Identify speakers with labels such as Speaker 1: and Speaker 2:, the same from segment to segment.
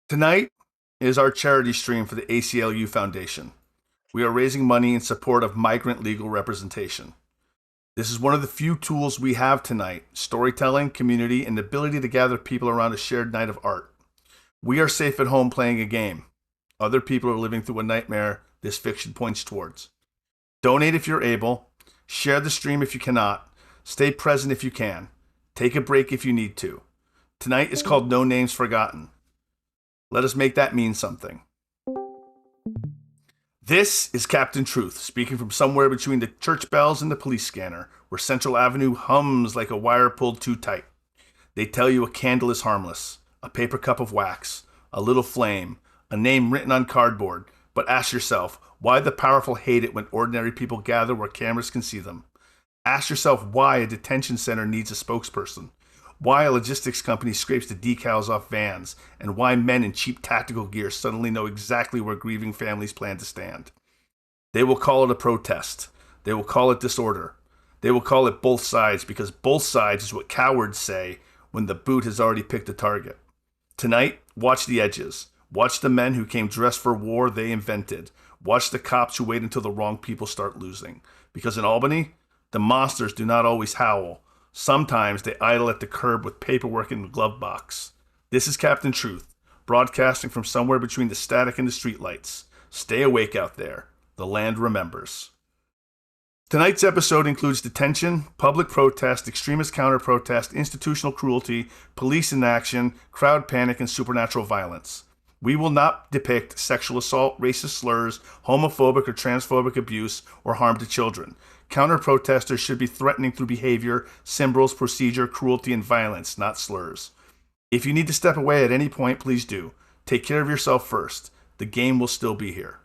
Speaker 1: Tonight is our charity stream for the ACLU Foundation. We are raising money in support of migrant legal representation. This is one of the few tools we have tonight: storytelling, community, and the ability to gather people around a shared night of art. We are safe at home playing a game. Other people are living through a nightmare this fiction points towards. Donate if you're able. Share the stream if you cannot. Stay present if you can. Take a break if you need to. Tonight is called No Names Forgotten. Let us make that mean something. This is Captain Truth, speaking from somewhere between the church bells and the police scanner, where Central Avenue hums like a wire pulled too tight. They tell you a candle is harmless, a paper cup of wax, a little flame, a name written on cardboard. But ask yourself, why the powerful hate it when ordinary people gather where cameras can see them? Ask yourself why a detention center needs a spokesperson, why a logistics company scrapes the decals off vans, and why men in cheap tactical gear suddenly know exactly where grieving families plan to stand. They will call it a protest. They will call it disorder. They will call it both sides, because both sides is what cowards say when the boot has already picked a target. Tonight, watch the edges. Watch the men who came dressed for war they invented. Watch the cops who wait until the wrong people start losing. Because in Albany, the monsters do not always howl. Sometimes they idle at the curb with paperwork in the glove box. This is Captain Truth, broadcasting from somewhere between the static and the streetlights. Stay awake out there. The land remembers. Tonight's episode includes detention, public protest, extremist counter-protest, institutional cruelty, police inaction, crowd panic, and supernatural violence. We will not depict sexual assault, racist slurs, homophobic or transphobic abuse, or harm to children. Counter-protesters should be threatening through behavior, symbols, procedure, cruelty, and violence, not slurs. If you need to step away at any point, please do. Take care of yourself first. The game will still be here.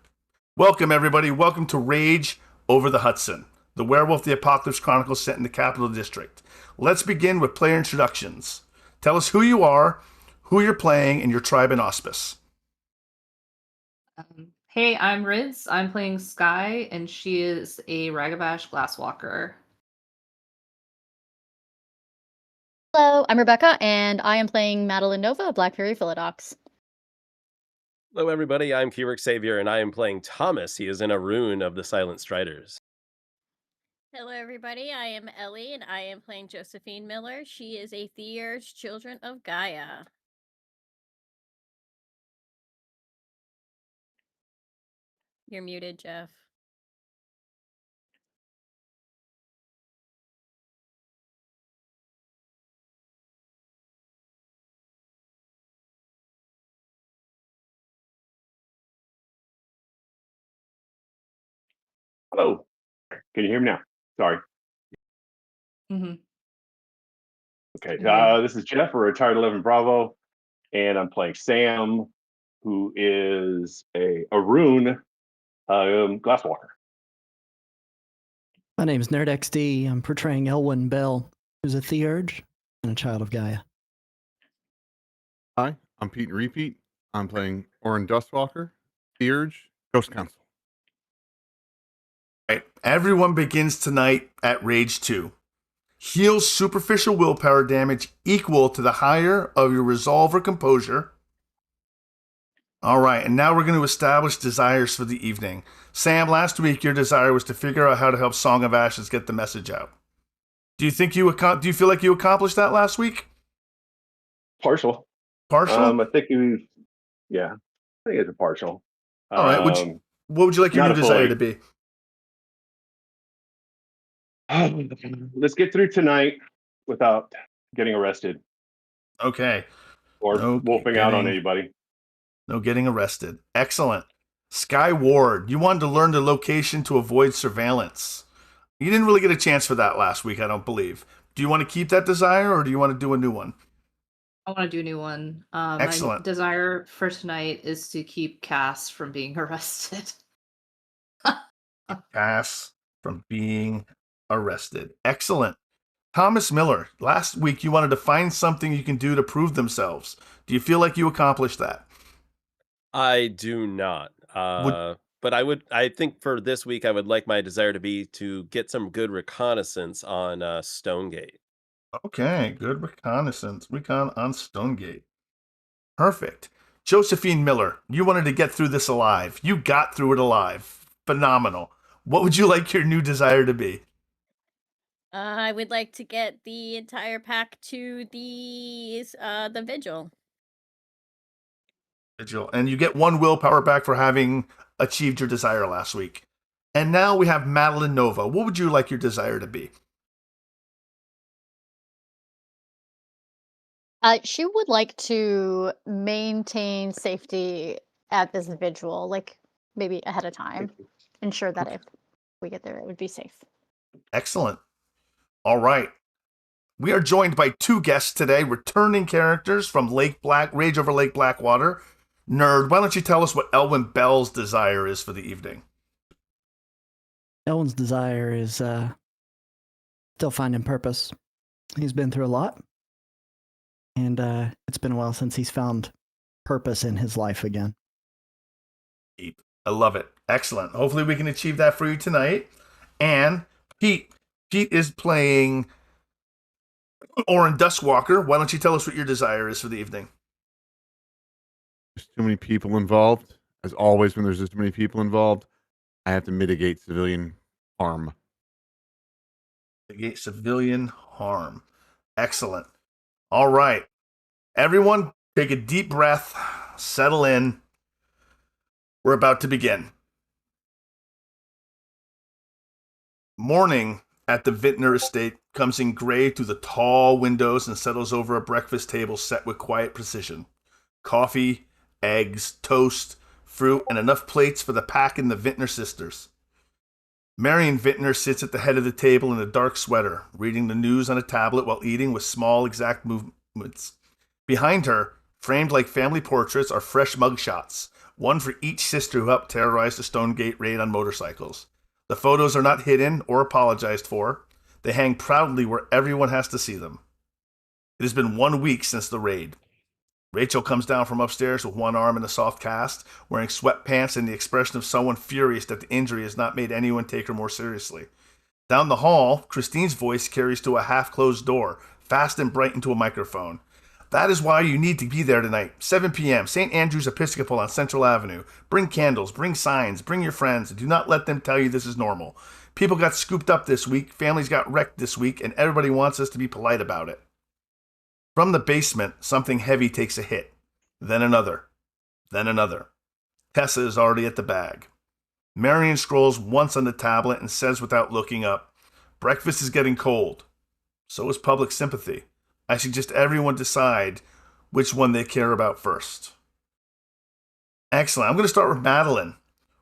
Speaker 1: Welcome, everybody. Welcome to Rage Over the Hudson, the Werewolf the Apocalypse Chronicles set in the Capital District. Let's begin with player introductions. Tell us who you are, who you're playing, and your tribe and auspice.
Speaker 2: Hey, I'm Riz. I'm playing Sky, and she is a Ragabash Glasswalker.
Speaker 3: Hello, I'm Rebecca, and I am playing Madeline Nova, Black Fury Philodox.
Speaker 4: Hello, everybody. I'm Keyrick Savior, and I am playing Thomas. He is in a rune of the Silent Striders.
Speaker 5: Hello, everybody. I am Ellie, and I am playing Josephine Miller. She is a Theurge, Children of Gaia. You're muted, Jeff.
Speaker 6: Hello. Can you hear me now? Sorry.
Speaker 2: Mm-hmm.
Speaker 6: Okay. This is Jeff, a retired 11 Bravo, and I'm playing Sam, who is a rune glasswalker.
Speaker 7: My name is NerdXD. I'm portraying Elwyn Bell, who's a Theurge and a child of Gaia.
Speaker 8: Hi, I'm Pete and Repeat. I'm playing Orin Dustwalker, Theurge, Ghost Council.
Speaker 1: All right. Everyone begins tonight at Rage 2. Heal superficial willpower damage equal to the higher of your resolve or composure. All right, and now we're going to establish desires for the evening. Sam, last week your desire was to figure out how to help Song of Ashes get the message out. Do you feel like you accomplished that last week?
Speaker 6: Partial.
Speaker 1: Partial?
Speaker 6: I think it's a partial.
Speaker 1: All right. What would you like your new desire to be?
Speaker 6: Let's get through tonight without getting arrested.
Speaker 1: Okay.
Speaker 6: Or wolfing out on anybody.
Speaker 1: No getting arrested. Excellent. Sky Ward, you wanted to learn the location to avoid surveillance. You didn't really get a chance for that last week, I don't believe. Do you want to keep that desire, or do you want to do a new one?
Speaker 2: I want to do a new one.
Speaker 1: Excellent.
Speaker 2: My desire for tonight is to keep Cass from being arrested.
Speaker 1: Cass from being arrested. Excellent. Thomas Miller, last week you wanted to find something you can do to prove themselves. Do you feel like you accomplished that?
Speaker 4: I do not. But I think for this week, I would like my desire to be to get some good reconnaissance on Stonegate.
Speaker 1: Okay, good reconnaissance. Recon on Stonegate. Perfect. Josephine Miller, you wanted to get through this alive. You got through it alive. Phenomenal. What would you like your new desire to be?
Speaker 5: I would like to get the entire pack to the vigil.
Speaker 1: Vigil. And you get 1 willpower back for having achieved your desire last week. And now we have Madeline Nova. What would you like your desire to be?
Speaker 3: She would like to maintain safety at this vigil, like maybe ahead of time. Ensure that if we get there, it would be safe.
Speaker 1: Excellent. All right. We are joined by 2 guests today, returning characters from Rage Over Lake Blackwater. Nerd, why don't you tell us what Elwyn Bell's desire is for the evening?
Speaker 7: Elwyn's desire is still finding purpose. He's been through a lot, and it's been a while since he's found purpose in his life again.
Speaker 1: I love it. Excellent. Hopefully we can achieve that for you tonight. And Pete is playing Orin Duskwalker. Why don't you tell us what your desire is for the evening?
Speaker 8: There's too many people involved. As always, when there's this many people involved, I have to mitigate civilian harm.
Speaker 1: Mitigate civilian harm. Excellent. All right. Everyone, take a deep breath. Settle in. We're about to begin. Morning at the Vintner estate comes in gray through the tall windows and settles over a breakfast table set with quiet precision. Coffee, eggs, toast, fruit, and enough plates for the pack and the Vintner sisters. Marion Vintner sits at the head of the table in a dark sweater, reading the news on a tablet while eating with small, exact movements. Behind her, framed like family portraits, are fresh mugshots, one for each sister who helped terrorize the Stonegate raid on motorcycles. The photos are not hidden or apologized for. They hang proudly where everyone has to see them. It has been 1 week since the raid. Rachel comes down from upstairs with one arm in a soft cast, wearing sweatpants and the expression of someone furious that the injury has not made anyone take her more seriously. Down the hall, Christine's voice carries to a half-closed door, fast and bright into a microphone. That is why you need to be there tonight, 7 p.m., St. Andrew's Episcopal on Central Avenue. Bring candles, bring signs, bring your friends, and do not let them tell you this is normal. People got scooped up this week, families got wrecked this week, and everybody wants us to be polite about it. From the basement, something heavy takes a hit. Then another. Then another. Tessa is already at the bag. Marion scrolls once on the tablet and says without looking up, "Breakfast is getting cold." So is public sympathy. I suggest everyone decide which one they care about first. Excellent. I'm going to start with Madeline.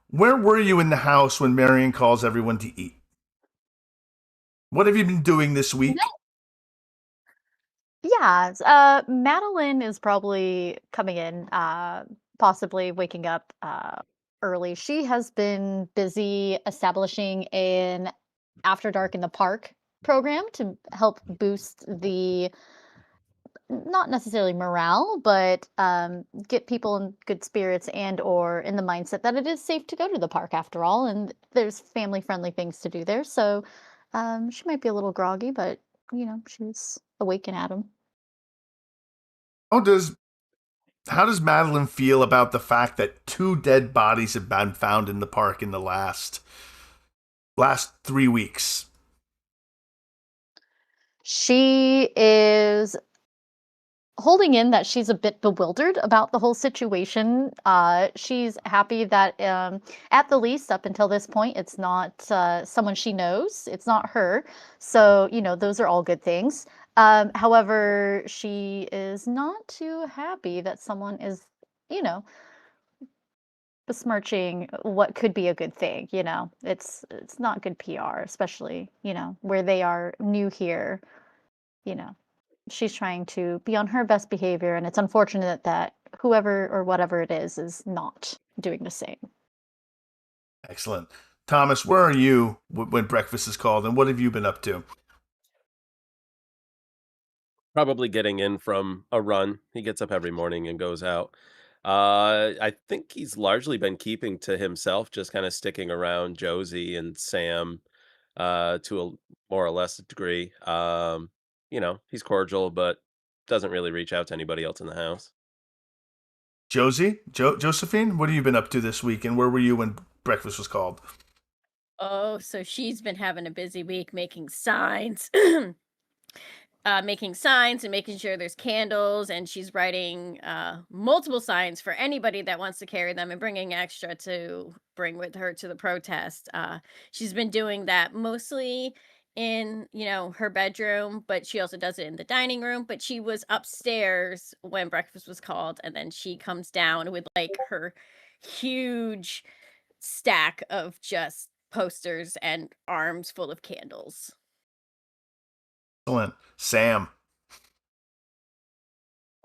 Speaker 1: Where were you in the house when Marion calls everyone to eat? What have you been doing this week?
Speaker 3: Yeah, Madeline is probably coming in, possibly waking up early. She has been busy establishing an After Dark in the Park program to help boost the not necessarily morale, but get people in good spirits and or in the mindset that it is safe to go to the park after all, and there's family-friendly things to do there. So she might be a little groggy, but she's awake and at 'em.
Speaker 1: How does Madeline feel about the fact that 2 dead bodies have been found in the park in the last 3 weeks?
Speaker 3: She is holding in that she's a bit bewildered about the whole situation. She's happy that, at the least, up until this point, it's not someone she knows. It's not her. So, those are all good things. However, she is not too happy that someone is, besmirching what could be a good thing. It's not good PR, especially, where they are new here. You know, she's trying to be on her best behavior, and it's unfortunate that whoever or whatever it is not doing the same.
Speaker 1: Excellent. Thomas, where are you when breakfast is called, and what have you been up to?
Speaker 4: Probably getting in from a run. He gets up every morning and goes out. I think he's largely been keeping to himself, just kind of sticking around Josie and Sam to a more or less degree. He's cordial, but doesn't really reach out to anybody else in the house.
Speaker 1: Josephine, what have you been up to this week, and where were you when breakfast was called?
Speaker 5: Oh, so she's been having a busy week making signs. Making signs and making sure there's candles, and she's writing multiple signs for anybody that wants to carry them and bringing extra to bring with her to the protest. She's been doing that mostly in, her bedroom, but she also does it in the dining room. But she was upstairs when breakfast was called, and then she comes down with like her huge stack of just posters and arms full of candles.
Speaker 1: Excellent. Sam.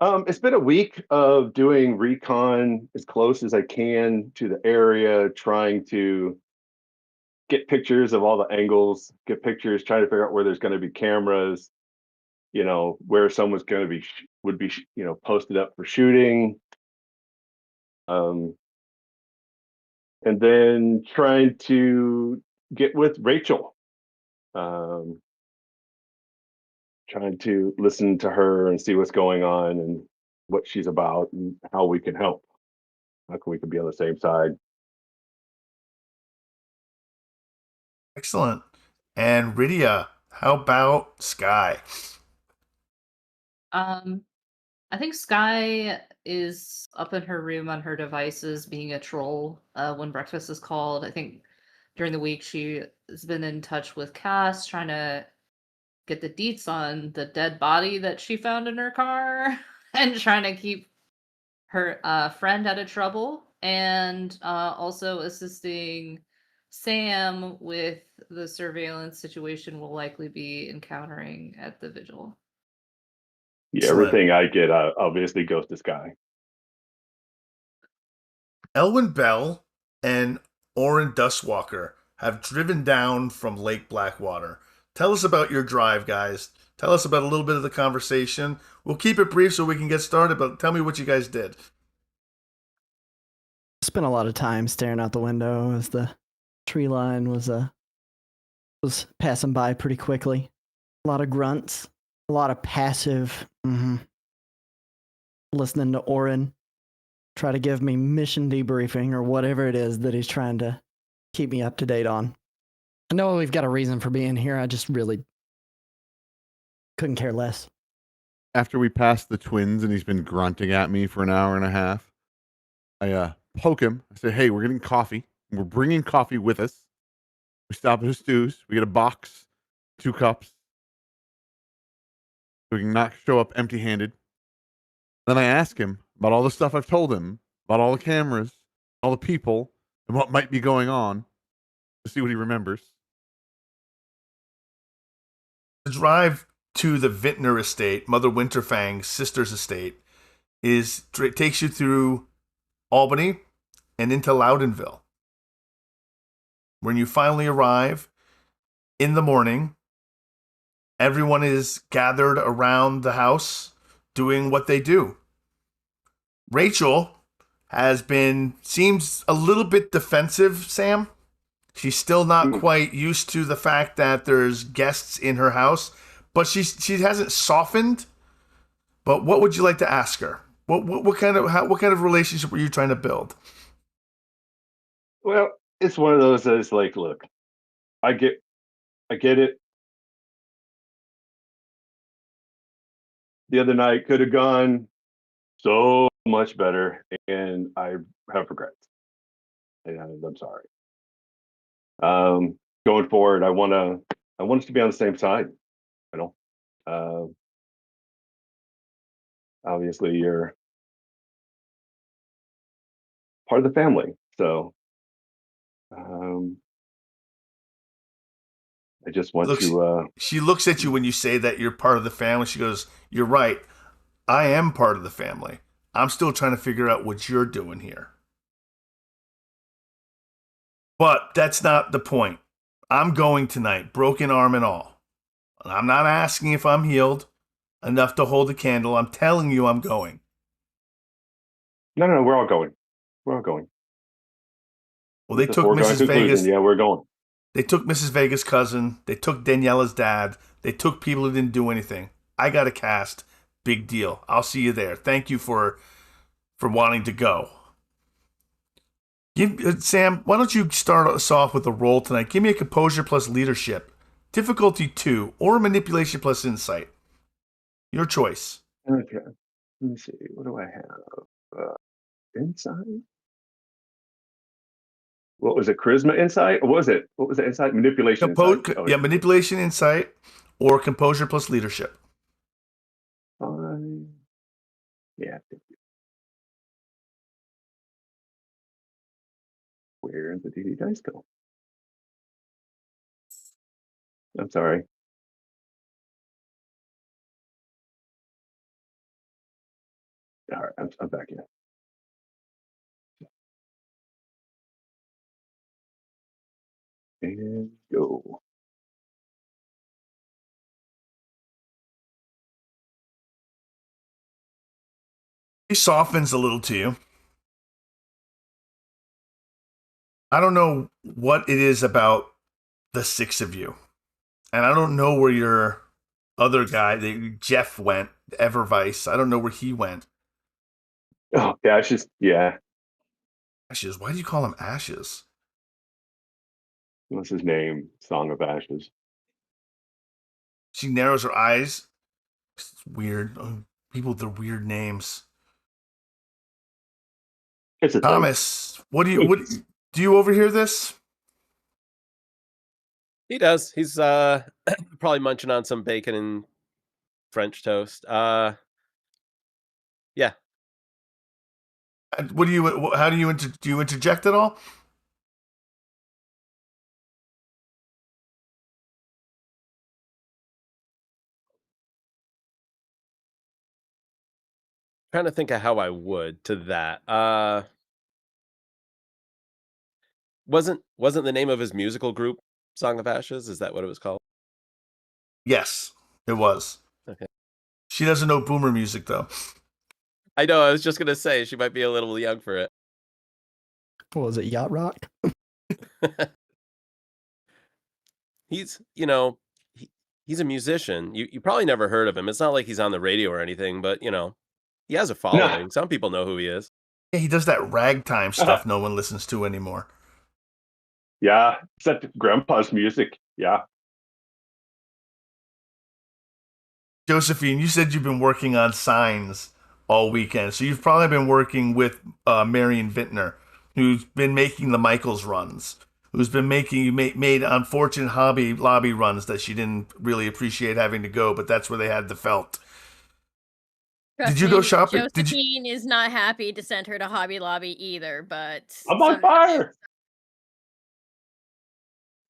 Speaker 6: It's been a week of doing recon as close as I can to the area, trying to get pictures of all the angles, get pictures, trying to figure out where there's going to be cameras, where someone's going to be would be posted up for shooting. And then trying to get with Rachel. Trying to listen to her and see what's going on and what she's about and how we can help. How can we be on the same side?
Speaker 1: Excellent. And Rydia, how about Sky?
Speaker 2: I think Sky is up in her room on her devices being a troll when breakfast is called. I think during the week she has been in touch with Cass, trying to get the deets on the dead body that she found in her car and trying to keep her friend out of trouble, and also assisting Sam with the surveillance situation we'll likely be encountering at the vigil.
Speaker 6: Yeah,
Speaker 1: Excellent.
Speaker 6: everything I get obviously goes to Sky.
Speaker 1: Elwyn Bell and Oren Dustwalker have driven down from Lake Blackwater. Tell us about your drive, guys. Tell us about a little bit of the conversation. We'll keep it brief so we can get started, but tell me what you guys did.
Speaker 7: Spent a lot of time staring out the window as the tree line was passing by pretty quickly. A lot of grunts, a lot of passive listening to Oren try to give me mission debriefing or whatever it is that he's trying to keep me up to date on. I know we've got a reason for being here. I just really couldn't care less.
Speaker 8: After we passed the twins and he's been grunting at me for an hour and a half, I poke him. I say, hey, we're getting coffee. We're bringing coffee with us. We stop at Stu's. We get a box, 2 cups. So we can not show up empty-handed. Then I ask him about all the stuff I've told him, about all the cameras, all the people, and what might be going on, to see what he remembers.
Speaker 1: The drive to the Vintner estate, Mother Winterfang's sister's estate, takes you through Albany and into Loudonville. When you finally arrive in the morning, everyone is gathered around the house doing what they do. Rachel seems a little bit defensive, Sam. She's still not quite used to the fact that there's guests in her house, but she hasn't softened. But what would you like to ask her? What kind of relationship were you trying to build?
Speaker 6: Well, it's one of those that is like, look, I get it. The other night could have gone so much better, and I have regrets. And I'm sorry. Going forward, I want us to be on the same side. Obviously, you're part of the family, so I just want to.
Speaker 1: She looks at you when you say that you're part of the family. She goes, "You're right. I am part of the family. I'm still trying to figure out what you're doing here." But that's not the point. I'm going tonight, broken arm and all. And I'm not asking if I'm healed enough to hold a candle. I'm telling you I'm going.
Speaker 6: No, we're all going. We're all going.
Speaker 1: Well, they took Mrs. Vegas.
Speaker 6: Yeah, we're going.
Speaker 1: They took Mrs. Vegas' cousin. They took Daniela's dad. They took people who didn't do anything. I got a cast. Big deal. I'll see you there. Thank you for for wanting to go. Sam, why don't you start us off with a roll tonight? Give me a composure plus leadership, difficulty 2, or manipulation plus insight. Your choice.
Speaker 6: Okay. Let me see. What do I have? Insight? What was it? Charisma insight? Or what was it? What was the insight? Manipulation insight. Oh,
Speaker 1: yeah, manipulation insight or composure plus leadership.
Speaker 6: Fine. Yeah. Where the DD dice go? I'm sorry. All right, I'm back in. And go.
Speaker 1: He softens a little to you. I don't know what it is about the 6 of you. And I don't know where your other guy, Jeff, went, Evervice. I don't know where he went.
Speaker 6: Oh, Ashes. Yeah.
Speaker 1: Ashes. Why do you call him Ashes?
Speaker 6: What's his name? Song of Ashes.
Speaker 1: She narrows her eyes. It's weird. People with their weird names.
Speaker 6: It's a
Speaker 1: Thomas, what do you overhear this?
Speaker 4: He does. He's probably munching on some bacon and French toast. Yeah.
Speaker 1: What do you? How do you interject at all?
Speaker 4: Trying to think of how I would to that. Wasn't the name of his musical group Song of Ashes? Is that what it was called?
Speaker 1: Yes, it was.
Speaker 4: Okay.
Speaker 1: She doesn't know boomer music though.
Speaker 4: I know. I was just gonna say she might be a little young for it.
Speaker 7: What was it, Yacht Rock?
Speaker 4: He's, he's a musician. You probably never heard of him. It's not like he's on the radio or anything, but he has a following.
Speaker 6: Nah.
Speaker 4: Some people know who he is.
Speaker 1: Yeah, he does that ragtime stuff no one listens to anymore.
Speaker 6: Yeah, except Grandpa's music. Yeah.
Speaker 1: Josephine, you said you've been working on signs all weekend, so you've probably been working with Marion Vintner, who's been making the Michaels runs, who's been made unfortunate Hobby Lobby runs that she didn't really appreciate having to go, but that's where they had the felt. Did you go shopping?
Speaker 5: Josephine is not happy to send her to Hobby Lobby either, but
Speaker 6: I'm on fire.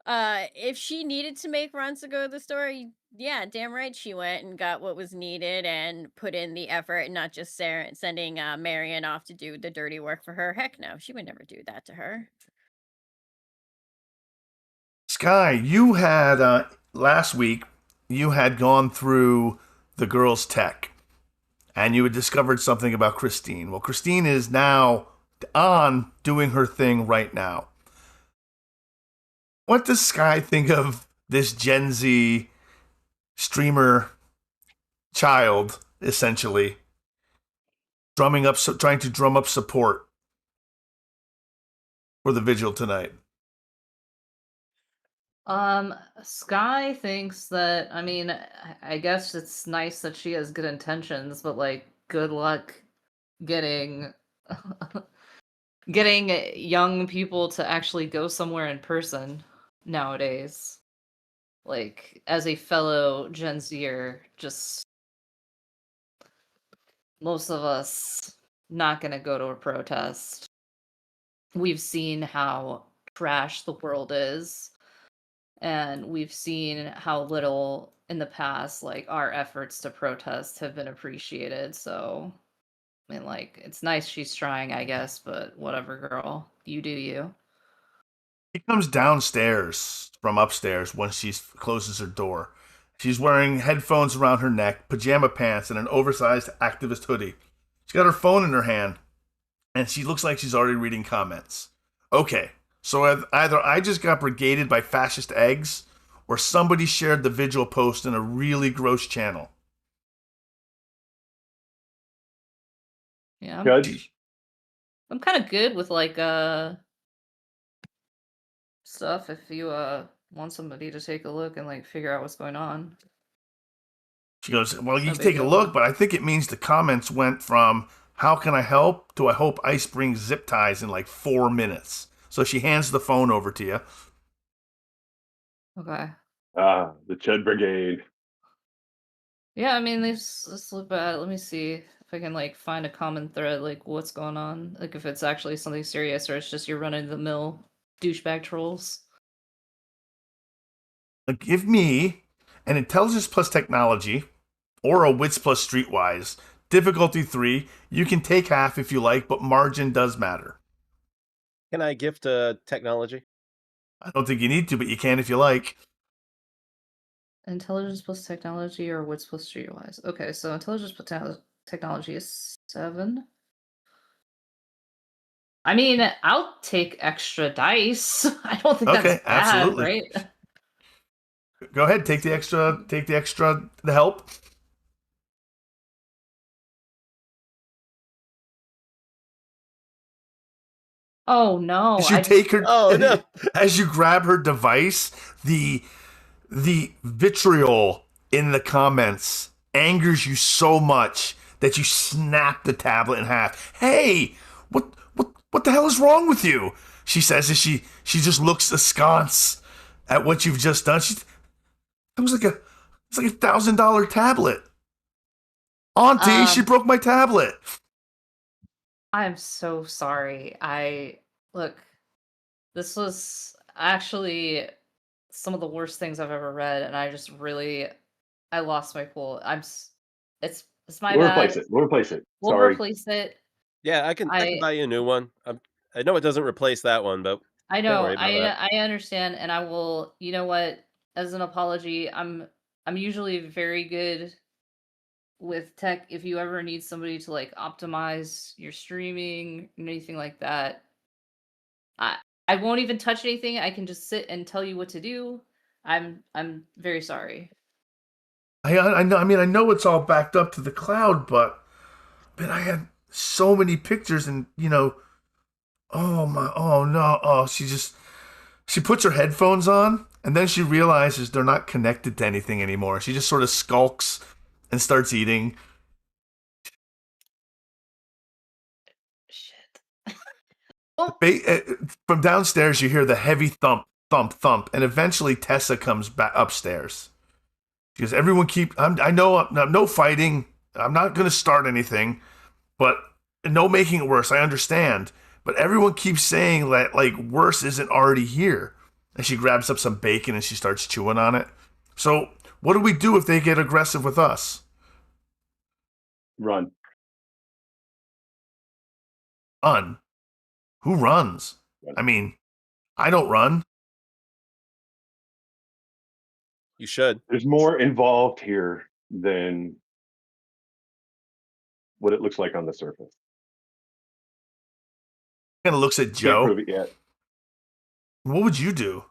Speaker 5: If she needed to make runs to go to the store, yeah, damn right she went and got what was needed and put in the effort, and not just sending Marion off to do the dirty work for her. Heck no, she would never do that to her.
Speaker 1: Sky, you had last week, you had gone through the girls' tech, and you had discovered something about Christine. Well, Christine is now on doing her thing right now. What does Sky think of this Gen Z streamer child, essentially, trying to drum up support for the vigil tonight?
Speaker 2: Sky thinks that, I guess it's nice that she has good intentions, but good luck getting getting young people to actually go somewhere in person nowadays. As a fellow Gen Zer, just most of us not gonna go to a protest. We've seen how trash the world is, and we've seen how little in the past our efforts to protest have been appreciated. So it's nice she's trying, I guess, but whatever, girl, you do you.
Speaker 1: He comes downstairs from upstairs when she closes her door. She's wearing headphones around her neck, pajama pants, and an oversized activist hoodie. She's got her phone in her hand, and she looks like she's already reading comments. Okay, so either I just got brigaded by fascist eggs, or somebody shared the vigil post in a really gross channel.
Speaker 2: Yeah.
Speaker 6: Judge,
Speaker 2: I'm kind of good with like stuff if you want somebody to take a look and like figure out what's going on.
Speaker 1: She goes, well,
Speaker 2: It's
Speaker 1: you
Speaker 2: no
Speaker 1: can
Speaker 2: big
Speaker 1: take a
Speaker 2: deal.
Speaker 1: look, but I think it means the comments went from how can I help to I hope Ice brings zip ties in like 4 minutes. So she hands the phone over to you.
Speaker 2: Okay.
Speaker 6: The Ched Brigade.
Speaker 2: Yeah, I mean, let's look at it. Let me see if I can like find a common thread, like what's going on. Like if it's actually something serious or it's just your run-of-the-mill douchebag trolls.
Speaker 1: Like, give me an intelligence plus technology or a wits plus streetwise. Difficulty 3. You can take half if you like, but margin does matter.
Speaker 4: Can I gift technology?
Speaker 1: I don't think you need to, but you can if you like.
Speaker 2: Intelligence plus technology or wits plus streetwise. Okay, so intelligence plus technology is 7. I mean, I'll take extra dice. I don't think
Speaker 1: Okay,
Speaker 2: that's bad,
Speaker 1: absolutely.
Speaker 2: right?
Speaker 1: Go ahead, take the extra, the help.
Speaker 2: Oh no,
Speaker 1: As you
Speaker 2: I
Speaker 1: take her,
Speaker 4: Oh, no.
Speaker 1: as you grab her device, the vitriol in the comments angers you so much that you snap the tablet in half. Hey, what the hell is wrong with you? She says as she just looks askance at what you've just done. It was like $1,000 tablet. Auntie, she broke my tablet.
Speaker 2: I'm so sorry. Look, this was actually some of the worst things I've ever read, and I lost my cool. It's my
Speaker 6: We'll
Speaker 2: bad.
Speaker 6: replace it. We'll replace it.
Speaker 2: We'll
Speaker 6: Sorry.
Speaker 2: replace it.
Speaker 4: Yeah, I can buy you a new one. I know it doesn't replace that one, but
Speaker 2: I
Speaker 4: can't
Speaker 2: know.
Speaker 4: worry about that.
Speaker 2: I understand, and I will. You know what? As an apology, I'm usually very good with tech. If you ever need somebody to like optimize your streaming, anything like that, I won't even touch anything. I can just sit and tell you what to do. I'm very sorry.
Speaker 1: I know. I mean, I know it's all backed up to the cloud, but man, I had so many pictures, and oh my, oh no, oh she puts her headphones on, and then she realizes they're not connected to anything anymore. She just sort of skulks and starts eating.
Speaker 2: Shit.
Speaker 1: From downstairs, you hear the heavy thump, thump, thump, and eventually Tessa comes back upstairs. She goes, "Everyone I know, no fighting. I'm not going to start anything, but no making it worse. I understand, but everyone keeps saying that like worse isn't already here." And she grabs up some bacon and she starts chewing on it. So, what do we do if they get aggressive with us?
Speaker 6: Run.
Speaker 1: Run. Who runs? I mean, I don't run.
Speaker 4: You should.
Speaker 6: There's more involved here than what it looks like on the surface.
Speaker 1: Kind of looks at
Speaker 6: Can't
Speaker 1: Joe.
Speaker 6: prove it yet.
Speaker 1: What would you do?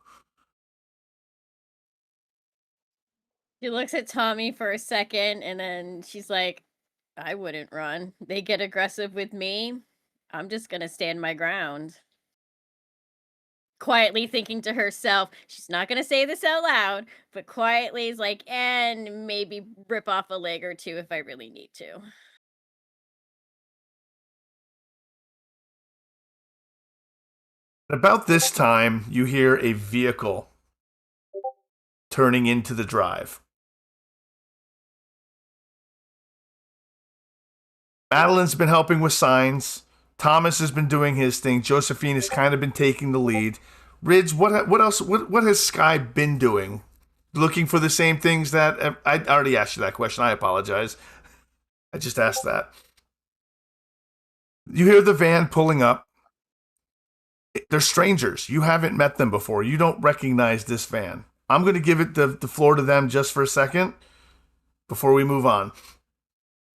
Speaker 5: She looks at Tommy for a second and then she's like, I wouldn't run. They get aggressive with me. I'm just going to stand my ground. Quietly thinking to herself, she's not going to say this out loud, but quietly is like, and maybe rip off a leg or two if I really need to.
Speaker 1: About this time, you hear a vehicle turning into the drive. Madeline's been helping with signs. Thomas has been doing his thing. Josephine has kind of been taking the lead. Rids, what else? What has Sky been doing? Looking for the same things that I already asked you that question. I apologize. I just asked that. You hear the van pulling up. They're strangers. You haven't met them before. You don't recognize this van. I'm going to give it the floor to them just for a second before we move on.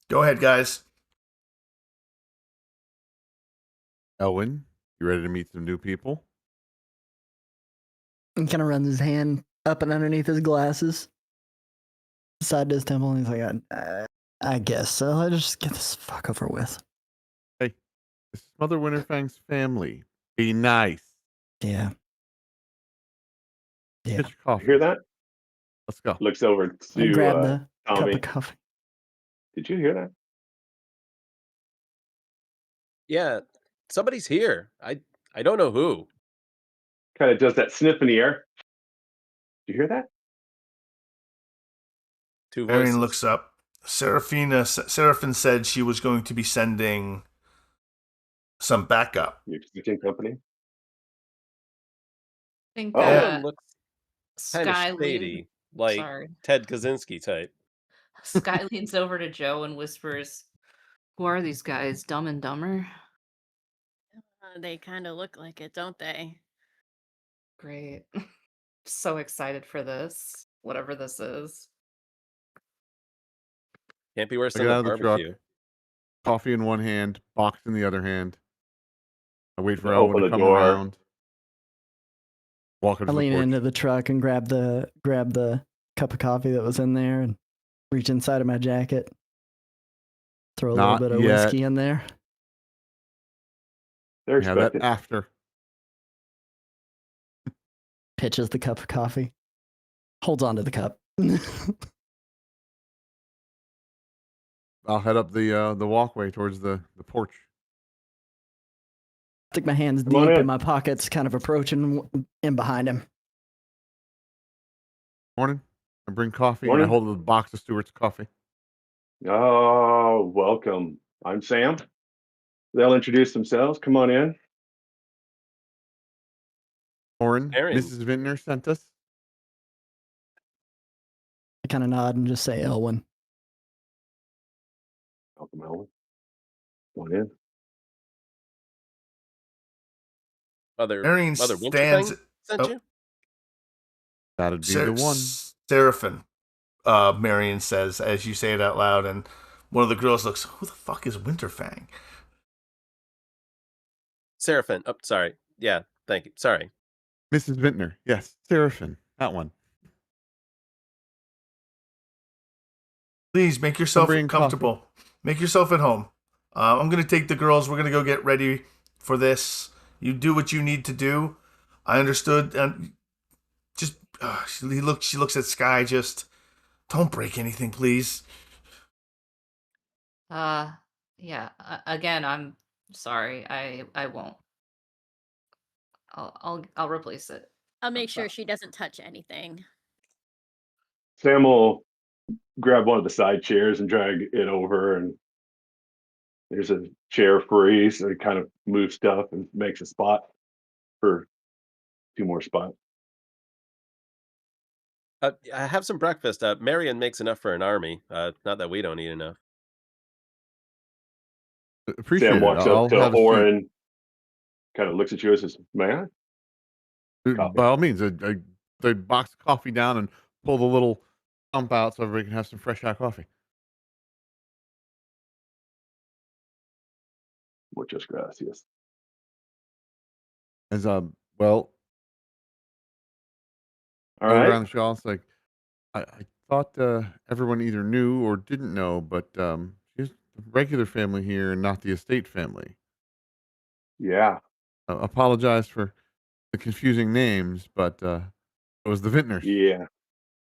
Speaker 1: Go ahead, guys.
Speaker 8: Elwin, you ready to meet some new people?
Speaker 7: And kind of runs his hand up and underneath his glasses, beside his temple, and he's like, I guess so. Let's just get this fuck over with.
Speaker 8: Hey, this is Mother Winterfang's family. Be nice.
Speaker 7: Yeah. Yeah.
Speaker 8: Get your
Speaker 6: You
Speaker 8: coffee.
Speaker 6: hear that?
Speaker 8: Let's go.
Speaker 6: Looks over
Speaker 7: I grab
Speaker 6: to
Speaker 7: the cup
Speaker 6: Tommy.
Speaker 7: of coffee.
Speaker 6: Did you hear that?
Speaker 4: Yeah, somebody's here. I don't know who.
Speaker 6: Kind of does that sniff in the air. Did you hear that?
Speaker 4: Two voices.
Speaker 1: Marion looks up. Seraphine said she was going to be sending some backup.
Speaker 6: Your kitchen company.
Speaker 2: I think
Speaker 6: Oh.
Speaker 4: That looks kind of
Speaker 2: Sky
Speaker 4: shady,
Speaker 2: leans.
Speaker 4: like
Speaker 2: Sorry.
Speaker 4: Ted Kaczynski type.
Speaker 2: Sky leans over to Joe and whispers, "Who are these guys? Dumb and Dumber?"
Speaker 5: They kind of look like it, don't they?
Speaker 2: Great. So excited for this. Whatever this is.
Speaker 4: Can't be worse
Speaker 8: I
Speaker 4: than
Speaker 8: get
Speaker 4: the
Speaker 8: out of the truck.
Speaker 4: barbecue.
Speaker 8: Coffee in one hand, box in the other hand. I wait for
Speaker 6: You
Speaker 8: Elwin
Speaker 6: open
Speaker 8: to
Speaker 6: the
Speaker 8: come
Speaker 6: door.
Speaker 8: around. Walk
Speaker 7: I
Speaker 8: into the
Speaker 7: lean
Speaker 8: porch.
Speaker 7: into the truck and grab the cup of coffee that was in there and reach inside of my jacket. Throw a
Speaker 8: Not
Speaker 7: little bit of
Speaker 8: yet.
Speaker 7: whiskey in there.
Speaker 6: They're
Speaker 8: Yeah, that
Speaker 6: expecting.
Speaker 8: after.
Speaker 7: Pitches the cup of coffee. Holds on to the cup.
Speaker 8: I'll head up the walkway towards the porch.
Speaker 7: Stick my hands
Speaker 6: Come on
Speaker 7: deep
Speaker 6: in.
Speaker 7: in my pockets, kind of approaching in behind him.
Speaker 8: Morning. I bring coffee
Speaker 6: Morning.
Speaker 8: and I hold the box of Stewart's coffee.
Speaker 6: Oh, welcome. I'm Sam. They'll introduce themselves. Come on in.
Speaker 8: Oren,
Speaker 4: Aaron.
Speaker 8: Mrs. Vintner sent us.
Speaker 7: I kind of nod and just say Elwin.
Speaker 6: Welcome, Elwin. Come on in.
Speaker 4: Mother
Speaker 1: Marion
Speaker 4: Winterfang
Speaker 1: stands.
Speaker 4: sent
Speaker 1: oh.
Speaker 4: you?
Speaker 8: That'd be the one.
Speaker 1: Seraphine, Marion says as you say it out loud, and one of the girls looks, "Who the fuck is Winterfang?"
Speaker 4: Seraphine. Oh, sorry. Yeah, thank you. Sorry.
Speaker 8: Mrs. Vintner. Yes, Seraphine. That one.
Speaker 1: Please make yourself
Speaker 8: bringing
Speaker 1: comfortable. Make yourself at home. I'm going to take the girls. We're going to go get ready for this. You do what you need to do. I understood. Just she looks at Sky. Just don't break anything, please.
Speaker 2: Yeah. Again, I'm sorry. I won't. I'll replace it.
Speaker 5: I'll make sure she doesn't touch anything.
Speaker 6: Sam will grab one of the side chairs and drag it over, and there's a chair free, so he kind of moves stuff and makes a spot for two more spots.
Speaker 4: I have some breakfast. Marion makes enough for an army. Not that we don't eat enough.
Speaker 8: Appreciate
Speaker 6: Sam
Speaker 8: it.
Speaker 6: walks
Speaker 8: I'll
Speaker 6: up to
Speaker 8: have a seat.
Speaker 6: Oren, kind of looks at you and says, "May I?" Coffee.
Speaker 8: By all means, I box the coffee down and pull the little pump out so everybody can have some fresh hot coffee.
Speaker 6: Muchas gracias.
Speaker 8: As well,
Speaker 6: All
Speaker 8: right.
Speaker 6: right.
Speaker 8: Around the show, it's like I thought everyone either knew or didn't know, but she's the regular family here and not the estate family.
Speaker 6: Yeah.
Speaker 8: Apologize for the confusing names, but it was the Vintners
Speaker 6: Yeah.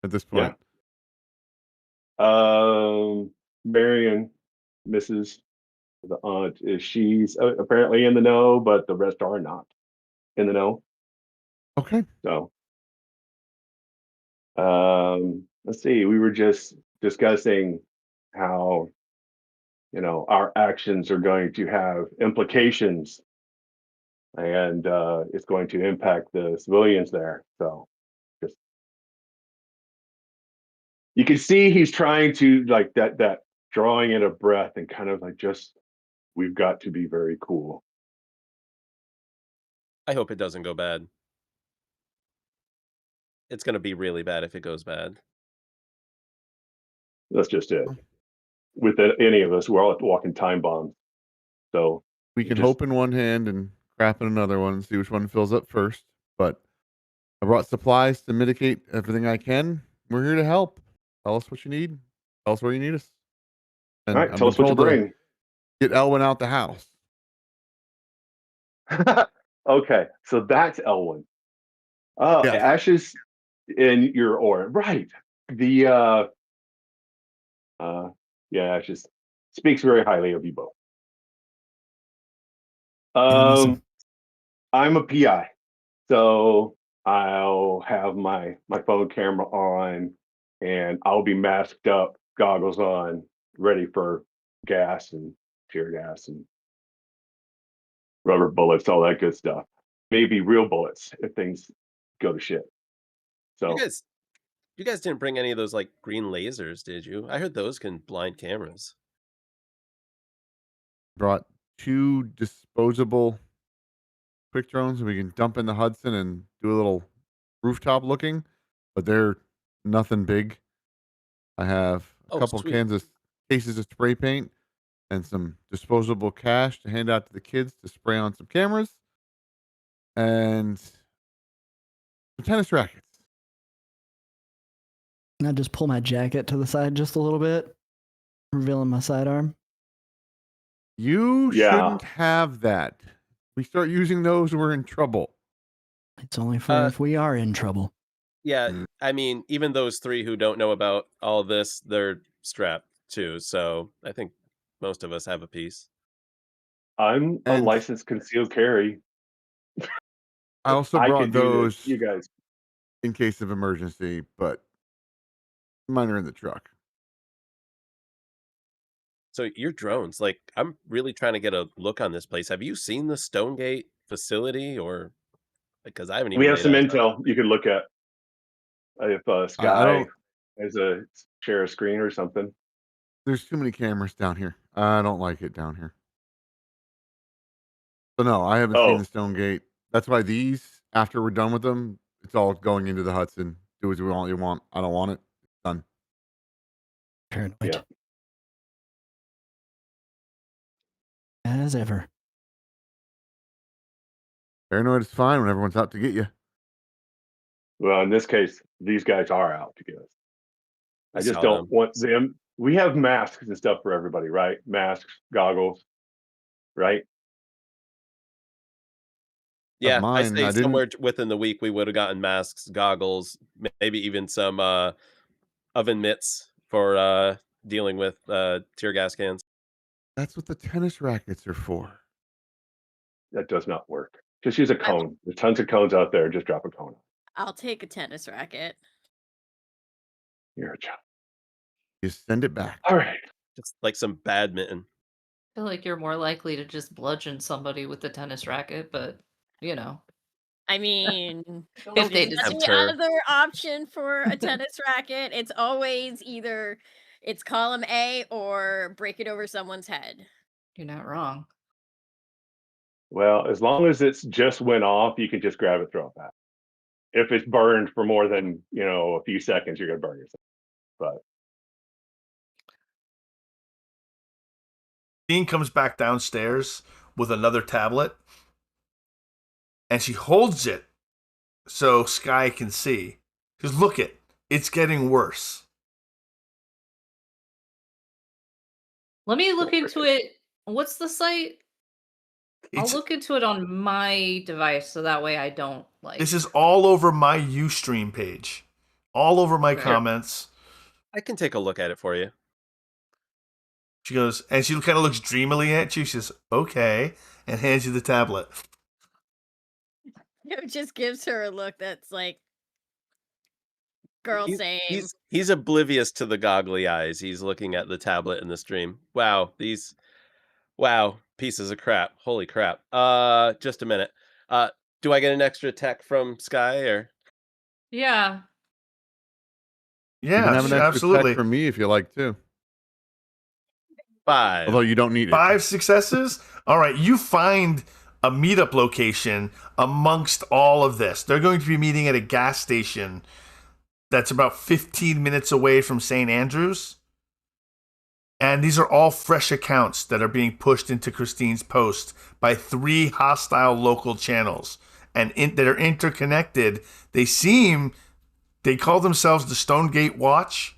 Speaker 8: at this point.
Speaker 6: Marion, Mrs. the aunt, she's apparently in the know, but the rest are not in the know.
Speaker 8: Okay.
Speaker 6: So, let's see. We were just discussing how, our actions are going to have implications, and it's going to impact the civilians there. So, just you can see he's trying to like that drawing in a breath and kind of like we've got to be very cool.
Speaker 4: I hope it doesn't go bad. It's going to be really bad if it goes bad.
Speaker 6: That's just it. With any of us, we're all walking time bombs. So
Speaker 8: We can hope in one hand and crap in another one and see which one fills up first. But I brought supplies to mitigate everything I can. We're here to help. Tell us what you need. Tell us where you need us. And
Speaker 6: all right,
Speaker 8: I've
Speaker 6: tell
Speaker 8: been
Speaker 6: us what you
Speaker 8: told to
Speaker 6: bring.
Speaker 8: Get Elwin out the house.
Speaker 6: Okay, so that's Elwyn. Oh,
Speaker 8: Yes.
Speaker 6: ashes in your aura. Right. The yeah, ashes speaks very highly of you both.
Speaker 7: Yeah, listen.
Speaker 6: I'm a PI, so I'll have my phone camera on, and I'll be masked up, goggles on, ready for gas and tear gas and rubber bullets, all that good stuff. Maybe real bullets if things go to shit.
Speaker 4: You
Speaker 6: So
Speaker 4: guys, you guys didn't bring any of those like green lasers, did you? I heard those can blind cameras.
Speaker 8: Brought 2 disposable quick drones we can dump in the Hudson and do a little rooftop looking, but they're nothing big. I have a
Speaker 4: Oh,
Speaker 8: couple
Speaker 4: sweet.
Speaker 8: cases of spray paint and some disposable cash to hand out to the kids to spray on some cameras and some tennis rackets.
Speaker 7: And I just pull my jacket to the side just a little bit, revealing my sidearm.
Speaker 8: You
Speaker 6: Yeah.
Speaker 8: shouldn't have that. We start using those, we're in trouble.
Speaker 7: It's only for if we are in trouble.
Speaker 4: Yeah, I mean, even those 3 who don't know about all this, they're strapped too. So I think most of us have a piece.
Speaker 6: I'm a
Speaker 8: And
Speaker 6: licensed concealed carry.
Speaker 8: I also
Speaker 6: I
Speaker 8: brought
Speaker 6: can do this.
Speaker 8: those
Speaker 6: You guys.
Speaker 8: in case of emergency, but mine are in the truck.
Speaker 4: So your drones, like, I'm really trying to get a look on this place. Have you seen the Stonegate facility, or because I haven't
Speaker 6: We
Speaker 4: even
Speaker 6: have
Speaker 4: laid
Speaker 6: some
Speaker 4: eyes on it?
Speaker 6: intel you can look at if
Speaker 8: I
Speaker 6: Sky
Speaker 8: don't.
Speaker 6: has a share a screen or something.
Speaker 8: There's too many cameras down here. I don't like it down here. So no, I haven't seen
Speaker 6: Oh,
Speaker 8: the Stone Gate. That's why these, after we're done with them, it's all going into the Hudson. Do as we want. You want. I don't want it. Done.
Speaker 7: Paranoid.
Speaker 6: yeah.
Speaker 7: As ever.
Speaker 8: Paranoid is fine when everyone's out to get you.
Speaker 6: Well, in this case, these guys are out to get us. I
Speaker 4: We
Speaker 6: just
Speaker 4: saw
Speaker 6: don't
Speaker 4: them.
Speaker 6: want them. We have masks and stuff for everybody, right? Masks, goggles, right?
Speaker 8: Of
Speaker 4: Yeah, I
Speaker 8: mine,
Speaker 4: say
Speaker 8: I didn't.
Speaker 4: somewhere within the week we would have gotten masks, goggles, maybe even some oven mitts for dealing with tear gas cans.
Speaker 8: That's what the tennis rackets are for.
Speaker 6: That does not work. Just use a
Speaker 5: I will,
Speaker 6: cone. There's tons of cones out there. Just drop a cone.
Speaker 5: I'll take a tennis racket.
Speaker 6: You're a child.
Speaker 8: Just send it back.
Speaker 6: All right.
Speaker 4: Just like some badminton.
Speaker 2: I feel like you're more likely to just bludgeon somebody with the tennis racket, but you know,
Speaker 5: I mean,
Speaker 2: if
Speaker 5: if
Speaker 2: they
Speaker 5: there's
Speaker 2: deserve
Speaker 5: any
Speaker 4: Tempt her.
Speaker 5: other option for a tennis racket, it's always either it's column A or break it over someone's head.
Speaker 2: you're not wrong.
Speaker 6: Well, as long as it's just went off, you can just grab it, throw it back. If it's burned for more than a few seconds, you're gonna burn yourself. But
Speaker 1: Dean comes back downstairs with another tablet, and she holds it so Sky can see. Just look it. It's getting worse.
Speaker 2: Let me look into it. What's the site? I'll
Speaker 1: It's,
Speaker 2: look into it on my device so that way I don't
Speaker 1: this is all over my Ustream page, all over my
Speaker 2: Okay.
Speaker 1: comments.
Speaker 4: I can take a look at it for you.
Speaker 1: She goes, and she kind of looks dreamily at you. She says, "Okay," and hands you the tablet.
Speaker 5: It just gives her a look that's like, girl,
Speaker 4: He's,
Speaker 5: same.
Speaker 4: he's oblivious to the goggly eyes. He's looking at the tablet in the stream. Wow, wow, pieces of crap. Holy crap. Just a minute. Do I get an extra tech from Sky or
Speaker 2: Yeah.
Speaker 8: You can
Speaker 1: Yeah,
Speaker 8: have an extra
Speaker 1: absolutely.
Speaker 8: tech from me if you like too.
Speaker 4: 5?
Speaker 8: Although you don't need it.
Speaker 1: 5 successes. All right, you find a meetup location amongst all of this. They're going to be meeting at a gas station that's about 15 minutes away from St. Andrews. And these are all fresh accounts that are being pushed into Christine's post by 3 hostile local channels and that are interconnected. They call themselves the Stonegate Watch,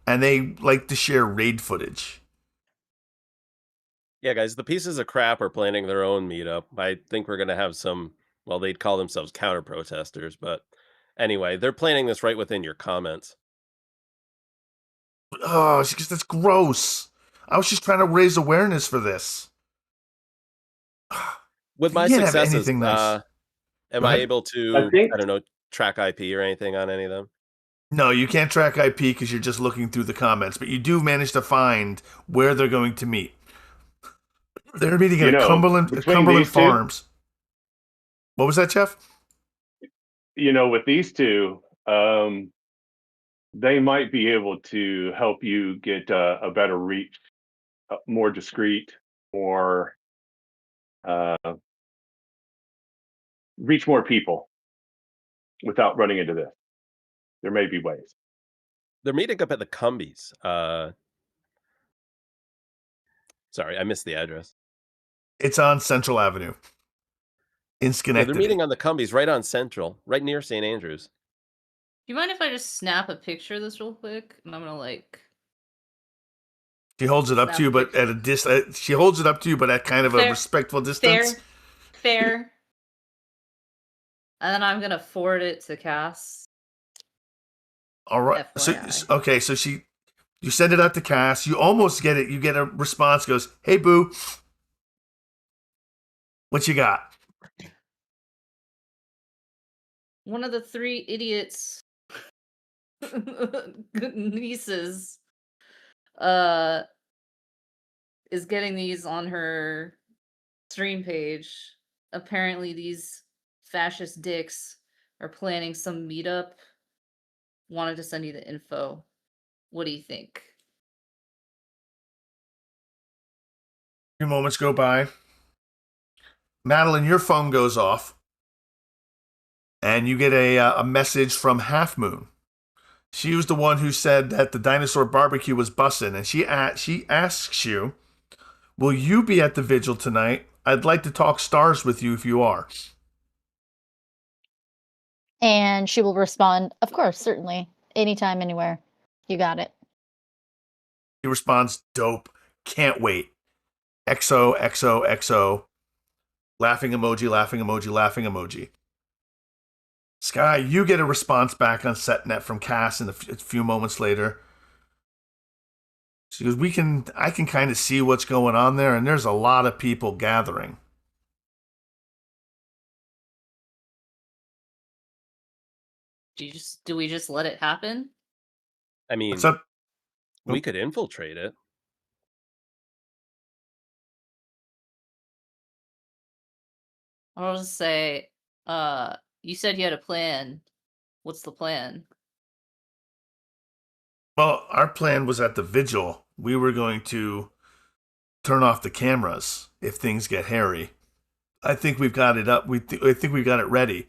Speaker 1: and they like to share raid footage.
Speaker 4: Yeah, guys, the pieces of crap are planning their own meetup. I think we're gonna have some, well, they'd call themselves counter protesters, but anyway, they're planning this right within your comments.
Speaker 1: Oh, that's gross. I was just trying to raise awareness for this.
Speaker 4: With
Speaker 1: You
Speaker 4: my
Speaker 1: can't have
Speaker 4: successes,
Speaker 1: anything nice.
Speaker 4: am
Speaker 1: Go
Speaker 4: I
Speaker 1: ahead.
Speaker 4: able
Speaker 6: I
Speaker 4: to,
Speaker 6: think
Speaker 4: I don't know, track IP or anything on any of them?
Speaker 1: No, you can't track IP because you're just looking through the comments, but you do manage to find where they're going to meet. They're meeting
Speaker 6: you
Speaker 1: at
Speaker 6: know
Speaker 1: Cumberland
Speaker 6: between these two,
Speaker 1: Farms. What was that, Jeff?
Speaker 6: with these two, they might be able to help you get a better reach, more discreet, more uh, reach more people without running into this. There may be ways.
Speaker 4: They're meeting up at the Cumbies. Sorry, I missed the address.
Speaker 1: It's on Central Avenue in
Speaker 4: Yeah, they're
Speaker 1: Schenectady.
Speaker 4: meeting on the Cumbies right on Central, right near St. Andrews.
Speaker 2: Do you mind if I just snap a picture of this real quick? And I'm gonna like.
Speaker 1: She holds it up
Speaker 2: Snap
Speaker 1: to you,
Speaker 2: a
Speaker 1: but
Speaker 2: picture.
Speaker 1: at a she holds it up to you, but at kind of a
Speaker 2: Fair.
Speaker 1: respectful distance.
Speaker 2: Fair. And then I'm gonna forward it to Cass.
Speaker 1: All right.
Speaker 2: FYI.
Speaker 1: Okay, so you send it out to Cass. You almost get it. You get a response. Goes, "Hey, boo, what you got?"
Speaker 2: One of the 3 idiots nieces is getting these on her stream page. Apparently these fascist dicks are planning some meetup. Wanted to send you the info. What do you think?
Speaker 1: A few moments go by. Madeline, your phone goes off, and you get a message from Half Moon. She was the one who said that the dinosaur barbecue was bussin', and she asks you, "Will you be at the vigil tonight? I'd like to talk stars with you if you are."
Speaker 3: And she will respond, of course, certainly. Anytime, anywhere. You got it.
Speaker 1: He responds, "Dope. Can't wait. XO, XO, XO. Laughing emoji, laughing emoji, laughing emoji." Sky, you get a response back on SetNet from Cass in a few moments later. She goes, I can kind of see what's going on there, and there's a lot of people gathering.
Speaker 2: Do we just let it happen?
Speaker 4: I mean,
Speaker 1: What's up?
Speaker 4: we could infiltrate it.
Speaker 2: I'll just say, you said you had a plan. What's the plan?
Speaker 1: Well, our plan was at the vigil. We were going to turn off the cameras if things get hairy. I think we've got it up. I think we've got it ready.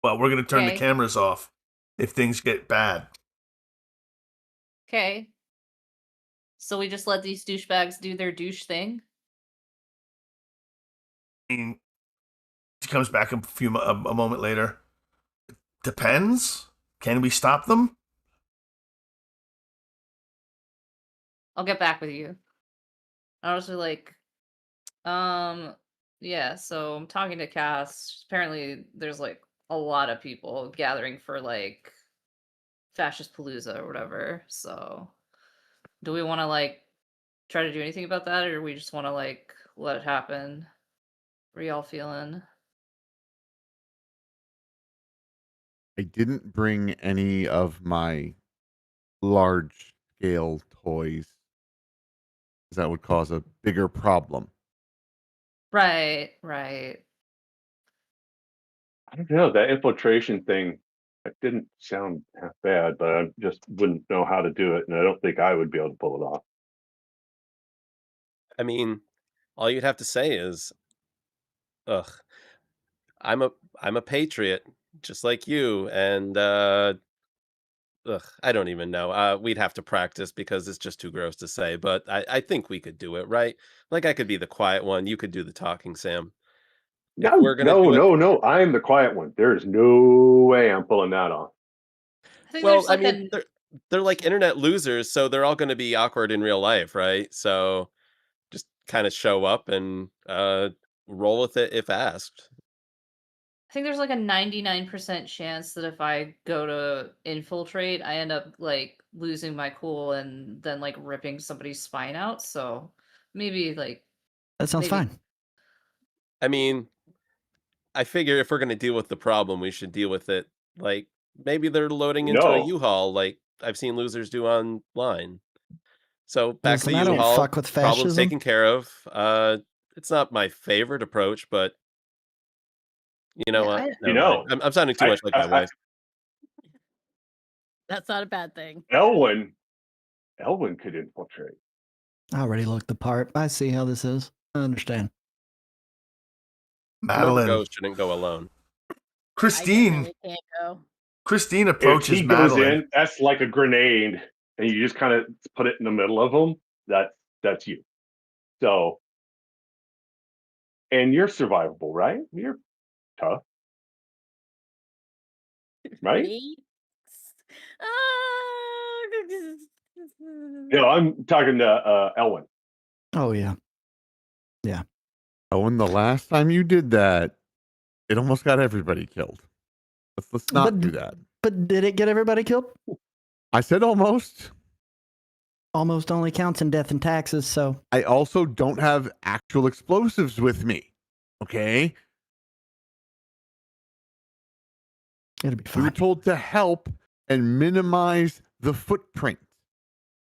Speaker 1: Well, we're going to turn the
Speaker 2: Okay.
Speaker 1: cameras off if things get bad.
Speaker 2: Okay. So we just let these douchebags do their douche thing?
Speaker 1: I mean, she comes back a moment later. Depends. Can we stop them?
Speaker 2: I'll get back with you. I was like, yeah, so I'm talking to Cass. Apparently there's like a lot of people gathering for like Fascist Palooza or whatever. So do we want to like try to do anything about that, or do we just want to like let it happen? What are y'all feeling?
Speaker 8: I didn't bring any of my large scale toys, 'cause that would cause a bigger problem.
Speaker 2: Right.
Speaker 6: I don't know, that infiltration thing, it didn't sound half bad, but I just wouldn't know how to do it, and I don't think I would be able to pull it off.
Speaker 4: I mean, all you'd have to say is, "Ugh, I'm a patriot, just like you," and I don't even know. We'd have to practice because it's just too gross to say, but I think we could do it, right? Like I could be the quiet one, you could do the talking, Sam. If
Speaker 6: No,
Speaker 4: we're gonna do it,
Speaker 6: no, I'm the quiet one. There is no way I'm pulling that off.
Speaker 2: I think
Speaker 4: well,
Speaker 2: there's
Speaker 4: I
Speaker 2: like
Speaker 4: mean,
Speaker 2: a
Speaker 4: they're like internet losers, so they're all going to be awkward in real life, right? So just kind of show up and roll with it if asked.
Speaker 2: I think there's like a 99% chance that if I go to infiltrate, I end up like losing my cool and then like ripping somebody's spine out. So maybe like
Speaker 7: That sounds
Speaker 2: maybe
Speaker 7: fine.
Speaker 4: I mean, I figure if we're going to deal with the problem, we should deal with it like maybe they're loading into a
Speaker 6: No,
Speaker 4: U-Haul like I've seen losers do online. So back to
Speaker 7: Listen,
Speaker 4: the
Speaker 7: I don't
Speaker 4: U-Haul,
Speaker 7: fuck with
Speaker 4: problem's
Speaker 7: fascism.
Speaker 4: taken care of. It's not my favorite approach, but you know
Speaker 2: yeah,
Speaker 4: what?
Speaker 6: you
Speaker 4: Never mind.
Speaker 6: know,
Speaker 4: I'm sounding too
Speaker 6: I,
Speaker 4: much like my
Speaker 6: I, I
Speaker 4: wife.
Speaker 5: That's not a bad thing.
Speaker 6: Elwyn could infiltrate.
Speaker 7: I already looked the part. I see how this is. I understand.
Speaker 4: Whoever
Speaker 1: Madeline.
Speaker 4: goes shouldn't go alone.
Speaker 5: I
Speaker 1: Christine.
Speaker 5: definitely can't go.
Speaker 1: Christine
Speaker 6: If
Speaker 1: approaches
Speaker 6: he goes
Speaker 1: Madeline.
Speaker 6: in, that's like a grenade, and you just kind of put it in the middle of them. That's you. So, and you're survivable, right? You're tough, right?
Speaker 5: Me?
Speaker 6: No, I'm talking to Elwyn.
Speaker 7: Oh yeah.
Speaker 8: Oh, and the last time you did that, it almost got everybody killed. Let's not do that.
Speaker 7: But did it get everybody killed?
Speaker 8: I said almost.
Speaker 7: Almost only counts in death and taxes, so
Speaker 8: I also don't have actual explosives with me. Okay?
Speaker 7: it'll be
Speaker 8: We were
Speaker 7: fine.
Speaker 8: told to help and minimize the footprint.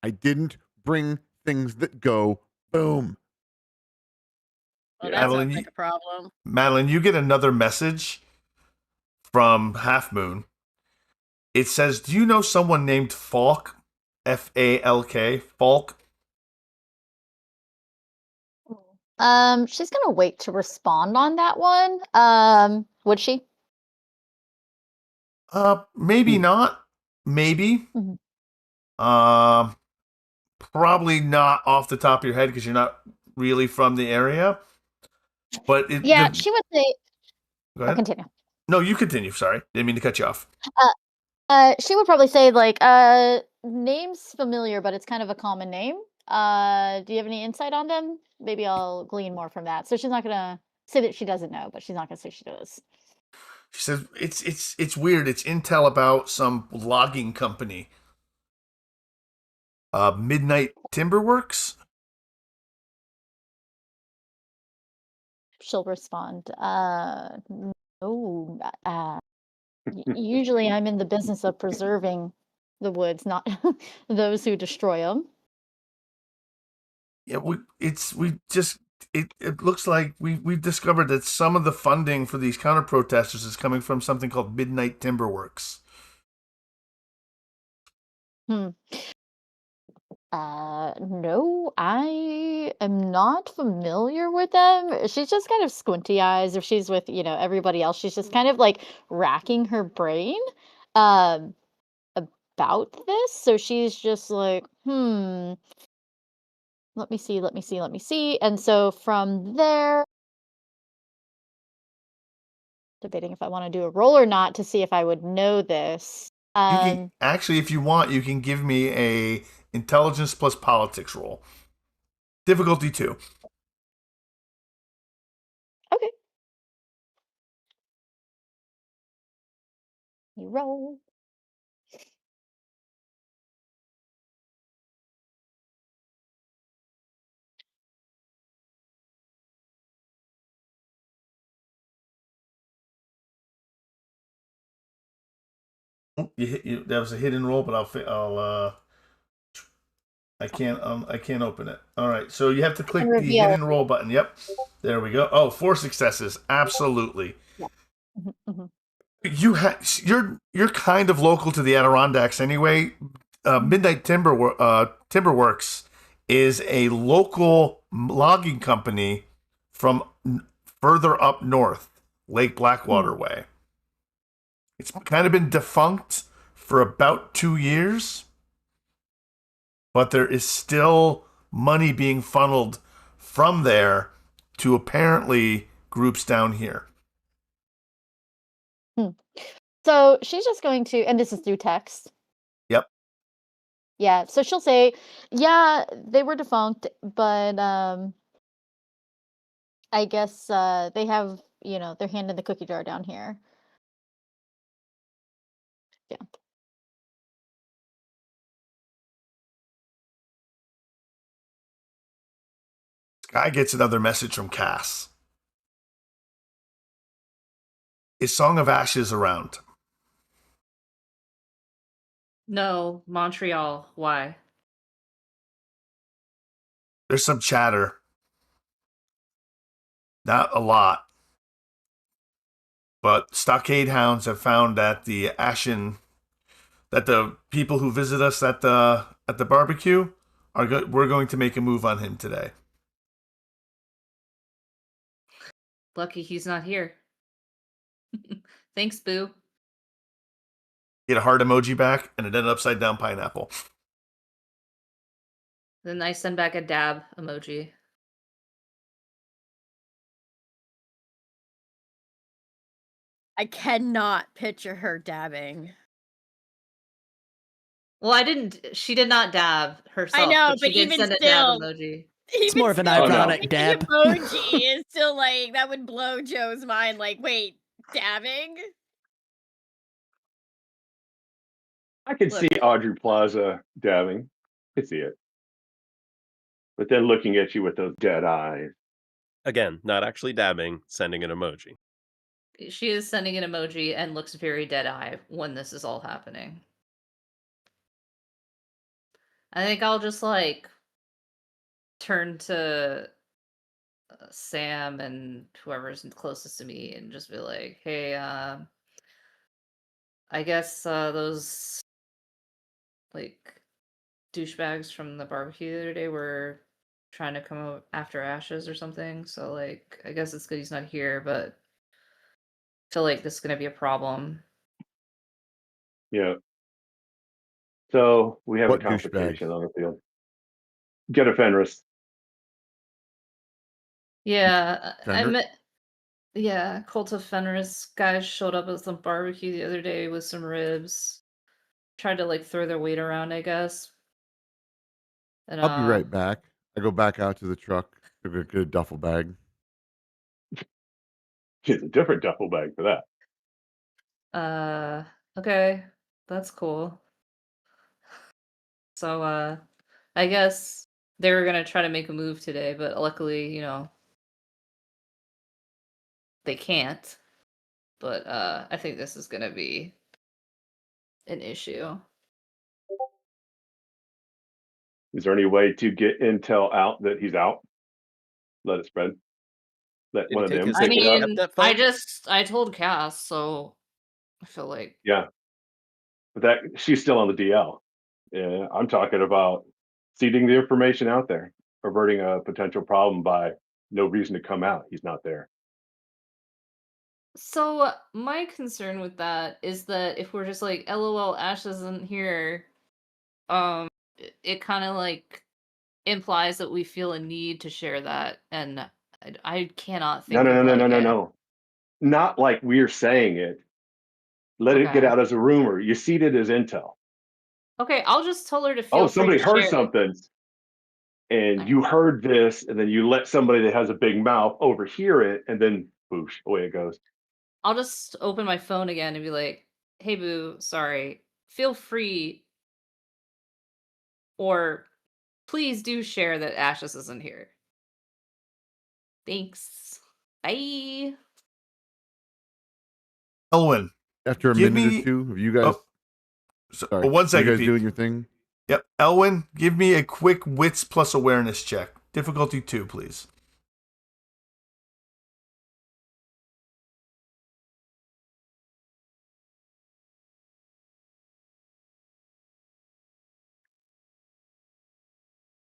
Speaker 8: I didn't bring things that go boom.
Speaker 5: Well,
Speaker 6: Yeah.
Speaker 5: that
Speaker 1: Madeline,
Speaker 5: sounds like a problem.
Speaker 1: Madeline, you get another message from Half Moon. It says, "Do you know someone named Falk? Falk? Falk?"
Speaker 3: She's gonna wait to respond on that one. Would she?
Speaker 1: Maybe not. Maybe.
Speaker 3: Mhm.
Speaker 1: Probably not off the top of your head because you're not really from the area. But
Speaker 3: Yeah, she would say.
Speaker 1: Go
Speaker 3: I'll
Speaker 1: ahead.
Speaker 3: continue.
Speaker 1: No, you continue. Sorry, didn't mean to cut you off.
Speaker 3: She would probably say like, name's familiar, but it's kind of a common name. Do you have any insight on them? Maybe I'll glean more from that. So she's not gonna say that she doesn't know, but she's not gonna say she does.
Speaker 1: She says it's weird. It's intel about some logging company. Midnight Timber Works.
Speaker 3: She'll respond, no. Usually I'm in the business of preserving the woods, not those who destroy them.
Speaker 1: Yeah, it looks like we've discovered that some of the funding for these counter protesters is coming from something called Midnight Timber Works.
Speaker 3: No, I am not familiar with them. She's just kind of squinty eyes. If she's with, everybody else, she's just kind of like racking her brain um about this. So she's just like, let me see, let me see, let me see. And so from there, debating if I want to do a roll or not to see if I would know this.
Speaker 1: You can actually, if you want, you can give me a intelligence plus politics roll. Difficulty 2.
Speaker 3: Okay. You roll.
Speaker 1: That was a hidden roll, but I can't open it. All right, so you have to click the
Speaker 3: Reveal.
Speaker 1: hidden roll button. Yep, there we go. Oh, 4 successes. Absolutely. You're kind of local to the Adirondacks anyway. Midnight Timber Works is a local logging company from further up north, Lake Blackwater way. It's kind of been defunct for about 2 years, but there is still money being funneled from there to apparently groups down here.
Speaker 3: So she's just going to, and this is through text.
Speaker 1: Yep.
Speaker 3: Yeah, so she'll say, "Yeah, they were defunct, but I guess they have, their hand in the cookie jar down here." Yeah.
Speaker 1: Guy gets another message from Cass. Is Song of Ashes around?
Speaker 2: No, Montreal. Why?
Speaker 1: There's some chatter. Not a lot. But stockade hounds have found that the people who visit us at the barbecue we're going to make a move on him today.
Speaker 2: Lucky he's not here. Thanks, Boo.
Speaker 1: Get a heart emoji back and an upside down pineapple.
Speaker 2: Then I send back a dab emoji.
Speaker 5: I cannot picture her dabbing.
Speaker 2: Well, she did not dab herself.
Speaker 5: I know,
Speaker 2: but she
Speaker 5: but
Speaker 2: did
Speaker 5: even
Speaker 2: send a
Speaker 5: still,
Speaker 2: dab emoji.
Speaker 7: It's more of an
Speaker 5: still,
Speaker 7: ironic
Speaker 5: like,
Speaker 7: dab.
Speaker 5: The emoji is still like, that would blow Joe's mind. Like, wait, dabbing?
Speaker 6: I could
Speaker 2: Look.
Speaker 6: see Audrey Plaza dabbing. I could see it. But then looking at you with those dead eyes.
Speaker 4: Again, not actually dabbing, sending an emoji.
Speaker 2: She is sending an emoji and looks very dead-eye when this is all happening. I think I'll just, like, turn to Sam and whoever's closest to me and just be like, "Hey, I guess those, like, douchebags from the barbecue the other day were trying to come after Ashes or something. So, like, I guess it's good he's not here, but I feel like this is going to be a problem."
Speaker 6: Yeah. So we have
Speaker 8: What
Speaker 6: a complication
Speaker 8: douchebags?
Speaker 6: on the field. Get a Fenris.
Speaker 2: Yeah, I
Speaker 8: Fenrir?
Speaker 2: met. Yeah, Cult of Fenris guys showed up at some barbecue the other day with some ribs. Tried to like throw their weight around, I guess. And
Speaker 8: I'll be right back. I go back out to the truck to get a duffel bag.
Speaker 6: Get a different duffel bag for that.
Speaker 2: okay, that's cool. So I guess they were gonna try to make a move today, but luckily, they can't. But I think this is gonna be an issue.
Speaker 6: Is there any way to get intel out that he's out? Let it spread. Let
Speaker 4: Did
Speaker 6: one
Speaker 4: he
Speaker 6: of
Speaker 4: take
Speaker 6: them
Speaker 4: his
Speaker 2: I
Speaker 6: pick it up.
Speaker 2: mean,
Speaker 4: that phone?
Speaker 2: I told Cass, so I feel like
Speaker 6: Yeah. But that she's still on the DL. Yeah, I'm talking about seeding the information out there, averting a potential problem by no reason to come out. He's not there.
Speaker 2: So my concern with that is that if we're just like, LOL, Ash isn't here, it kind of like implies that we feel a need to share that, and I cannot
Speaker 6: No,
Speaker 2: think
Speaker 6: no,
Speaker 2: of
Speaker 6: no, no, no,
Speaker 2: like
Speaker 6: no,
Speaker 2: a
Speaker 6: no. Not like we're saying it. Let it get
Speaker 2: okay.
Speaker 6: out as a rumor. You seed it as intel.
Speaker 2: Okay, I'll just tell her to
Speaker 6: Oh,
Speaker 2: feel free to
Speaker 6: somebody heard
Speaker 2: share.
Speaker 6: something and
Speaker 2: Alright.
Speaker 6: you heard this, and then you let somebody that has a big mouth overhear it, and then boosh, away it goes.
Speaker 2: I'll just open my phone again and be like, "Hey, boo, sorry. Feel free, or please do share that Ashes isn't here. Thanks. Bye."
Speaker 1: Elwin,
Speaker 8: After a
Speaker 1: give
Speaker 8: minute or
Speaker 1: me.
Speaker 8: two of you guys,
Speaker 1: Oh, so,
Speaker 8: sorry,
Speaker 1: one
Speaker 8: you
Speaker 1: second,
Speaker 8: guys
Speaker 1: Pete.
Speaker 8: doing your thing.
Speaker 1: Yep, Elwin, give me a quick wits plus awareness check. Difficulty 2, please.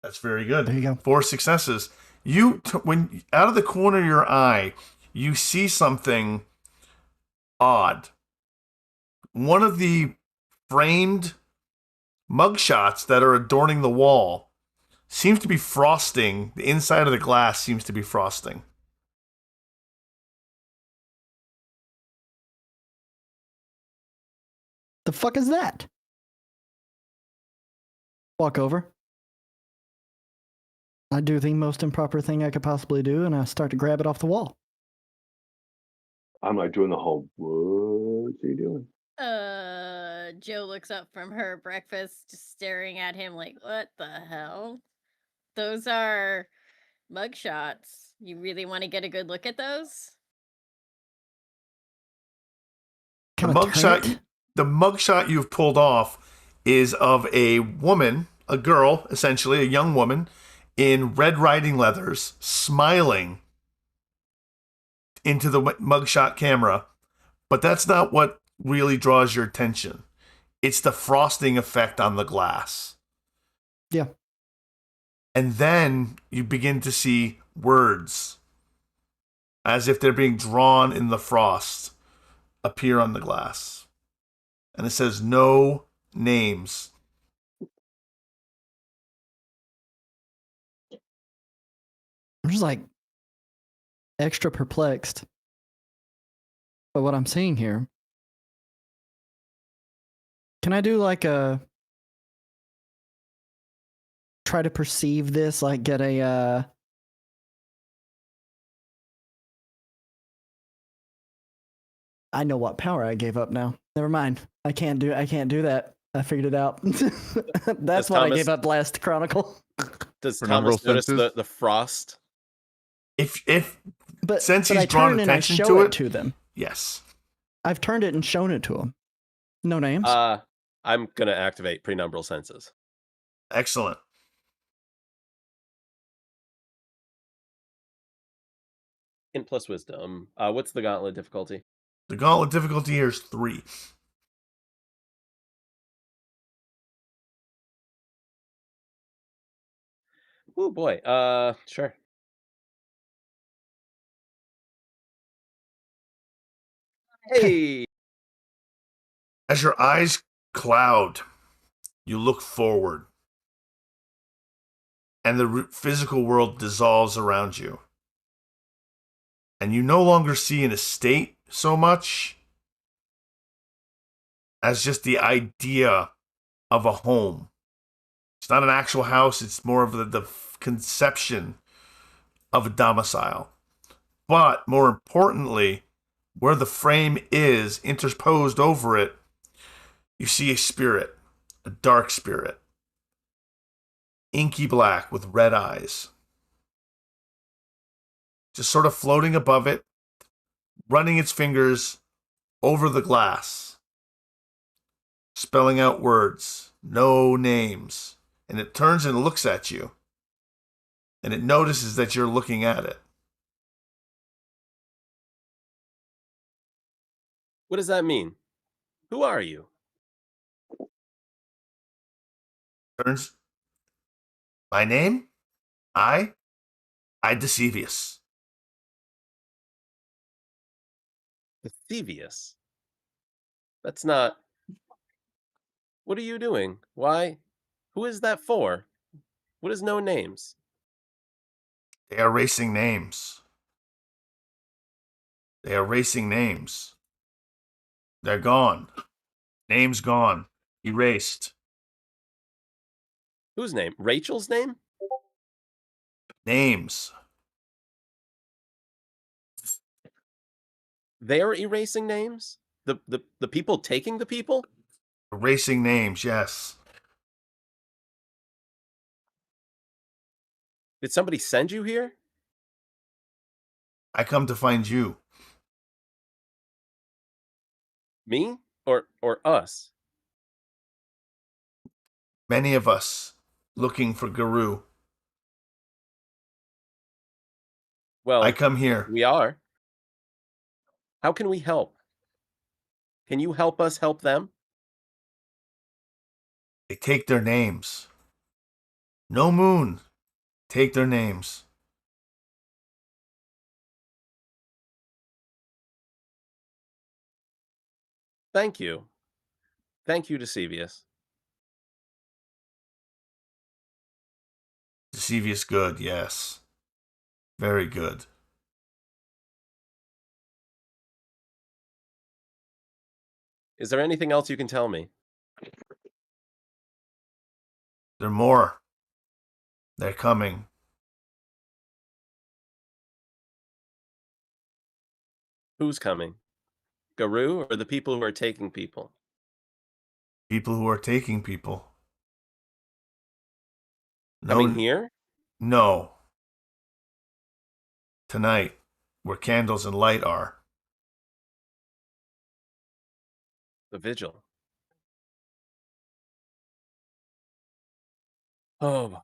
Speaker 1: That's very good.
Speaker 7: There you go.
Speaker 1: 4 successes. When out of the corner of your eye, you see something odd. One of the framed mugshots that are adorning the wall seems to be frosting. The inside of the glass seems to be frosting.
Speaker 7: The fuck is that? Walk over. I do the most improper thing I could possibly do, and I start to grab it off the wall.
Speaker 6: I'm like doing the whole, what's he doing?
Speaker 5: Joe looks up from her breakfast, just staring at him like, what the hell? Those are mugshots. You really want to get a good look at those?
Speaker 1: The
Speaker 7: Kinda turn
Speaker 1: mugshot,
Speaker 7: it.
Speaker 1: the mugshot you've pulled off is of a woman, a girl, essentially, a young woman, in Red Riding leathers, smiling into the mugshot camera. But that's not what really draws your attention. It's the frosting effect on the glass.
Speaker 7: Yeah.
Speaker 1: And then you begin to see words, as if they're being drawn in the frost, appear on the glass. And it says, no names.
Speaker 7: I'm just like extra perplexed by what I'm seeing here. Can I do like a try to perceive this, like get a I know what power I gave up now. Never mind. I can't do that. I figured it out. That's what I gave up last chronicle.
Speaker 4: Does
Speaker 8: For
Speaker 4: Thomas
Speaker 8: numbral
Speaker 4: notice
Speaker 8: senses?
Speaker 4: the frost?
Speaker 7: But
Speaker 1: Since
Speaker 7: but
Speaker 1: he's
Speaker 7: I
Speaker 1: drawn
Speaker 7: turn and I
Speaker 1: attention
Speaker 7: show
Speaker 1: to
Speaker 7: it
Speaker 1: it,
Speaker 7: to them.
Speaker 1: yes.
Speaker 7: I've turned it and shown it to them. No names.
Speaker 4: I'm gonna activate prenumbral senses.
Speaker 1: Excellent.
Speaker 4: Int plus wisdom. What's the gauntlet difficulty?
Speaker 1: The gauntlet difficulty here is 3.
Speaker 4: Oh boy. Sure. Hey.
Speaker 1: As your eyes cloud, you look forward, and the physical world dissolves around you. And you no longer see an estate so much as just the idea of a home. It's not an actual house, it's more of the conception of a domicile. But more importantly, where the frame is interposed over it, you see a spirit, a dark spirit, inky black with red eyes, just sort of floating above it, running its fingers over the glass, spelling out words, no names. And it turns and looks at you, and it notices that you're looking at it.
Speaker 4: What does that mean? Who are you?
Speaker 1: Turns. My name? I Deceivius.
Speaker 4: Thievius. That's not. What are you doing? Why? Who is that for? What is no names?
Speaker 1: They are erasing names. They are erasing names. They're gone. Names gone. Erased.
Speaker 4: Whose name? Rachel's name?
Speaker 1: Names.
Speaker 4: They're erasing names? The people taking the people?
Speaker 1: Erasing names, yes.
Speaker 4: Did somebody send you here?
Speaker 1: I come to find you.
Speaker 4: Me? Or us?
Speaker 1: Many of us looking for Guru.
Speaker 4: Well,
Speaker 1: I come here.
Speaker 4: we are. How can we help? Can you help us help them?
Speaker 1: They take their names. No moon. Take their names.
Speaker 4: Thank you. Thank you, Deceivius.
Speaker 1: Deceivius good, yes. Very good.
Speaker 4: Is there anything else you can tell me?
Speaker 1: There are more. They're coming.
Speaker 4: Who's coming? Garou or the people who are taking people?
Speaker 1: People who are taking people.
Speaker 4: Coming here?
Speaker 1: No. Tonight, where candles and light are.
Speaker 4: The vigil. Oh.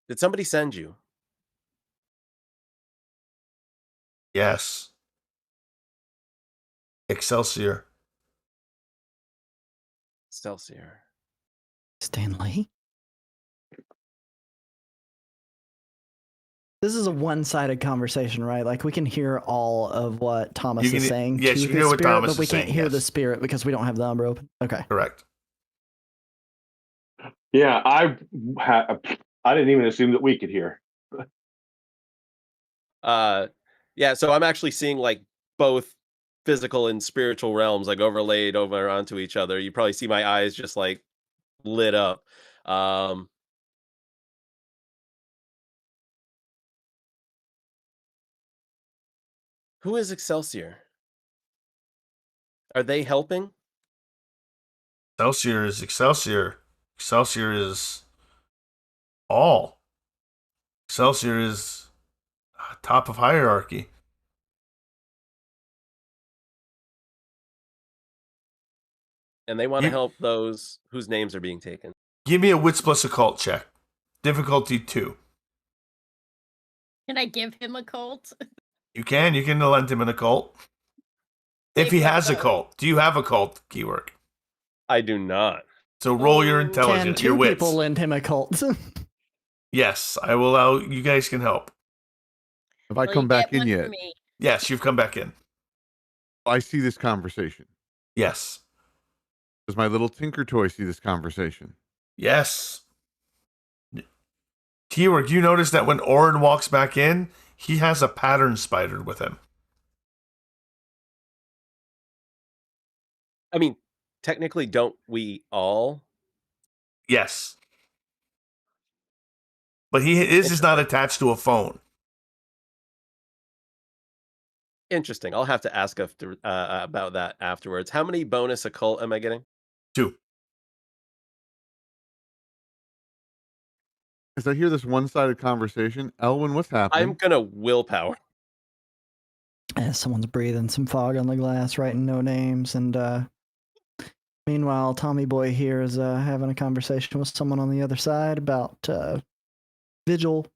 Speaker 4: Did somebody send you?
Speaker 1: Yes. Excelsior.
Speaker 4: Excelsior.
Speaker 7: Stanley? This is a one-sided conversation, right? Like we can hear all of what Thomas is saying
Speaker 1: yes,
Speaker 7: to
Speaker 1: you
Speaker 7: the
Speaker 1: can hear what
Speaker 7: spirit,
Speaker 1: Thomas
Speaker 7: but we
Speaker 1: is
Speaker 7: can't
Speaker 1: saying,
Speaker 7: hear the
Speaker 1: yes.
Speaker 7: spirit because we don't have the Umbra open. Okay.
Speaker 1: Correct.
Speaker 6: Yeah, I didn't even assume that we could hear.
Speaker 4: Yeah, so I'm actually seeing like both physical and spiritual realms like overlaid over onto each other. You probably see my eyes just like lit up. Who is Excelsior? Are they helping?
Speaker 1: Excelsior is Excelsior. Excelsior is all. Excelsior is top of hierarchy.
Speaker 4: And they want to help those whose names are being taken.
Speaker 1: Give me a wits plus occult check. Difficulty 2.
Speaker 5: Can I give him a cult?
Speaker 1: You can lend him an occult. If he has a cult. Do you have a cult keyword?
Speaker 4: I do not.
Speaker 1: So roll your
Speaker 7: Can
Speaker 1: intelligence, your
Speaker 7: two
Speaker 1: wits.
Speaker 7: people lend him a cult?
Speaker 1: Yes, I will allow you guys can help.
Speaker 8: Have I come back in yet?
Speaker 1: Yes, you've come back in.
Speaker 8: I see this conversation.
Speaker 1: Yes.
Speaker 8: Does my little tinker toy see this conversation?
Speaker 1: Yes. Keyword, you notice that when Orin walks back in, he has a pattern spider with him.
Speaker 4: I mean, technically, don't we all?
Speaker 1: Yes. But his is not attached to a phone.
Speaker 4: Interesting. I'll have to ask about that afterwards. How many bonus occult am I getting?
Speaker 1: 2.
Speaker 8: As I hear this one-sided conversation, Elwin, what's happening?
Speaker 4: I'm gonna willpower.
Speaker 7: Someone's breathing some fog on the glass, writing no names, and meanwhile, Tommy Boy here is having a conversation with someone on the other side about Vigil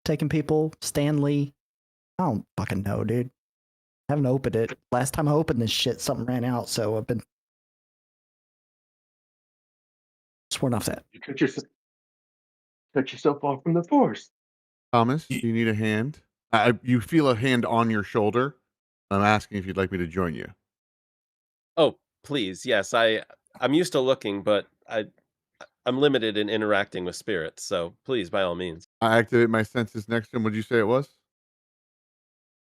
Speaker 7: taking people, Stanley. I don't fucking know, dude. I haven't opened it. Last time I opened this shit, something ran out, so I've been sworn off that.
Speaker 6: You cut yourself off from the force.
Speaker 8: Thomas, do you need a hand? You feel a hand on your shoulder. I'm asking if you'd like me to join you.
Speaker 4: Oh, please. Yes, I'm used to looking, but I'm limited in interacting with spirits, so please, by all means.
Speaker 8: I activate my senses next to him. What'd you say it was?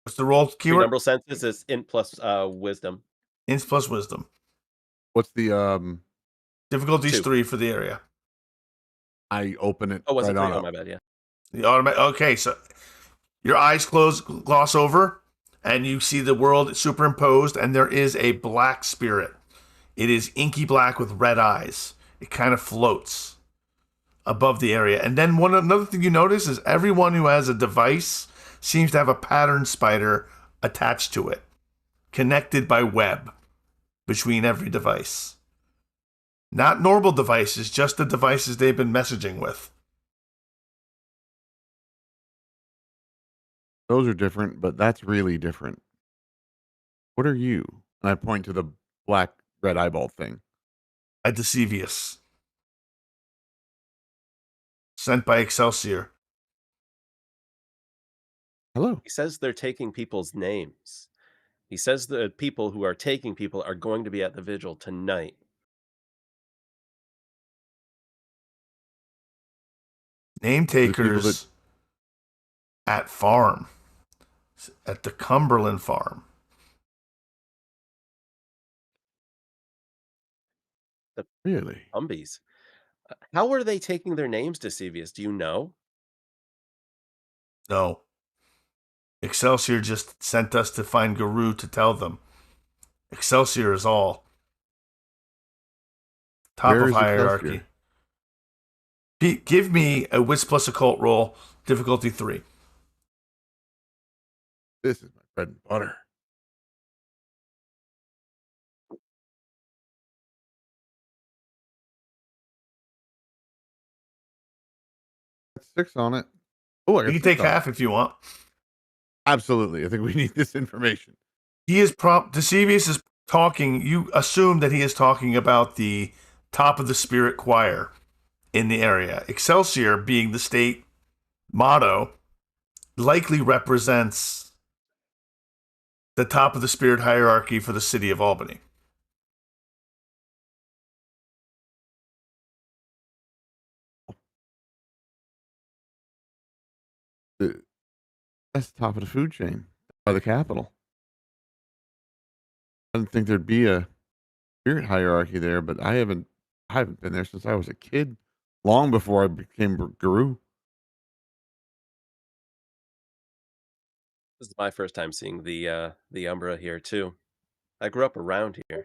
Speaker 1: What's the roll keyword?
Speaker 4: Number senses is int plus wisdom.
Speaker 1: Int plus wisdom.
Speaker 8: What's the
Speaker 1: difficulty's
Speaker 4: 2.
Speaker 1: 3 for the area.
Speaker 8: I open it.
Speaker 4: Oh, was it
Speaker 8: right
Speaker 4: 3?
Speaker 8: on
Speaker 4: Oh, my
Speaker 8: up.
Speaker 4: bad. Yeah.
Speaker 1: The automatic. Okay, so your eyes gloss over, and you see the world superimposed, and there is a black spirit. It is inky black with red eyes. It kind of floats above the area. And then another thing you notice is everyone who has a device seems to have a pattern spider attached to it, connected by web between every device. Not normal devices, just the devices they've been messaging with.
Speaker 8: Those are different, but that's really different. What are you? And I point to the black red eyeball thing.
Speaker 1: A Deceivius. Sent by Excelsior.
Speaker 8: Hello.
Speaker 4: He says they're taking people's names. He says the people who are taking people are going to be at the vigil tonight.
Speaker 1: Name takers at farm. At the Cumberland farm.
Speaker 4: The
Speaker 8: Really?
Speaker 4: Humbies. How are they taking their names, Decivius? Do you know?
Speaker 1: No. Excelsior just sent us to find Guru to tell them. Excelsior is all. Top
Speaker 8: Where
Speaker 1: of
Speaker 8: is
Speaker 1: hierarchy.
Speaker 8: Excelsior?
Speaker 1: Pete, give me a Wits plus occult roll, difficulty 3.
Speaker 8: This is my bread and butter. That's 6 on it. Oh, I
Speaker 1: You
Speaker 8: got
Speaker 1: can
Speaker 8: 6
Speaker 1: take
Speaker 8: on it.
Speaker 1: half if you want.
Speaker 8: Absolutely. I think we need this information.
Speaker 1: He is Decivius is talking. You assume that he is talking about the top of the spirit choir in the area. Excelsior, being the state motto, likely represents the top of the spirit hierarchy for the city of Albany.
Speaker 8: That's the top of the food chain by the Capitol. I didn't think there'd be a spirit hierarchy there, but I haven't been there since I was a kid, long before I became Guru.
Speaker 4: This is my first time seeing the Umbra here too. I grew up around here.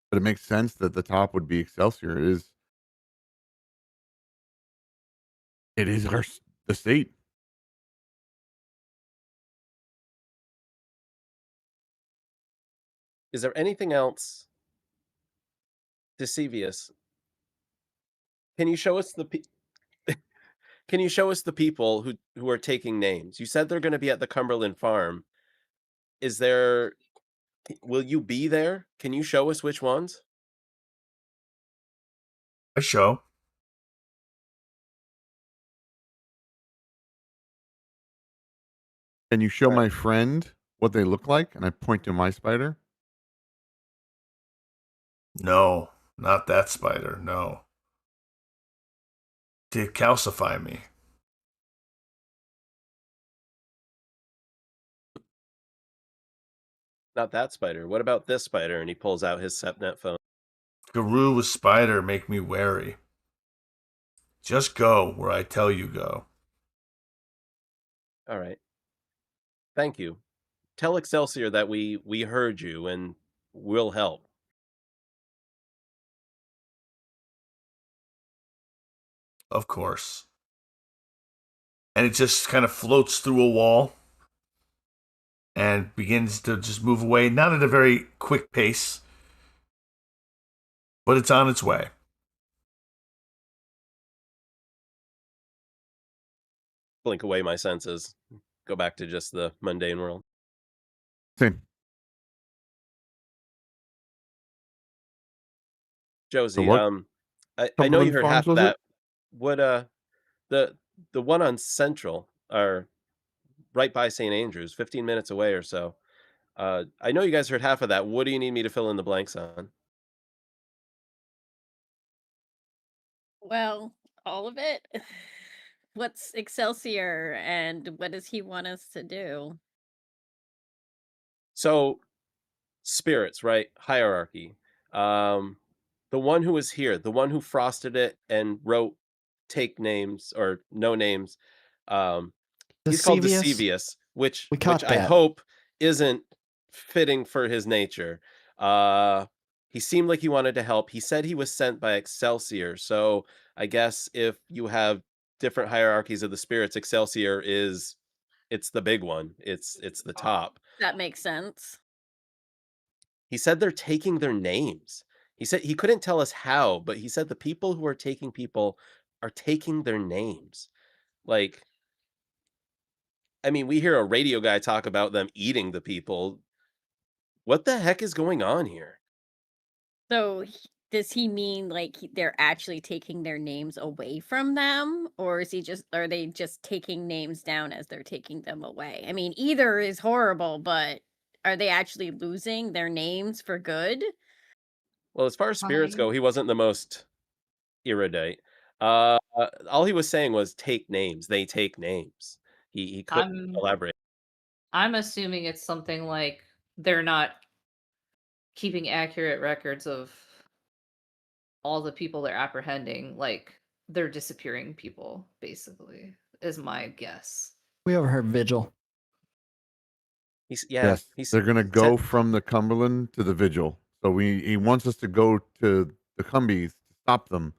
Speaker 8: But it makes sense that the top would be Excelsior. It is the state.
Speaker 4: Is there anything else, Decivius? Can you show us the Can you show us the people who are taking names? You said they're going to be at the Cumberland farm. Is there? Will you be there? Can you show us which ones?
Speaker 1: A show.
Speaker 8: Can you show my friend what they look like? And I point to my spider.
Speaker 1: No, not that spider. No. To calcify me.
Speaker 4: Not that spider. What about this spider? And he pulls out his Sepnet phone.
Speaker 1: Guru with spider make me wary. Just go where I tell you go.
Speaker 4: All right. Thank you. Tell Excelsior that we heard you and we'll help.
Speaker 1: Of course. And it just kind of floats through a wall and begins to just move away, not at a very quick pace, but it's on its way.
Speaker 4: Blink away my senses. Go back to just the mundane world.
Speaker 8: Same.
Speaker 4: Josie,
Speaker 8: what
Speaker 4: I know you
Speaker 8: Cumberland
Speaker 4: heard
Speaker 8: Farms
Speaker 4: half of
Speaker 8: was it?
Speaker 4: that. What the one on Central are right by St. Andrews, 15 minutes away or so. I know you guys heard half of that. What do you need me to fill in the blanks on?
Speaker 5: Well, all of it. What's Excelsior and what does he want us to do?
Speaker 4: So, spirits, right? Hierarchy. The one who was here, the one who frosted it and wrote take names or no names, um, he's called
Speaker 7: Deceivious.
Speaker 4: Deceivious, which
Speaker 7: We caught
Speaker 4: I
Speaker 7: that.
Speaker 4: hope isn't fitting for his nature. He seemed like he wanted to help. He said he was sent by Excelsior, so I guess if you have different hierarchies of the spirits, Excelsior it's the big one. It's the top.
Speaker 5: That makes sense.
Speaker 4: He said they're taking their names. He said he couldn't tell us how, but he said the people who are taking people are taking their names. Like, I mean, we hear a radio guy talk about them eating the people. What the heck is going on here?
Speaker 5: So does he mean like they're actually taking their names away from them, or are they just taking names down as they're taking them away? I mean, either is horrible, but are they actually losing their names for good?
Speaker 4: Well, as far as spirits
Speaker 2: I
Speaker 4: go, he wasn't the most erudite. All he was saying was take names. They take names. He couldn't
Speaker 2: I'm
Speaker 4: elaborate.
Speaker 2: I'm assuming it's something like they're not keeping accurate records of all the people they're apprehending. Like they're disappearing people, basically, is my guess.
Speaker 7: We overheard Vigil.
Speaker 8: Yes,
Speaker 4: He's
Speaker 8: they're gonna
Speaker 4: said
Speaker 8: go from the Cumberland to the Vigil. So he wants us to go to the Cumbies to stop them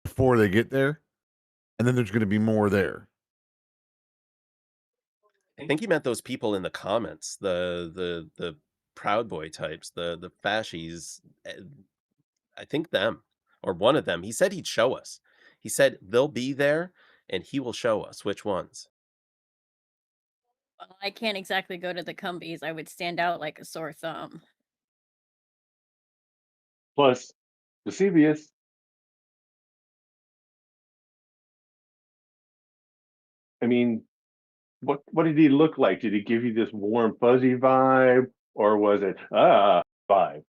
Speaker 8: before they get there, and then there's gonna be more there.
Speaker 4: I think he meant those people in the comments, the Proud Boy types, the fascies. I think them or one of them. He said he'd show us. He said they'll be there and he will show us which ones.
Speaker 5: Well, I can't exactly go to the Cumbies. I would stand out like a sore thumb.
Speaker 6: Plus, Eusebius, I mean, what did he look like? Did he give you this warm, fuzzy vibe, or was it vibe?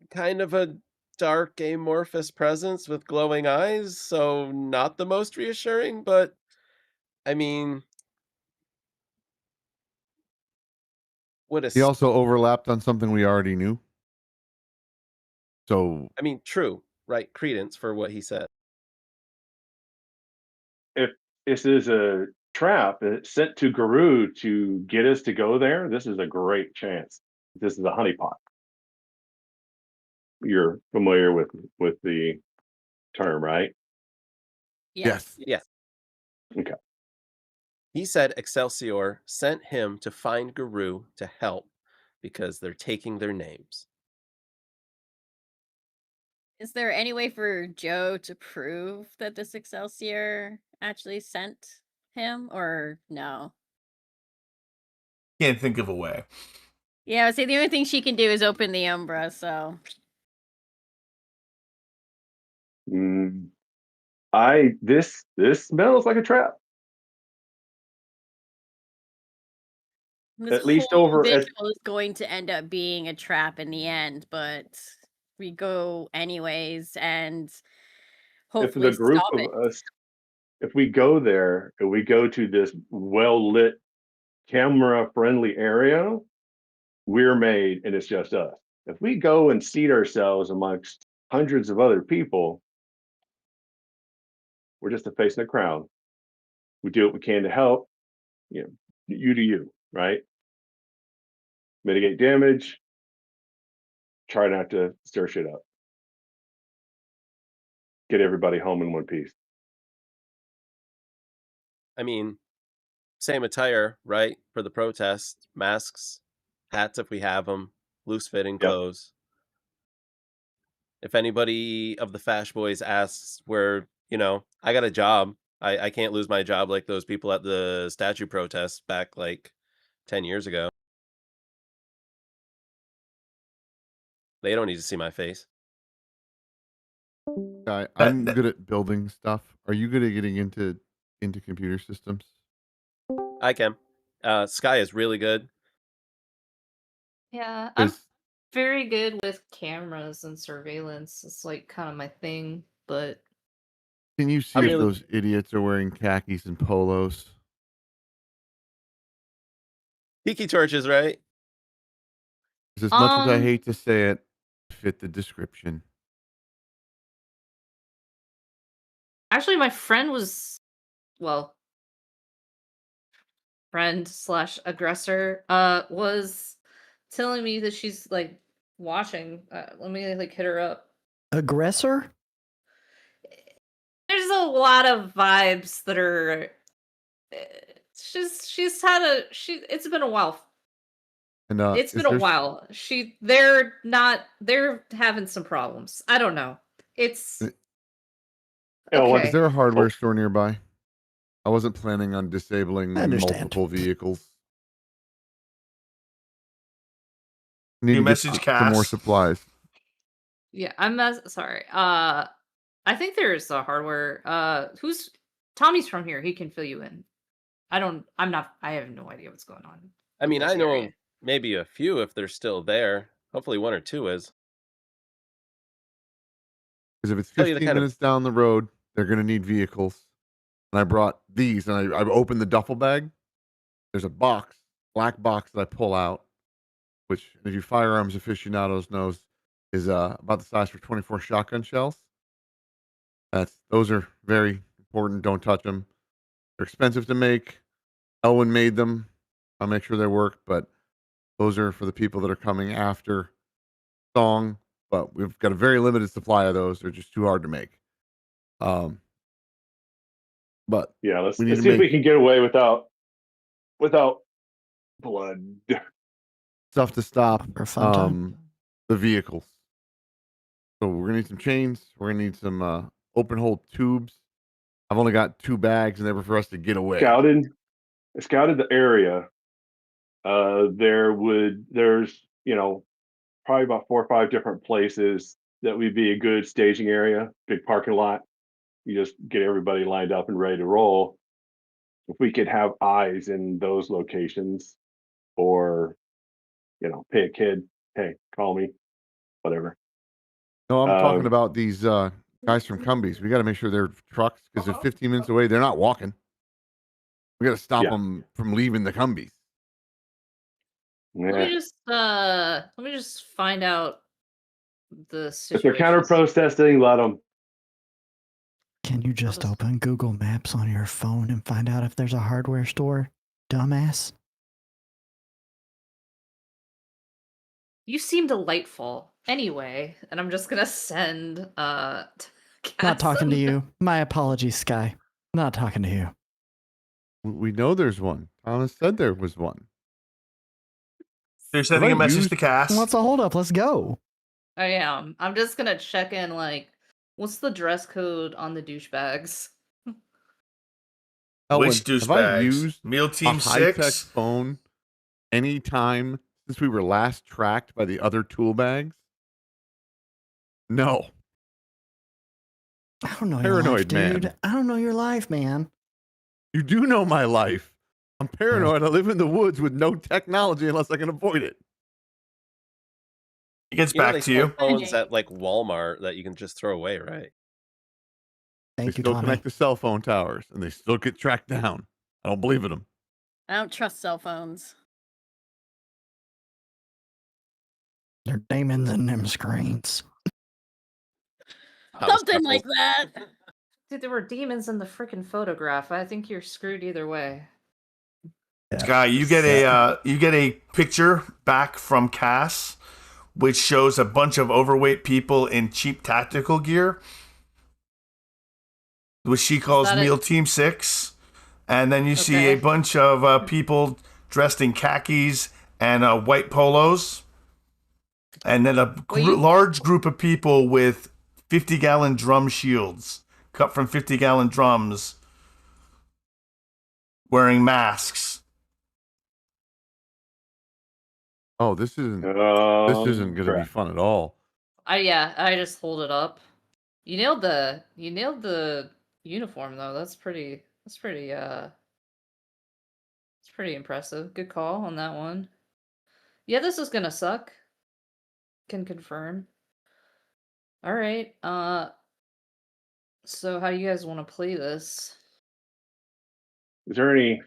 Speaker 4: Kind of a dark amorphous presence with glowing eyes, so not the most reassuring, but I mean, would a
Speaker 8: He also overlapped on something we already knew. So
Speaker 4: I mean, true, right? Credence for what he said.
Speaker 6: If this is a trap sent to Guru to get us to go there, this is a great chance. This is a honeypot. You're familiar with the term, right?
Speaker 8: yes.
Speaker 4: Yeah.
Speaker 6: Okay.
Speaker 4: He said Excelsior sent him to find Guru to help because they're taking their names.
Speaker 5: Is there any way for Joe to prove that this Excelsior actually sent him, or no?
Speaker 1: Can't think of a way.
Speaker 5: Yeah, I would say the only thing she can do is open the Umbra, so
Speaker 6: This smells like a trap.
Speaker 5: this
Speaker 6: At least
Speaker 5: whole
Speaker 6: over at
Speaker 5: visual is going to end up being a trap in the end, but we go anyways and
Speaker 6: if
Speaker 5: hopefully
Speaker 6: the group
Speaker 5: stop
Speaker 6: of
Speaker 5: it.
Speaker 6: us, if we go there and we go to this well lit, camera friendly area, we're made and it's just us. If we go and seat ourselves amongst hundreds of other people, we're just a face in a crowd. We do what we can to help, you know, you do you, right? Mitigate damage, try not to stir shit up. Get everybody home in one piece.
Speaker 4: I mean, same attire, right? For the protest, masks, hats if we have them, loose fitting
Speaker 6: Yep.
Speaker 4: clothes. If anybody of the Fash Boys asks where, I got a job. I can't lose my job like those people at the statue protest back like 10 years ago. They don't need to see my face.
Speaker 8: I'm good at building stuff. Are you good at getting into computer systems?
Speaker 4: I can. Sky is really good.
Speaker 2: Yeah, I'm
Speaker 8: 'Cause
Speaker 2: very good with cameras and surveillance. It's like kind of my thing, but
Speaker 8: can you see if those idiots are wearing khakis and polos?
Speaker 4: Tiki torches, right?
Speaker 8: 'Cause as much as I hate to say it, fit the description.
Speaker 2: actually my friend was, well, friend slash aggressor was telling me that she's like watching. Let me like hit her up.
Speaker 7: Aggressor?
Speaker 2: There's a lot of vibes that are she's had it's been a while.
Speaker 8: And
Speaker 2: It's been a while. They're having some problems. I don't know. It's
Speaker 6: Okay.
Speaker 8: Is there a hardware store nearby? I wasn't planning on disabling
Speaker 7: I understand.
Speaker 8: multiple vehicles. Need
Speaker 1: You
Speaker 8: to get
Speaker 1: message
Speaker 8: some more
Speaker 1: Cass.
Speaker 8: supplies.
Speaker 2: Yeah, sorry. I think there's a hardware. Who's Tommy's from here? He can fill you in. I have no idea what's going on.
Speaker 4: I mean,
Speaker 2: this
Speaker 4: I know
Speaker 2: area.
Speaker 4: maybe a few if they're still there. Hopefully one or two is.
Speaker 8: Because if it's
Speaker 4: Tell you the
Speaker 8: 15
Speaker 4: kind of-
Speaker 8: minutes down the road, they're going to need vehicles. And I brought these, and I opened the duffel bag, there's a box, black box that I pull out, which, if you firearms aficionados knows, is about the size for 24 shotgun shells. Those are very important. Don't touch them. They're expensive to make. Elwin made them. I'll make sure they work, but those are for the people that are coming after Song. But we've got a very limited supply of those. They're just too hard to make. But
Speaker 6: Yeah, let's
Speaker 8: we need to
Speaker 6: see if we
Speaker 8: make
Speaker 6: can get away without blood.
Speaker 8: stuff to stop
Speaker 7: For fun time.
Speaker 8: the vehicles. So we're gonna need some chains. We're gonna need some open hole tubes. I've only got 2 bags, and they were for us to get away.
Speaker 6: Scouted the area. There's probably about 4 or 5 different places that would be a good staging area, big parking lot. You just get everybody lined up and ready to roll. If we could have eyes in those locations, or pay a kid, hey, call me, whatever.
Speaker 8: No, I'm talking
Speaker 6: Um,
Speaker 8: about these guys from Cumbies. We got to make sure they're trucks, because they're 15 minutes away. They're not walking. We got to stop
Speaker 6: Yeah.
Speaker 8: them from leaving the Cumbies.
Speaker 2: Let me just find out the
Speaker 6: If
Speaker 2: situation.
Speaker 6: they're counter protesting, let them.
Speaker 7: Can you just open Google Maps on your phone and find out if there's a hardware store, dumbass?
Speaker 2: You seem delightful. Anyway, and I'm just gonna send
Speaker 7: Not talking to you. My apologies, Sky. Not talking to you.
Speaker 8: We know there's one. Thomas said there was one.
Speaker 1: They're sending a message
Speaker 8: used-
Speaker 1: to Cass.
Speaker 7: What's the holdup? Let's go.
Speaker 2: I am. I'm just gonna check in, like, what's the dress code on the douchebags?
Speaker 8: Elwin,
Speaker 1: Which
Speaker 8: have I
Speaker 1: douchebags?
Speaker 8: used
Speaker 1: Meal
Speaker 8: a
Speaker 1: Team
Speaker 8: high-tech
Speaker 1: 6?
Speaker 8: phone any time since we were last tracked by the other tool bags? No.
Speaker 7: I don't know your life,
Speaker 8: Paranoid
Speaker 7: dude.
Speaker 8: man.
Speaker 7: I don't know your life, man.
Speaker 8: You do know my life. I'm paranoid. I live in the woods with no technology unless I can avoid it.
Speaker 1: It gets
Speaker 4: You know
Speaker 1: back
Speaker 4: they
Speaker 1: to
Speaker 4: sell
Speaker 1: you.
Speaker 4: phones at like Walmart that you can just throw away, right?
Speaker 7: Thank
Speaker 8: They
Speaker 7: you,
Speaker 8: still
Speaker 7: Tommy.
Speaker 8: connect to cell phone towers, and they still get tracked down. I don't believe in them.
Speaker 5: I don't trust cell phones.
Speaker 7: They're demons in them screens.
Speaker 5: Something like that.
Speaker 2: Dude, there were demons in the freaking photograph. I think you're screwed either way.
Speaker 1: Guy, you get a picture back from Cass, which shows a bunch of overweight people in cheap tactical gear, which she calls
Speaker 2: that
Speaker 1: Meal
Speaker 2: it?
Speaker 1: Team 6. And then you see a
Speaker 2: Okay.
Speaker 1: bunch of people dressed in khakis and white polos. And then a large group of people with 50-gallon drum shields cut from 50-gallon drums, wearing masks.
Speaker 8: Oh, this isn't going to be fun at all.
Speaker 2: I just hold it up. You nailed the uniform though. That's pretty impressive. Good call on that one. Yeah, this is gonna suck. Can confirm. All right. So how do you guys want to play this?
Speaker 6: Is there any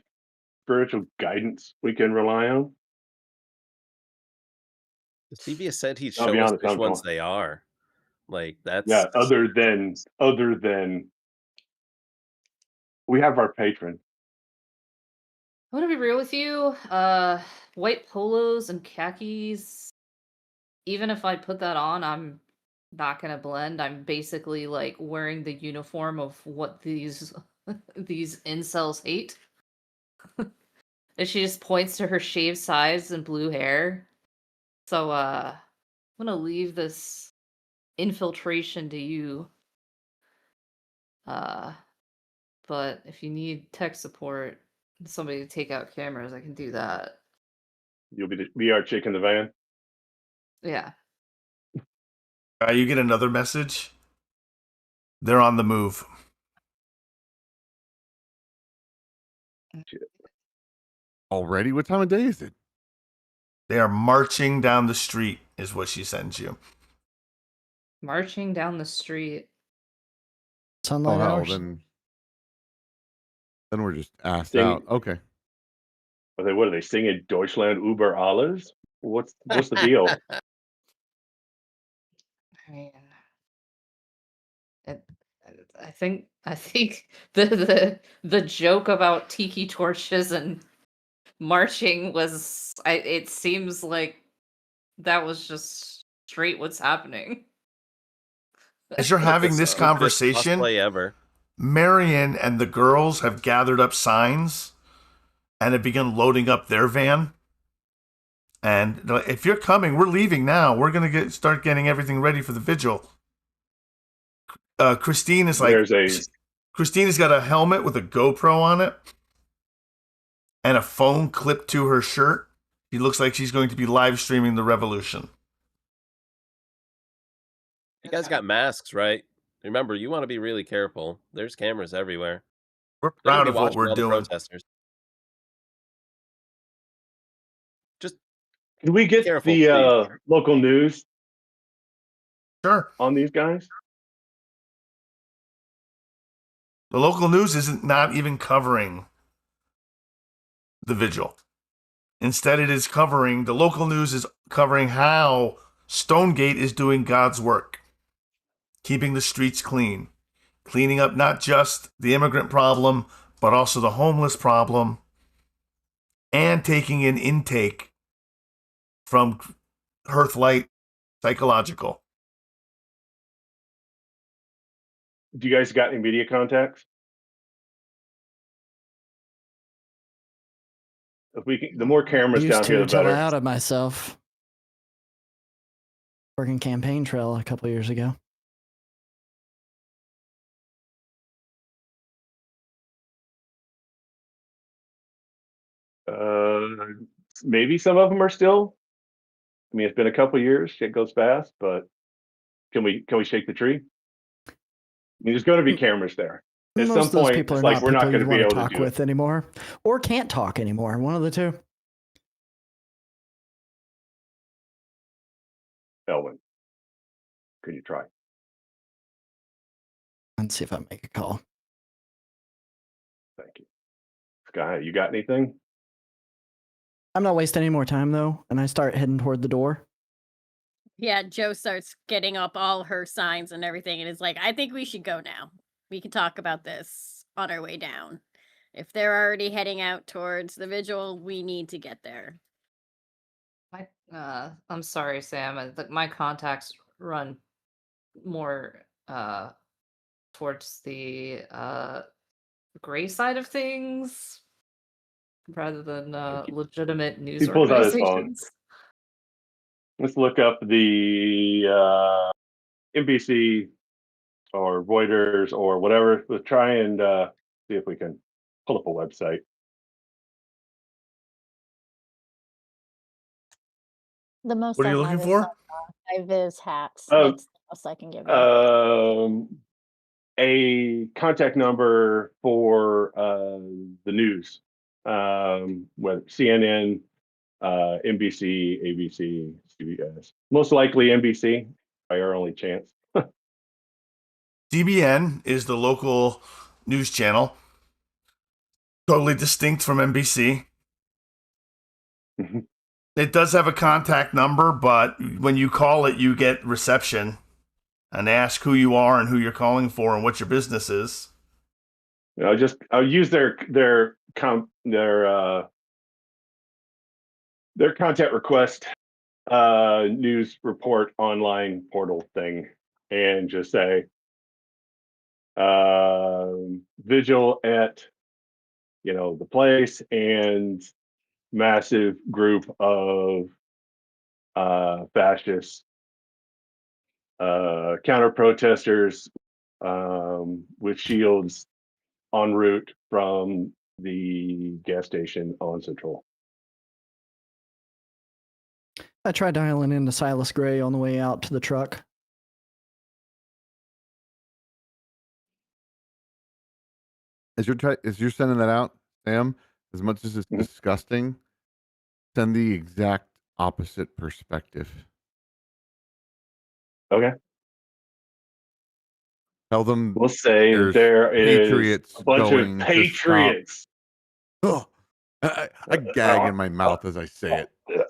Speaker 6: spiritual guidance we can rely on?
Speaker 4: Stevia said he'd
Speaker 6: I'll
Speaker 4: show
Speaker 6: be
Speaker 4: us
Speaker 6: honest,
Speaker 4: which
Speaker 6: I'm
Speaker 4: ones
Speaker 6: going.
Speaker 4: they are. Like that's
Speaker 6: Yeah, other than we have our patron.
Speaker 2: I want to be real with you. White polos and khakis. Even if I put that on, I'm not gonna blend. I'm basically like wearing the uniform of what these these incels hate. And she just points to her shaved sides and blue hair. So I'm gonna leave this infiltration to you. But if you need tech support, somebody to take out cameras, I can do that.
Speaker 6: You'll be our chick in the van.
Speaker 2: Yeah.
Speaker 1: You get another message. They're on the move.
Speaker 8: Already? What time of day is it?
Speaker 1: They are marching down the street, is what she sends you.
Speaker 2: Marching down the street.
Speaker 7: Sunlight
Speaker 8: hell,
Speaker 7: hours.
Speaker 8: then we're just asked
Speaker 6: Dang
Speaker 8: out.
Speaker 6: it.
Speaker 8: Okay.
Speaker 6: What are they singing? Deutschland über alles? What's the deal?
Speaker 2: Yeah. It, I think the joke about tiki torches and marching was it seems like that was just straight what's happening.
Speaker 1: As you're having this
Speaker 4: Stupidest
Speaker 1: conversation,
Speaker 4: cosplay ever.
Speaker 1: Marion and the girls have gathered up signs and have begun loading up their van. And they're like, if you're coming, we're leaving now. We're gonna start getting everything ready for the vigil. Christine is like, Christina's got a helmet with a GoPro on it and a phone clipped to her shirt. She looks like she's going to be live streaming the revolution.
Speaker 4: You guys got masks, right? Remember, you want to be really careful. There's cameras everywhere.
Speaker 1: We're
Speaker 4: They're gonna
Speaker 1: proud
Speaker 4: be
Speaker 1: of what
Speaker 4: watching
Speaker 1: we're
Speaker 4: all the
Speaker 1: doing.
Speaker 4: protesters. Just
Speaker 6: Can we get
Speaker 4: careful,
Speaker 6: the
Speaker 4: please.
Speaker 6: local news
Speaker 1: Sure.
Speaker 6: on these guys?
Speaker 1: The local news isn't not even covering the vigil. Instead, the local news is covering how Stonegate is doing God's work, keeping the streets clean, cleaning up not just the immigrant problem, but also the homeless problem, and taking an intake from Hearthlight Psychological.
Speaker 6: Do you guys got any media contacts? If we can, the more cameras
Speaker 7: Used
Speaker 6: down
Speaker 7: to
Speaker 6: here, the
Speaker 7: until I
Speaker 6: better.
Speaker 7: outed myself. Working campaign trail a couple years ago.
Speaker 6: Maybe some of them are still. I mean, it's been a couple years. Shit goes fast, but can we shake the tree? I mean, there's going to be cameras there. At
Speaker 7: Most
Speaker 6: some
Speaker 7: of those
Speaker 6: point,
Speaker 7: people
Speaker 6: it's
Speaker 7: are
Speaker 6: like
Speaker 7: not
Speaker 6: we're not
Speaker 7: people
Speaker 6: going
Speaker 7: you
Speaker 6: to be
Speaker 7: want
Speaker 6: able
Speaker 7: to
Speaker 6: to
Speaker 7: talk
Speaker 6: do
Speaker 7: with
Speaker 6: it.
Speaker 7: anymore, or can't talk anymore. One of the two.
Speaker 6: Elwin, could you try?
Speaker 7: Let's see if I make a call.
Speaker 6: Thank you. Sky, you got anything?
Speaker 7: I'm not wasting any more time though, and I start heading toward the door.
Speaker 5: Yeah, Joe starts getting up all her signs and everything and is like, I think we should go now. We can talk about this on our way down. If they're already heading out towards the vigil, we need to get there.
Speaker 2: I'm sorry, Sam. My contacts run more towards the gray side of things rather than legitimate news
Speaker 6: He pulls out his phone.
Speaker 2: organizations.
Speaker 6: Let's look up the NBC or Reuters or whatever. Let's try and see if we can pull up a website.
Speaker 3: The most
Speaker 1: What are
Speaker 3: I
Speaker 1: you
Speaker 3: have
Speaker 1: looking
Speaker 3: is
Speaker 1: for?
Speaker 3: some high-vis hats.
Speaker 6: Oh.
Speaker 3: That's the most I can give you.
Speaker 6: A contact number for the news, whether CNN, NBC, ABC, CBS. Most likely NBC by our only chance.
Speaker 1: CBN is the local news channel, totally distinct from NBC. It does have a contact number, but when you call it, you get reception and ask who you are and who you're calling for and what your business is.
Speaker 6: I'll use their contact request news report online portal thing and just say vigil at the place and massive group of fascist counter protesters with shields en route from the gas station on Central.
Speaker 7: I tried dialing into Silas Gray on the way out to the truck.
Speaker 8: As you're sending that out, Sam, as much as it's disgusting, send the exact opposite perspective.
Speaker 6: Okay.
Speaker 8: Tell them
Speaker 6: We'll say
Speaker 8: there's
Speaker 6: there is
Speaker 8: patriots
Speaker 6: a bunch
Speaker 8: going
Speaker 6: of
Speaker 8: to stop.
Speaker 6: patriots.
Speaker 8: Ugh. I gag in my mouth as I say it.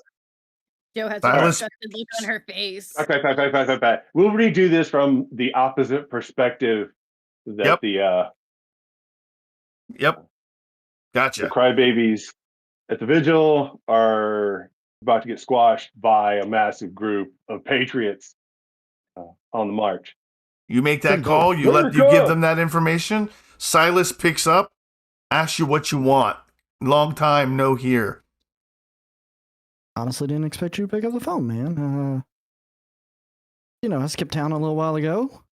Speaker 5: Joe has a
Speaker 1: Silas-
Speaker 5: disgusted look on her face.
Speaker 6: Okay. We'll redo this from the opposite perspective that
Speaker 1: Yep. Yep.
Speaker 6: the
Speaker 1: Gotcha.
Speaker 6: crybabies at the vigil are about to get squashed by a massive group of patriots on the march.
Speaker 1: You make that
Speaker 8: Simple.
Speaker 1: call, you
Speaker 6: America!
Speaker 1: give them that information. Silas picks up, asks you what you want. Long time no hear.
Speaker 7: Honestly, didn't expect you to pick up the phone, man. I skipped town a little while ago.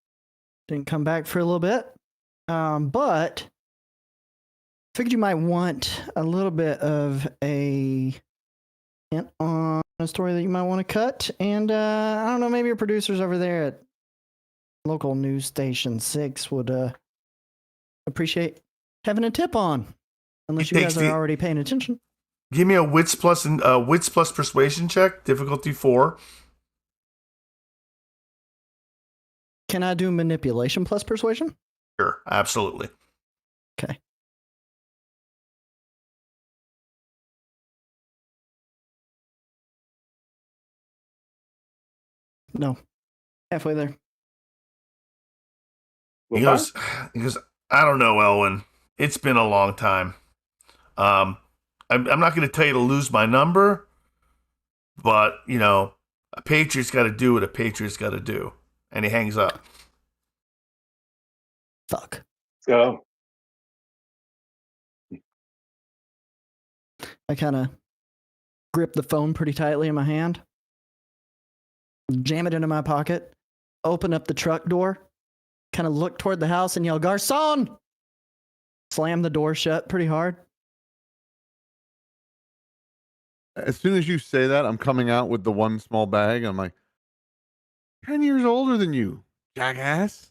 Speaker 7: Didn't come back for a little bit. But figured you might want a little bit of a hint on a story that you might want to cut. And I don't know, maybe your producers over there at local news station 6 would appreciate having a tip on. Unless you guys are already paying attention.
Speaker 1: Give me a wits plus persuasion check, difficulty 4.
Speaker 7: Can I do manipulation plus persuasion?
Speaker 1: Sure, absolutely.
Speaker 7: Okay. No. Halfway there.
Speaker 1: He goes, I don't know, Elwin. It's been a long time. I'm not going to tell you to lose my number, but, a Patriot's got to do what a Patriot's got to do. And he hangs up.
Speaker 7: Fuck.
Speaker 6: So
Speaker 7: I kind of grip the phone pretty tightly in my hand, jam it into my pocket, open up the truck door, kind of look toward the house and yell, "Garçon!" Slam the door shut pretty hard.
Speaker 8: As soon as you say that, I'm coming out with the one small bag. I'm like, 10 years older than you, jackass.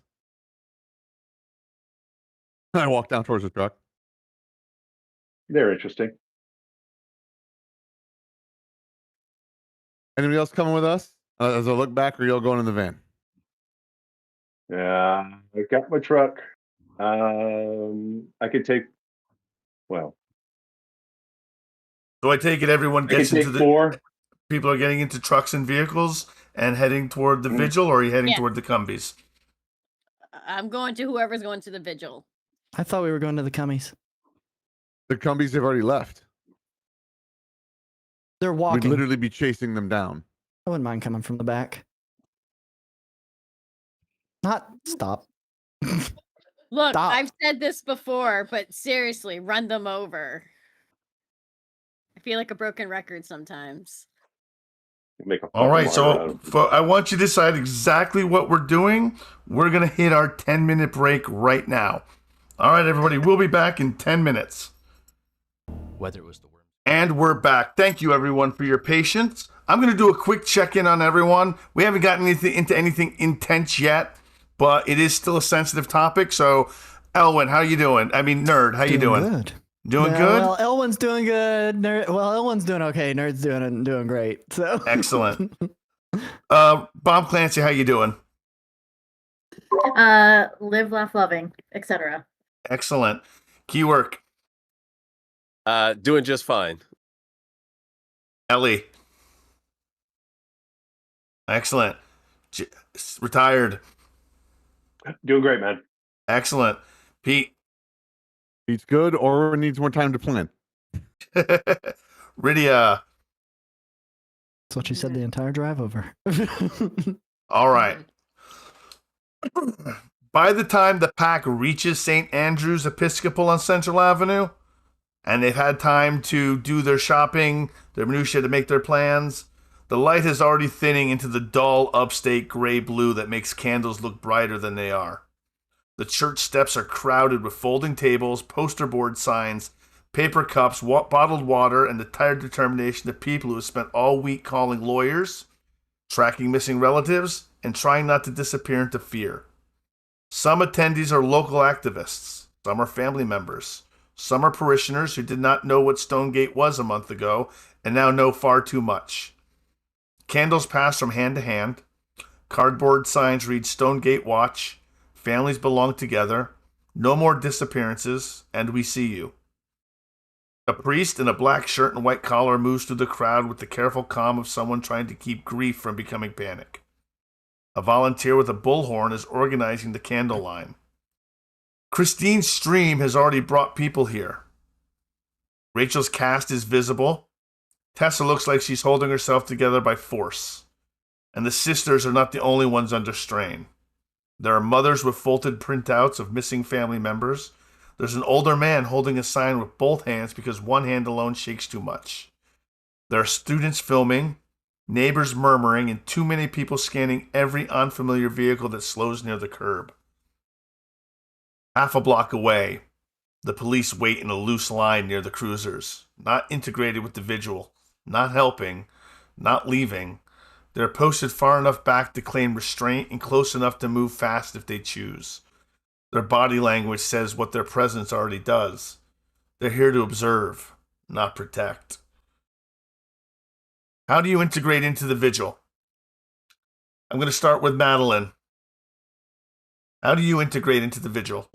Speaker 8: I walk down towards the truck.
Speaker 6: they're interesting.
Speaker 8: Anybody else coming with us? As I look back, are y'all going in the van?
Speaker 6: Yeah, I've got my truck. I could take. Well,
Speaker 1: So I take it everyone
Speaker 6: I can
Speaker 1: gets
Speaker 6: take
Speaker 1: into
Speaker 6: 4.
Speaker 1: people are getting into trucks and vehicles and heading toward the
Speaker 6: Mhm.
Speaker 1: vigil, or are you heading
Speaker 5: Yeah.
Speaker 1: toward the Cumbies?
Speaker 5: I'm going to whoever's going to the vigil.
Speaker 7: I thought we were going to the Cummies.
Speaker 8: The Cumbies have already left.
Speaker 7: They're
Speaker 8: We'd
Speaker 7: walking.
Speaker 8: literally be chasing them down.
Speaker 7: I wouldn't mind coming from the back. Stop.
Speaker 5: Look,
Speaker 7: Stop.
Speaker 5: I've said this before, but seriously, run them over. I feel like a broken record sometimes.
Speaker 6: Make a
Speaker 1: All right,
Speaker 6: fucking martyr out
Speaker 1: so
Speaker 6: of
Speaker 1: I want you to decide exactly what we're doing. We're going to hit our 10-minute break right now. All right, everybody, we'll be back in 10 minutes.
Speaker 9: Whether it was the worm.
Speaker 1: And we're back. Thank you, everyone, for your patience. I'm going to do a quick check-in on everyone. We haven't gotten into anything intense yet, but it is still a sensitive topic. So, Elwin, how you doing? I mean, Nerd, how you doing?
Speaker 7: Good.
Speaker 1: Doing
Speaker 7: Yeah,
Speaker 1: good?
Speaker 7: Well, Elwin's doing good. Elwin's doing okay. Nerd's doing great. So
Speaker 1: Excellent. Bob Clancy, how you doing?
Speaker 10: Live, laugh, loving, etc.
Speaker 1: Excellent. Key work.
Speaker 4: Doing just fine.
Speaker 1: Ellie. Excellent. Retired.
Speaker 6: Doing great, man.
Speaker 1: Excellent. Pete.
Speaker 8: It's good or needs more time to plan.
Speaker 1: Rydia.
Speaker 7: That's what she said the entire drive over.
Speaker 1: All right. By the time the pack reaches St. Andrew's Episcopal on Central Avenue, and they've had time to do their shopping, their minutiae to make their plans, the light is already thinning into the dull upstate gray blue that makes candles look brighter than they are. The church steps are crowded with folding tables, poster board signs, paper cups, bottled water, and the tired determination of people who have spent all week calling lawyers, tracking missing relatives, and trying not to disappear into fear. Some attendees are local activists. Some are family members. Some are parishioners who did not know what Stonegate was a month ago and now know far too much. Candles pass from hand to hand. Cardboard signs read Stonegate Watch. Families belong together. No more disappearances. And we see you. A priest in a black shirt and white collar moves through the crowd with the careful calm of someone trying to keep grief from becoming panic. A volunteer with a bullhorn is organizing the candle line. Christine's stream has already brought people here. Rachel's cast is visible. Tessa looks like she's holding herself together by force. And the sisters are not the only ones under strain. There are mothers with folded printouts of missing family members. There's an older man holding a sign with both hands because one hand alone shakes too much. There are students filming, neighbors murmuring, and too many people scanning every unfamiliar vehicle that slows near the curb. Half a block away, the police wait in a loose line near the cruisers, not integrated with the vigil, not helping, not leaving. They're posted far enough back to claim restraint and close enough to move fast if they choose. Their body language says what their presence already does. They're here to observe, not protect. How do you integrate into the vigil? I'm going to start with Madeline. How do you integrate into the vigil?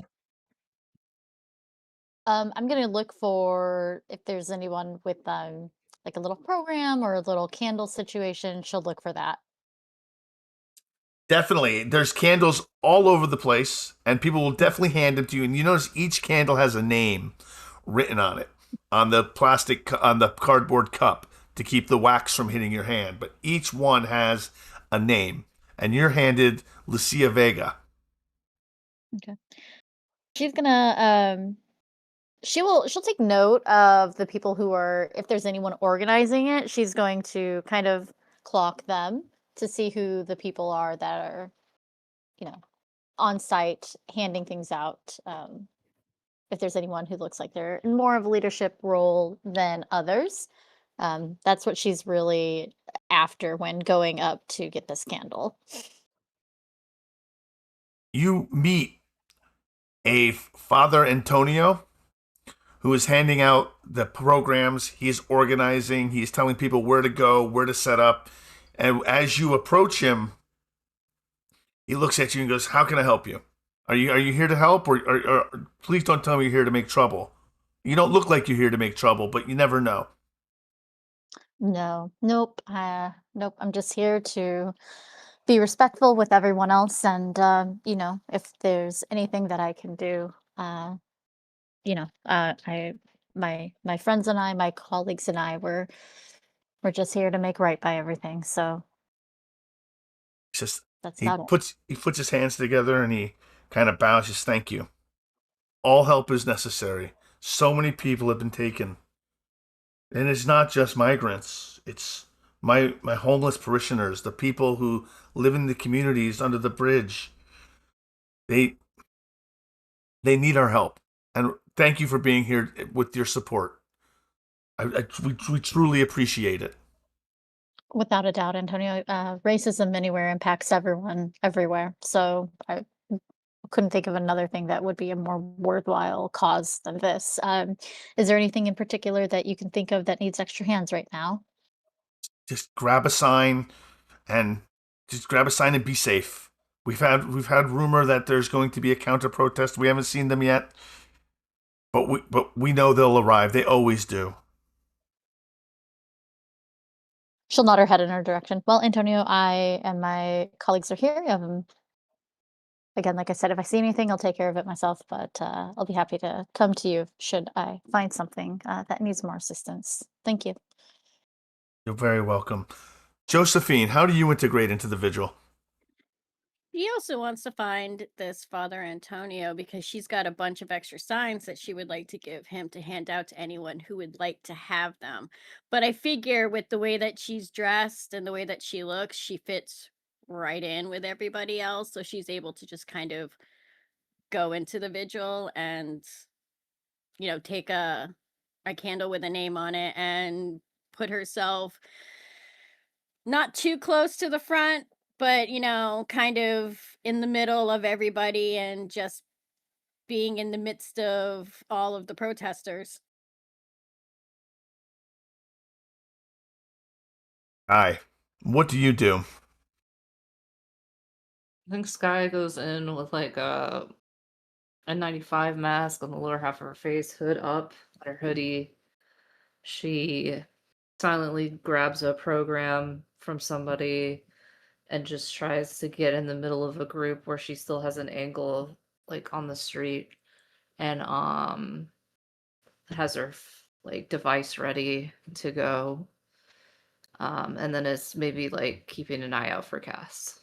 Speaker 3: I'm gonna look for if there's anyone with like a little program or a little candle situation. She'll look for that.
Speaker 1: Definitely. There's candles all over the place, and people will definitely hand them to you. And you notice each candle has a name written on it, on the on the cardboard cup to keep the wax from hitting your hand. But each one has a name, and you're handed Lucia Vega.
Speaker 3: Okay. She's gonna she'll take note of the people who are, if there's anyone organizing it, she's going to kind of clock them to see who the people are that are, on site handing things out. If there's anyone who looks like they're in more of a leadership role than others. That's what she's really after when going up to get this candle.
Speaker 1: You meet a Father Antonio who is handing out the programs. He's organizing. He's telling people where to go, where to set up. And as you approach him, he looks at you and goes, "How can I help you? Are you here to help, or please don't tell me you're here to make trouble? You don't look like you're here to make trouble, but you never know."
Speaker 3: No, nope, nope. I'm just here to be respectful with everyone else, and if there's anything that I can do, I my friends and I, my colleagues and I, we're just here to make right by everything. So
Speaker 1: It's just
Speaker 3: that's
Speaker 1: he
Speaker 3: about it.
Speaker 1: puts his hands together and he kind of bows. Just thank you. All help is necessary. So many people have been taken, and it's not just migrants. It's my homeless parishioners, the people who live in the communities under the bridge. They need our help, and thank you for being here with your support. We truly appreciate it.
Speaker 3: Without a doubt, Antonio, racism anywhere impacts everyone everywhere. So I couldn't think of another thing that would be a more worthwhile cause than this. Is there anything in particular that you can think of that needs extra hands right now?
Speaker 1: Just grab a sign and be safe. We've had rumor that there's going to be a counter protest. We haven't seen them yet, but we know they'll arrive. They always do.
Speaker 3: She'll nod her head in her direction. Well, Antonio, I and my colleagues are here. Again, like I said, if I see anything, I'll take care of it myself, but I'll be happy to come to you should I find something that needs more assistance. Thank you.
Speaker 1: You're very welcome. Josephine, how do you integrate into the vigil?
Speaker 5: She also wants to find this Father Antonio because she's got a bunch of extra signs that she would like to give him to hand out to anyone who would like to have them. But I figure with the way that she's dressed and the way that she looks, she fits right in with everybody else. So she's able to just kind of go into the vigil and, take a candle with a name on it and put herself not too close to the front, but kind of in the middle of everybody and just being in the midst of all of the protesters.
Speaker 1: Hi. What do you do?
Speaker 2: I think Sky goes in with like a N95 mask on the lower half of her face, hood up, her hoodie, she silently grabs a program from somebody and just tries to get in the middle of a group where she still has an angle like on the street, and has her like device ready to go, and then is maybe like keeping an eye out for Cass.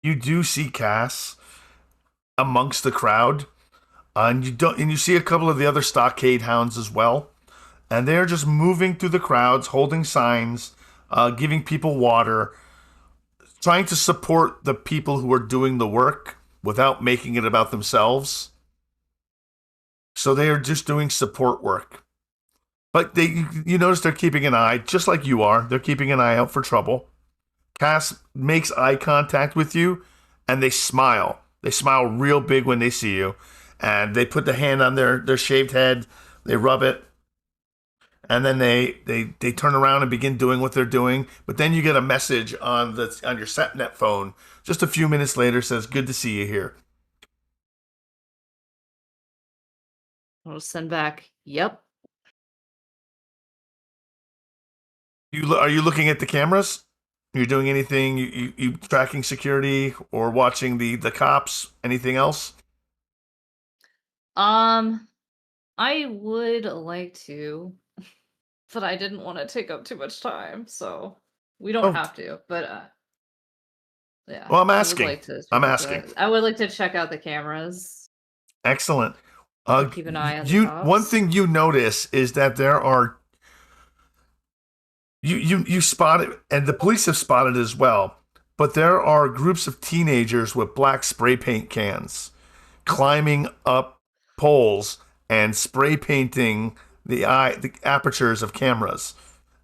Speaker 1: You do see Cass amongst the crowd, and you see a couple of the other stockade hounds as well, and they're just moving through the crowds, holding signs, giving people water, trying to support the people who are doing the work without making it about themselves. So they are just doing support work. But you notice they're keeping an eye, just like you are. They're keeping an eye out for trouble. Cass makes eye contact with you, and they smile. They smile real big when they see you. And they put the hand on their shaved head. They rub it. And then they turn around and begin doing what they're doing. But then you get a message on your SatNet phone just a few minutes later, says, "Good to see you here."
Speaker 2: I'll send back, "Yep."
Speaker 1: Are you looking at the cameras? You're doing anything? You tracking security or watching the cops? Anything else?
Speaker 2: I would like to, but I didn't want to take up too much time, so we don't have to. But yeah.
Speaker 1: Well, I'm
Speaker 2: I would
Speaker 1: asking.
Speaker 2: like to
Speaker 1: I'm
Speaker 2: check
Speaker 1: asking.
Speaker 2: I would like to check out the cameras.
Speaker 1: Excellent.
Speaker 2: Keep an eye on the cops.
Speaker 1: One thing you notice is that there are you spot it, and the police have spotted it as well. But there are groups of teenagers with black spray paint cans climbing up poles and spray painting the apertures of cameras,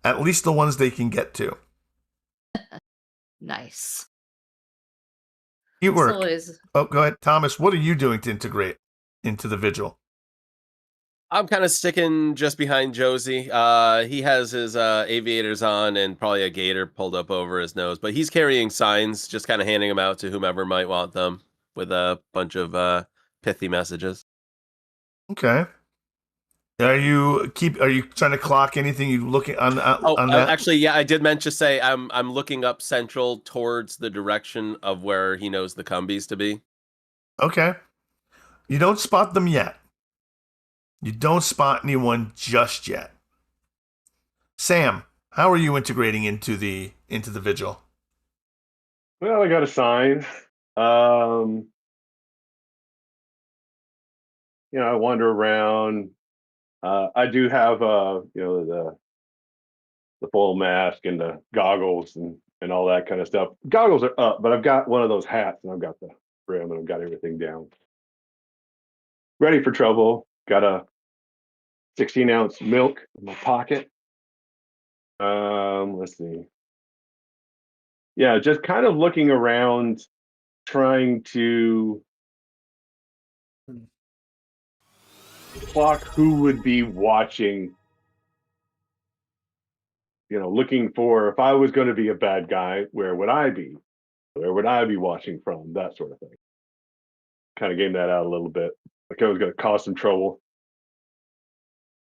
Speaker 1: at least the ones they can get to.
Speaker 2: Nice.
Speaker 1: You work.
Speaker 2: Always...
Speaker 1: Oh, go ahead, Thomas. What are you doing to integrate into the vigil?
Speaker 4: I'm kind of sticking just behind Josie. He has his aviators on and probably a gator pulled up over his nose, but he's carrying signs, just kind of handing them out to whomever might want them with a bunch of pithy messages.
Speaker 1: Okay. Are you trying to clock anything? You looking on that?
Speaker 4: Actually, yeah, I did meant to say I'm looking up central towards the direction of where he knows the Cumbies to be.
Speaker 1: Okay. You don't spot them yet. You don't spot anyone just yet. Sam, how are you integrating into the vigil?
Speaker 6: Well, I got a sign. I wander around. I do have the full mask and the goggles and all that kind of stuff. Goggles are up, but I've got one of those hats and I've got the brim and I've got everything down. Ready for trouble. Got a 16-ounce milk in my pocket. Let's see. Yeah, just kind of looking around, trying to clock who would be watching. Looking for, if I was going to be a bad guy, where would I be? Where would I be watching from? That sort of thing. Kind of game that out a little bit. Like I was going to cause some trouble.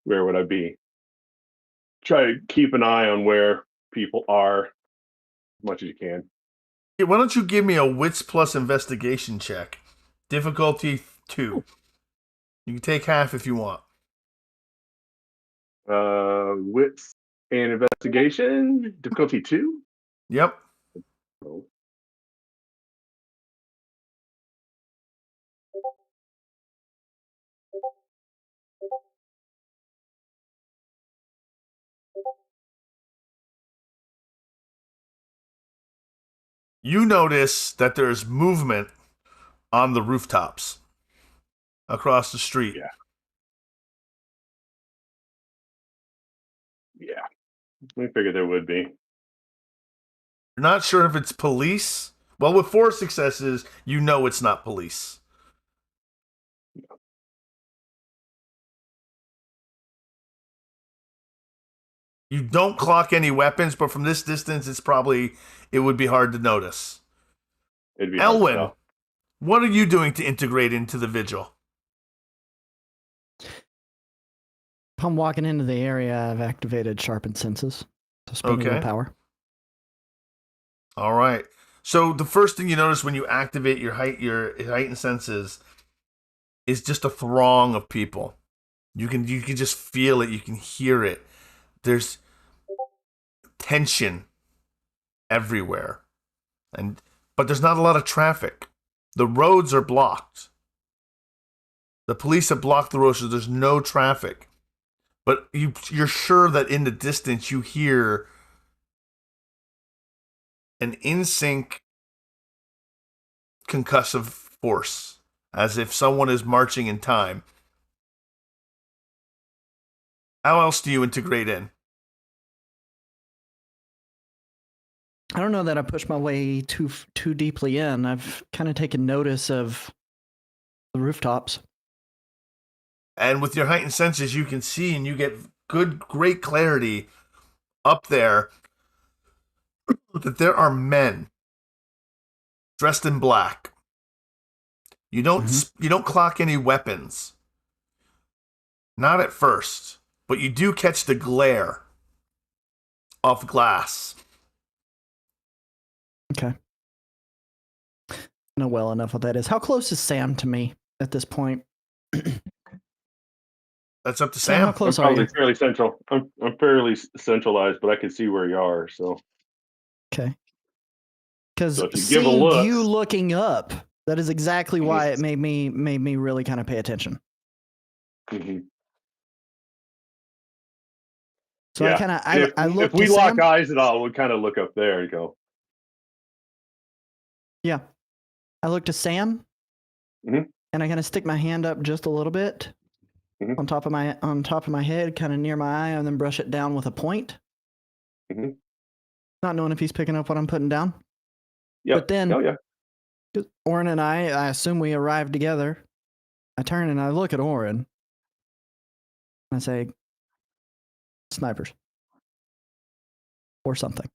Speaker 6: Where would I be? Try to keep an eye on where people are as much as you can.
Speaker 1: Yeah, why don't you give me a Wits plus investigation check? Difficulty 2. You can take half if you want.
Speaker 6: Wits and investigation, difficulty 2?
Speaker 1: Yep.
Speaker 6: Oh.
Speaker 1: You notice that there's movement on the rooftops across the street.
Speaker 6: Yeah. We figured there would be.
Speaker 1: You're not sure if it's police. Well, with 4 successes, you know it's not police. You don't clock any weapons, but from this distance, it would be hard to notice. Elwyn, what are you doing to integrate into the vigil?
Speaker 7: If I'm walking into the area, I've activated sharpened senses. So spend
Speaker 1: Okay.
Speaker 7: willpower.
Speaker 1: All right. So the first thing you notice when you activate your heightened senses is just a throng of people. You can just feel it. You can hear it. There's tension everywhere, but there's not a lot of traffic. The roads are blocked. The police have blocked the roads, so there's no traffic. But you're sure that in the distance you hear an in-sync concussive force, as if someone is marching in time. How else do you integrate in?
Speaker 7: I don't know that I pushed my way too deeply in. I've kind of taken notice of the rooftops.
Speaker 1: And with your heightened senses, you can see and you get great clarity up there that there are men dressed in black. You don't clock any weapons. Not at first, but you do catch the glare of glass.
Speaker 7: Okay. I know well enough what that is. How close is Sam to me at this point?
Speaker 1: That's up to
Speaker 7: Sam,
Speaker 1: Sam.
Speaker 7: how
Speaker 6: I'm
Speaker 7: close are
Speaker 6: probably
Speaker 7: you?
Speaker 6: fairly central. I'm fairly centralized, but I can see where you are. So
Speaker 7: Okay. Because
Speaker 6: So if you give a
Speaker 7: seeing
Speaker 6: look-
Speaker 7: you looking up, that is exactly why it made me really kind of pay attention.
Speaker 6: mhm.
Speaker 7: So
Speaker 6: Yeah.
Speaker 7: I kind of
Speaker 6: And
Speaker 7: I look
Speaker 6: if we
Speaker 7: to
Speaker 6: lock
Speaker 7: Sam.
Speaker 6: eyes at all, we'll kind of look up there and go.
Speaker 7: Yeah. I look to Sam,
Speaker 6: Mhm.
Speaker 7: and I kind of stick my hand up just a little bit
Speaker 6: Mhm.
Speaker 7: on top of my head, kind of near my eye, and then brush it down with a point.
Speaker 6: Mhm.
Speaker 7: Not knowing if he's picking up what I'm putting down.
Speaker 6: Yep.
Speaker 7: But then,
Speaker 6: Oh yeah.
Speaker 7: Oren and I assume we arrived together. I turn and I look at Oren. And I say, snipers. Or something.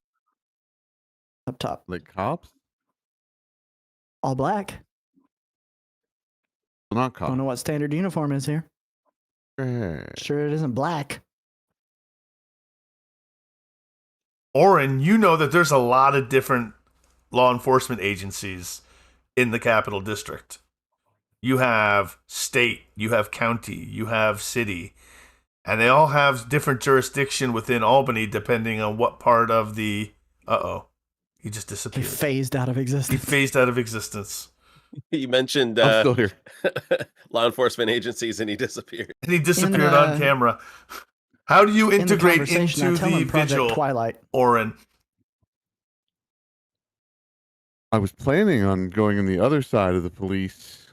Speaker 7: Up top.
Speaker 8: Like cops?
Speaker 7: All black.
Speaker 8: Well, not cops.
Speaker 7: Don't know what standard uniform is here.
Speaker 8: Hey.
Speaker 7: Sure it isn't black.
Speaker 1: Oren, you know that there's a lot of different law enforcement agencies in the Capital District. You have state, you have county, you have city, and they all have different jurisdiction within Albany depending on what part of the... He just
Speaker 7: He
Speaker 1: disappeared.
Speaker 7: phased out of
Speaker 1: He
Speaker 7: existence.
Speaker 1: phased out of existence.
Speaker 4: You mentioned
Speaker 8: I'm still here.
Speaker 4: law enforcement agencies and he disappeared.
Speaker 1: And he disappeared on camera. How do you
Speaker 7: In the
Speaker 1: integrate
Speaker 7: conversation, I
Speaker 1: into
Speaker 7: tell
Speaker 1: the
Speaker 7: him Project
Speaker 1: vigil,
Speaker 7: Twilight.
Speaker 1: Oren?
Speaker 8: I was planning on going on the other side of the police,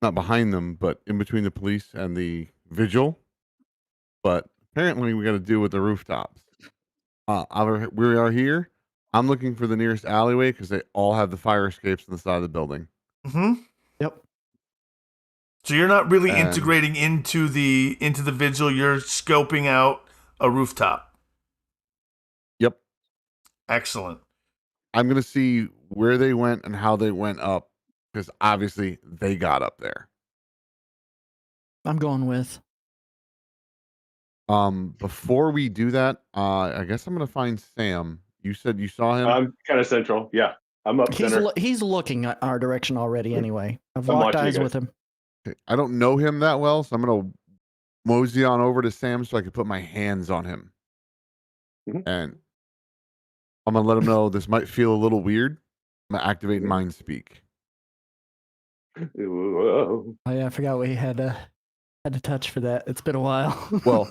Speaker 8: not behind them, but in between the police and the vigil. But apparently, we got to deal with the rooftops. We are here. I'm looking for the nearest alleyway because they all have the fire escapes on the side of the building.
Speaker 1: Mm-hmm.
Speaker 7: Yep.
Speaker 1: So you're not really
Speaker 8: And-
Speaker 1: integrating into the vigil. You're scoping out a rooftop.
Speaker 8: Yep.
Speaker 1: Excellent.
Speaker 8: I'm going to see where they went and how they went up because obviously they got up there.
Speaker 7: I'm going with.
Speaker 8: Before we do that, I guess I'm going to find Sam. You said you saw him?
Speaker 6: I'm kind of central. Yeah. I'm up center.
Speaker 7: He's looking at our direction already anyway. I've
Speaker 6: I'm
Speaker 7: locked
Speaker 6: watching you
Speaker 7: eyes
Speaker 6: guys.
Speaker 7: with him.
Speaker 8: Okay, I don't know him that well, so I'm going to mosey on over to Sam so I can put my hands on him.
Speaker 6: Mhm.
Speaker 8: And I'm going to let him know this might feel a little weird. I'm going to activate Mind Speak.
Speaker 6: Whoa.
Speaker 7: Oh yeah, I forgot we had to touch for that. It's been a while.
Speaker 8: Well,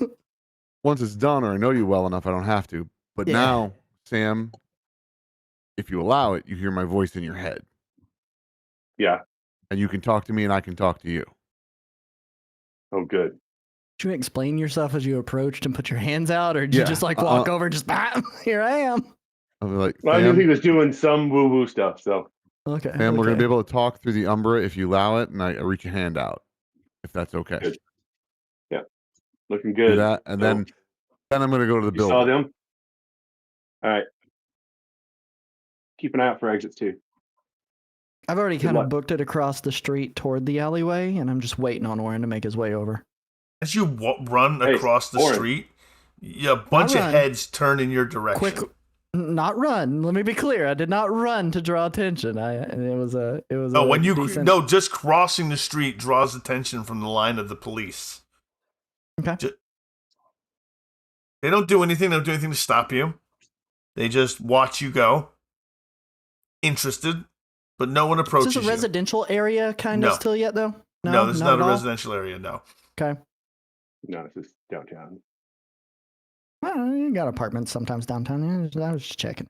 Speaker 8: once it's done or I know you well enough, I don't have to. But
Speaker 7: Yeah.
Speaker 8: now, Sam, if you allow it, you hear my voice in your head.
Speaker 6: Yeah.
Speaker 8: And you can talk to me and I can talk to you.
Speaker 6: Oh, good.
Speaker 7: Did you explain yourself as you approached and put your hands out, or did you
Speaker 8: Yeah,
Speaker 7: just like walk over and just bam, here I am?
Speaker 8: I'll be like,
Speaker 6: Well, I knew
Speaker 8: Sam,
Speaker 6: he was doing some woo woo stuff. So
Speaker 7: Okay.
Speaker 8: Sam, we're going to
Speaker 7: okay.
Speaker 8: be able to talk through the Umbra if you allow it, and I reach a hand out, if that's okay.
Speaker 6: Good. looking
Speaker 8: Do
Speaker 6: good.
Speaker 8: that, and
Speaker 6: So,
Speaker 8: then I'm going to go to the
Speaker 6: you saw
Speaker 8: building.
Speaker 6: them? All right. Keep an eye out for exits too.
Speaker 7: I've already
Speaker 6: Good
Speaker 7: kind of
Speaker 6: luck.
Speaker 7: booked it across the street toward the alleyway, and I'm just waiting on Oren to make his way over.
Speaker 1: As you run
Speaker 6: Hey,
Speaker 1: across the
Speaker 6: Oren.
Speaker 1: street, a bunch of
Speaker 7: run.
Speaker 1: heads turn in your direction.
Speaker 7: Quick, not run. Let me be clear. I did not run to draw attention. It was a decent.
Speaker 1: Just crossing the street draws attention from the line of the police.
Speaker 7: Okay.
Speaker 1: They don't do anything. They don't do anything to stop you. They just watch you go. Interested, but no one approaches you.
Speaker 7: Is this a residential area kind of still yet, though?
Speaker 1: No, this is not a residential area, no.
Speaker 7: Okay.
Speaker 6: No, it's just downtown.
Speaker 7: Well, you got apartments sometimes downtown. Yeah, I was just checking.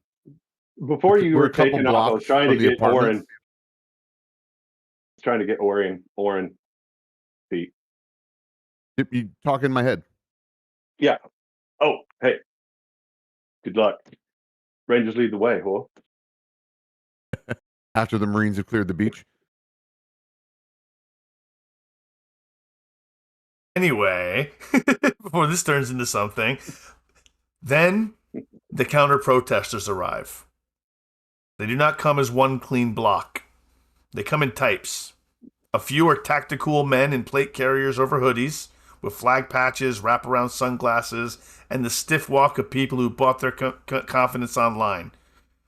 Speaker 6: Before you
Speaker 8: We're
Speaker 6: were
Speaker 8: a couple
Speaker 6: taking off, I was
Speaker 8: blocks
Speaker 6: trying to
Speaker 8: from the
Speaker 6: get Oren.
Speaker 8: apartments.
Speaker 6: Trying to get Oren feet.
Speaker 8: You talk in my head.
Speaker 6: Yeah. Oh, hey. Good luck. Rangers lead the way, huh?
Speaker 8: After the Marines have cleared the beach.
Speaker 1: Anyway, before this turns into something, then the counter-protesters arrive. They do not come as one clean block. They come in types. A few are tactical men in plate carriers over hoodies, with flag patches, wraparound sunglasses, and the stiff walk of people who bought their confidence online.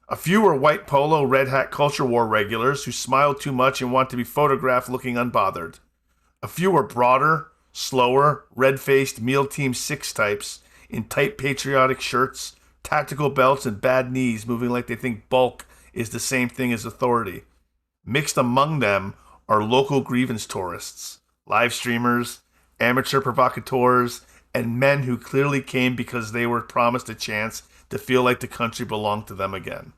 Speaker 1: A few are white polo, red hat culture war regulars who smile too much and want to be photographed looking unbothered. A few are broader, slower, red-faced meal team 6 types in tight patriotic shirts, tactical belts, and bad knees, moving like they think bulk is the same thing as authority. Mixed among them are local grievance tourists, live streamers, amateur provocateurs, and men who clearly came because they were promised a chance to feel like the country belonged to them again.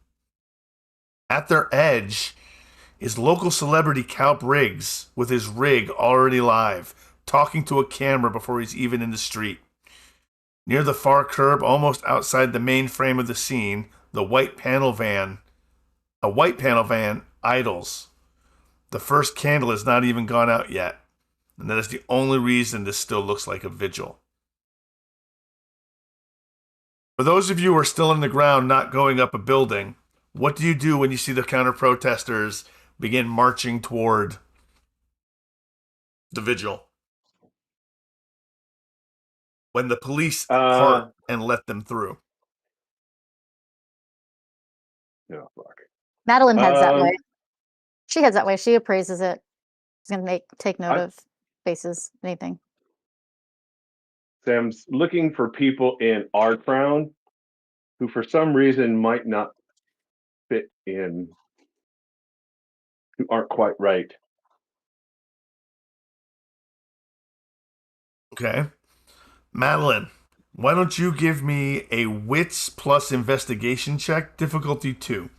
Speaker 1: At their edge is local celebrity Cal Briggs with his rig already live, talking to a camera before he's even in the street. Near the far curb, almost outside the main frame of the scene, a white panel van idles. The first candle has not even gone out yet, and that is the only reason this still looks like a vigil. For those of you who are still on the ground not going up a building, what do you do when you see the counter-protesters begin marching toward the vigil? When the police part and let them through.
Speaker 6: No, fuck.
Speaker 3: Madeline heads that way. She heads that way. She appraises it. She's gonna take note of faces, anything.
Speaker 6: Sam's looking for people in our crowd who for some reason might not fit in, who aren't quite right.
Speaker 1: Okay. Madeline, why don't you give me a wits plus investigation check, difficulty 2.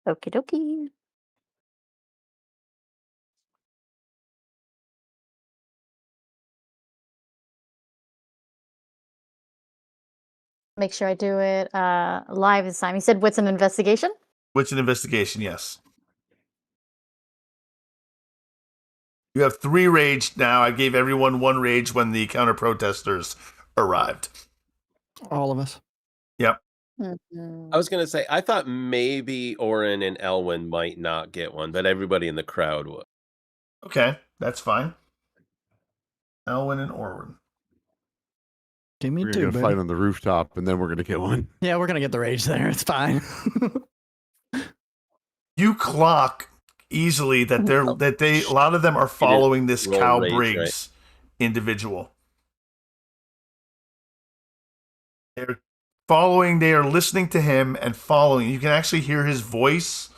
Speaker 3: Okie dokie. Make sure I do it live this time. You said what's an investigation?
Speaker 1: Wits and investigation, yes. You have 3 rage now. I gave everyone 1 rage when the counter-protesters arrived.
Speaker 7: All of us.
Speaker 1: Yep.
Speaker 3: Mm-hmm.
Speaker 4: I was going to say, I thought maybe Oren and Elwyn might not get one, but everybody in the crowd would.
Speaker 1: Okay, that's fine. Elwyn and Orwin.
Speaker 7: Do me
Speaker 8: We're
Speaker 7: too,
Speaker 8: going to
Speaker 7: buddy.
Speaker 8: fight on the rooftop, and then we're going to get one.
Speaker 7: Yeah, we're going to get the rage there. It's fine.
Speaker 1: You clock easily that a lot of them are following this
Speaker 4: roll
Speaker 1: Cal
Speaker 4: rage,
Speaker 1: Briggs individual. They're following, they are listening to him and following. You can actually hear his voice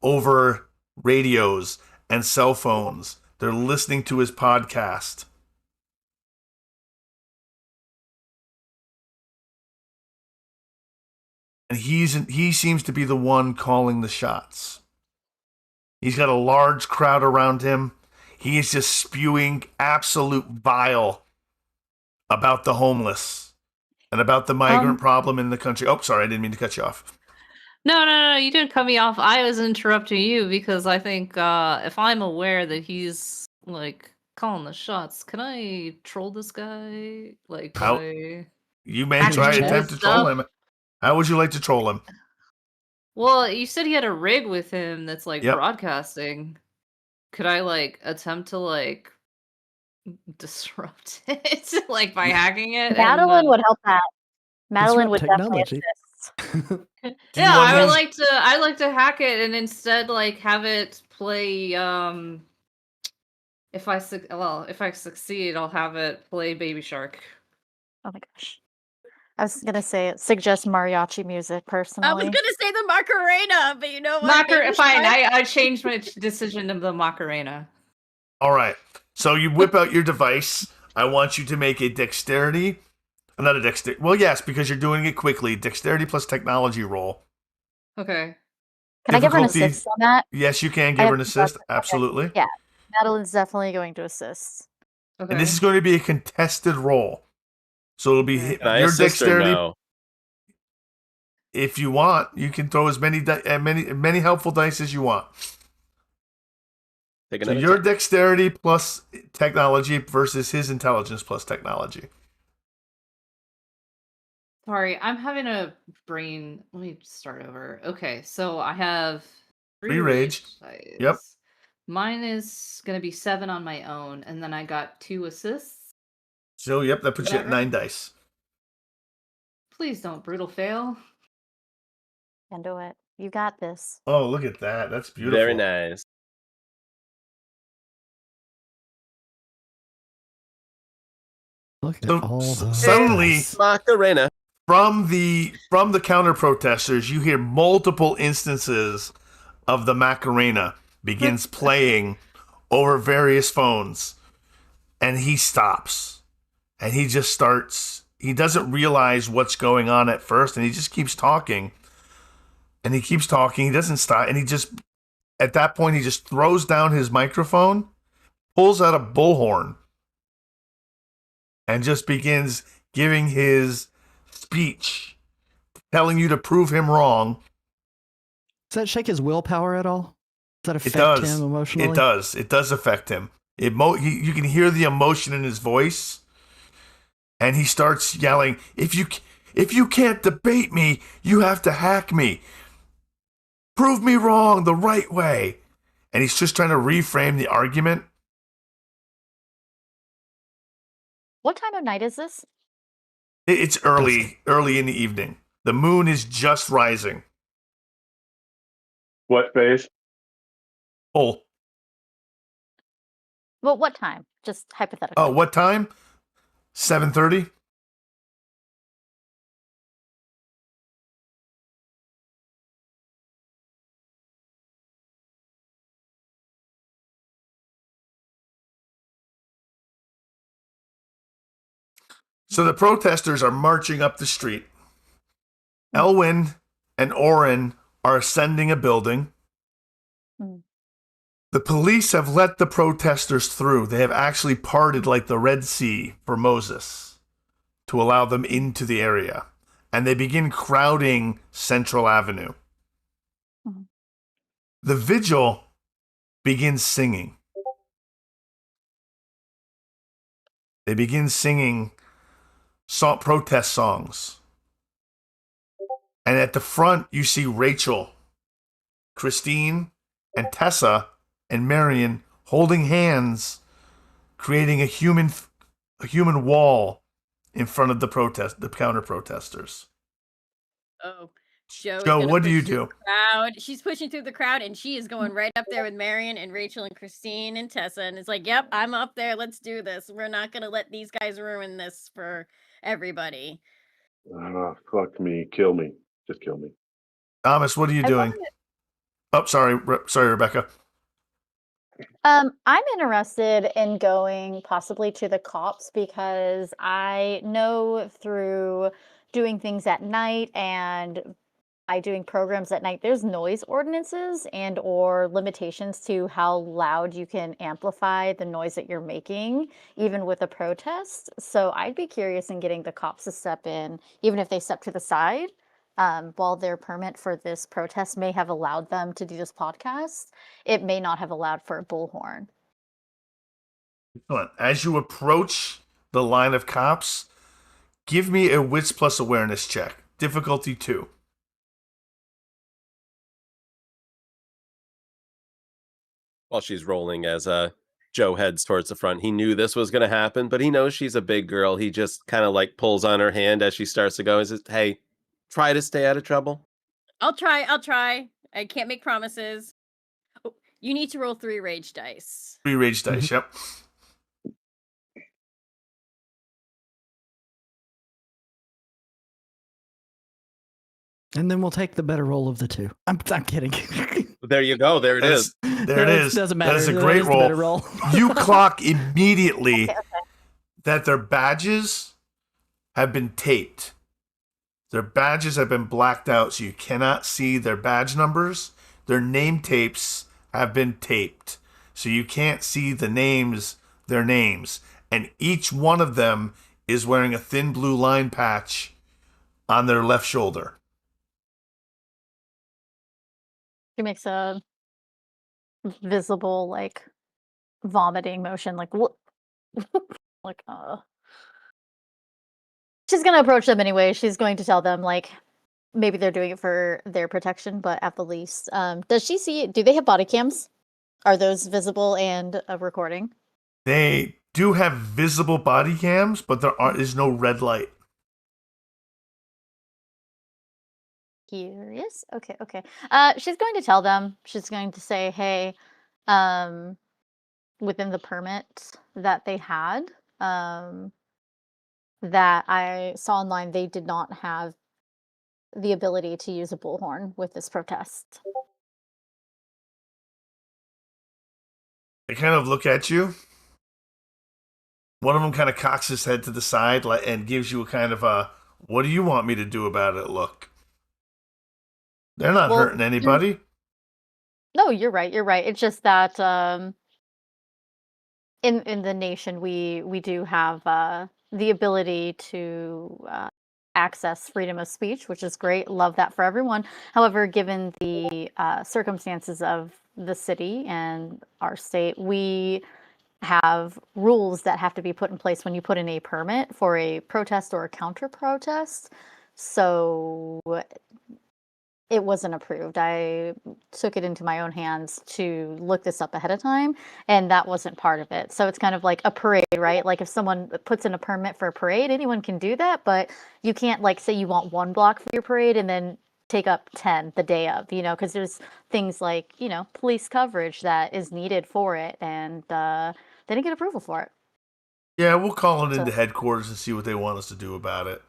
Speaker 1: over radios and cell phones. They're listening to his podcast. And he seems to be the one calling the shots. He's got a large crowd around him. He is just spewing absolute bile about the homeless and about the migrant problem in the country. Oh, sorry, I didn't mean to cut you off.
Speaker 2: No, you didn't cut me off. I was interrupting you because I think if I'm aware that he's like calling the shots, can I troll this guy? Like,
Speaker 1: You may
Speaker 2: Actually
Speaker 1: try
Speaker 2: do
Speaker 1: attempt to
Speaker 2: stuff?
Speaker 1: troll him. How would you like to troll him?
Speaker 2: Well, you said he had a rig with him that's like
Speaker 1: Yep.
Speaker 2: broadcasting. Could I like attempt to like disrupt it like by hacking it?
Speaker 3: Madeline would help that. Madeline
Speaker 7: Disrupt
Speaker 3: would definitely
Speaker 7: technology.
Speaker 3: assist.
Speaker 1: Do you
Speaker 2: Yeah,
Speaker 1: want
Speaker 2: I would
Speaker 1: him-
Speaker 2: like to. I'd like to hack it and instead like have it play. If I succeed, I'll have it play Baby Shark.
Speaker 3: Oh my gosh. I was gonna say suggest mariachi music
Speaker 5: I
Speaker 3: personally.
Speaker 5: was gonna say the Macarena, but you know what? Baby
Speaker 2: Fine.
Speaker 5: Shark-
Speaker 2: I changed my decision to the Macarena.
Speaker 1: All right. So you whip out your device. I want you to make a dexterity. Not a dexterity. Well, yes, because you're doing it quickly. Dexterity plus technology roll.
Speaker 2: Okay.
Speaker 3: Can I give her an
Speaker 1: Difficulty-
Speaker 3: assist on that?
Speaker 1: Yes, you can
Speaker 3: I
Speaker 1: give her
Speaker 3: have
Speaker 1: an
Speaker 3: to
Speaker 1: assist.
Speaker 3: okay.
Speaker 1: Absolutely.
Speaker 3: Yeah. Madeline's definitely going to assist.
Speaker 2: Okay.
Speaker 1: And this is going to be a contested roll. So it'll be
Speaker 2: Okay.
Speaker 4: Can I
Speaker 1: your
Speaker 4: assist or
Speaker 1: dexterity.
Speaker 4: no?
Speaker 1: If you want, you can throw as many helpful dice as you want.
Speaker 4: Take
Speaker 1: So
Speaker 4: another
Speaker 1: your
Speaker 4: check.
Speaker 1: dexterity plus technology versus his intelligence plus technology.
Speaker 2: Sorry, I'm having a brain. Let me start over. Okay, so I have
Speaker 1: Three rage.
Speaker 2: dice.
Speaker 1: Yep.
Speaker 2: Mine is gonna be 7 on my own, and then I got 2 assists.
Speaker 1: So yep, that puts
Speaker 2: Is
Speaker 1: you
Speaker 2: that
Speaker 1: at 9
Speaker 2: right?
Speaker 1: dice.
Speaker 2: Please don't brutal fail.
Speaker 3: Can do it. You got this.
Speaker 1: Oh, look at that. That's beautiful.
Speaker 4: Very nice.
Speaker 7: Look at
Speaker 1: So
Speaker 7: all those
Speaker 1: suddenly
Speaker 7: dice.
Speaker 4: Macarena.
Speaker 1: from the counter protesters, you hear multiple instances of the Macarena begins playing over various phones, and he stops, and he just starts. He doesn't realize what's going on at first, and he just keeps talking, and he keeps talking. He doesn't stop, and he just at that point he just throws down his microphone, pulls out a bullhorn, and just begins giving his speech, telling you to prove him wrong.
Speaker 7: Does that shake his willpower at all? Does that
Speaker 1: It
Speaker 7: affect
Speaker 1: does.
Speaker 7: him emotionally?
Speaker 1: It does. It does affect him. You can hear the emotion in his voice, and he starts yelling, if you can't debate me, you have to hack me. Prove me wrong the right way." And he's just trying to reframe the argument.
Speaker 3: What time of night is this?
Speaker 1: It's early in the evening. The moon is just rising.
Speaker 6: What phase?
Speaker 1: Oh,
Speaker 3: Well, what time? Just hypothetically.
Speaker 1: oh, what time? 7:30. So the protesters are marching up the street. Elwyn and Oren are ascending a building.
Speaker 3: Hmm.
Speaker 1: The police have let the protesters through. They have actually parted like the Red Sea for Moses to allow them into the area. And they begin crowding Central Avenue.
Speaker 3: Mhm.
Speaker 1: The vigil begins singing. They begin singing protest songs. And at the front, you see Rachel, Christine, and Tessa and Marion holding hands, creating a human wall in front of the counter protesters.
Speaker 5: Oh, Joe. is
Speaker 1: Joe,
Speaker 5: gonna
Speaker 1: what do you
Speaker 5: push through
Speaker 1: do?
Speaker 5: the Crowd. She's pushing through the crowd, and she is going right up there with Marion and Rachel and Christine and Tessa, and it's like, "Yep, I'm up there. Let's do this. We're not gonna let these guys ruin this for everybody."
Speaker 6: Fuck me. Kill me. Just kill me.
Speaker 1: Thomas, what are you
Speaker 3: I
Speaker 1: doing?
Speaker 3: wanted-
Speaker 1: Oh, sorry, Rebecca.
Speaker 3: I'm interested in going possibly to the cops because I know through doing things at night and by doing programs at night, there's noise ordinances and or limitations to how loud you can amplify the noise that you're making, even with a protest. So I'd be curious in getting the cops to step in, even if they step to the side, while their permit for this protest may have allowed them to do this podcast, it may not have allowed for a bullhorn.
Speaker 1: Excellent. As you approach the line of cops, give me a wits plus awareness check. difficulty 2.
Speaker 4: While she's rolling as Joe heads towards the front. He knew this was going to happen, but he knows she's a big girl. He just kind of like pulls on her hand as she starts to go and says, hey, try to stay out of trouble.
Speaker 5: I'll try. I can't make promises. Oh, you need to roll 3 rage dice.
Speaker 1: 3 rage dice, yep.
Speaker 7: And then we'll take the better roll of the 2. I'm kidding.
Speaker 4: There you go. There it is.
Speaker 1: There it is.
Speaker 7: Doesn't matter.
Speaker 1: That is a
Speaker 7: That
Speaker 1: great
Speaker 7: is the better
Speaker 1: roll.
Speaker 7: roll.
Speaker 1: You clock immediately that their badges have been taped. Their badges have been blacked out, so you cannot see their badge numbers. Their name tapes have been taped, so you can't see the names, their names. And each one of them is wearing a thin blue line patch on their left shoulder.
Speaker 3: She makes a visible, like, vomiting motion, like, what? Like, She's gonna approach them anyway. She's going to tell them, like, maybe they're doing it for their protection, but at the least, does she see? Do they have body cams? Are those visible and recording?
Speaker 1: They do have visible body cams, but there is no red light.
Speaker 3: Curious. Okay. She's going to tell them. She's going to say, "Hey, within the permit that they had, that I saw online, they did not have the ability to use a bullhorn with this protest."
Speaker 1: They kind of look at you. One of them kind of cocks his head to the side and gives you a kind of a, what do you want me to do about it look. They're not hurting anybody.
Speaker 3: No, you're right. It's just that in the nation, we do have the ability to access freedom of speech, which is great. Love that for everyone. However, given the circumstances of the city and our state, we have rules that have to be put in place when you put in a permit for a protest or a counter protest. So it wasn't approved. I took it into my own hands to look this up ahead of time, and that wasn't part of it. So it's kind of like a parade, right? Like if someone puts in a permit for a parade, anyone can do that, but you can't, like, say you want 1 block for your parade and then take up 10 the day of, because there's things like, police coverage that is needed for it, and they didn't get approval for it.
Speaker 1: Yeah, we'll call it into headquarters and see what they want us to do about it.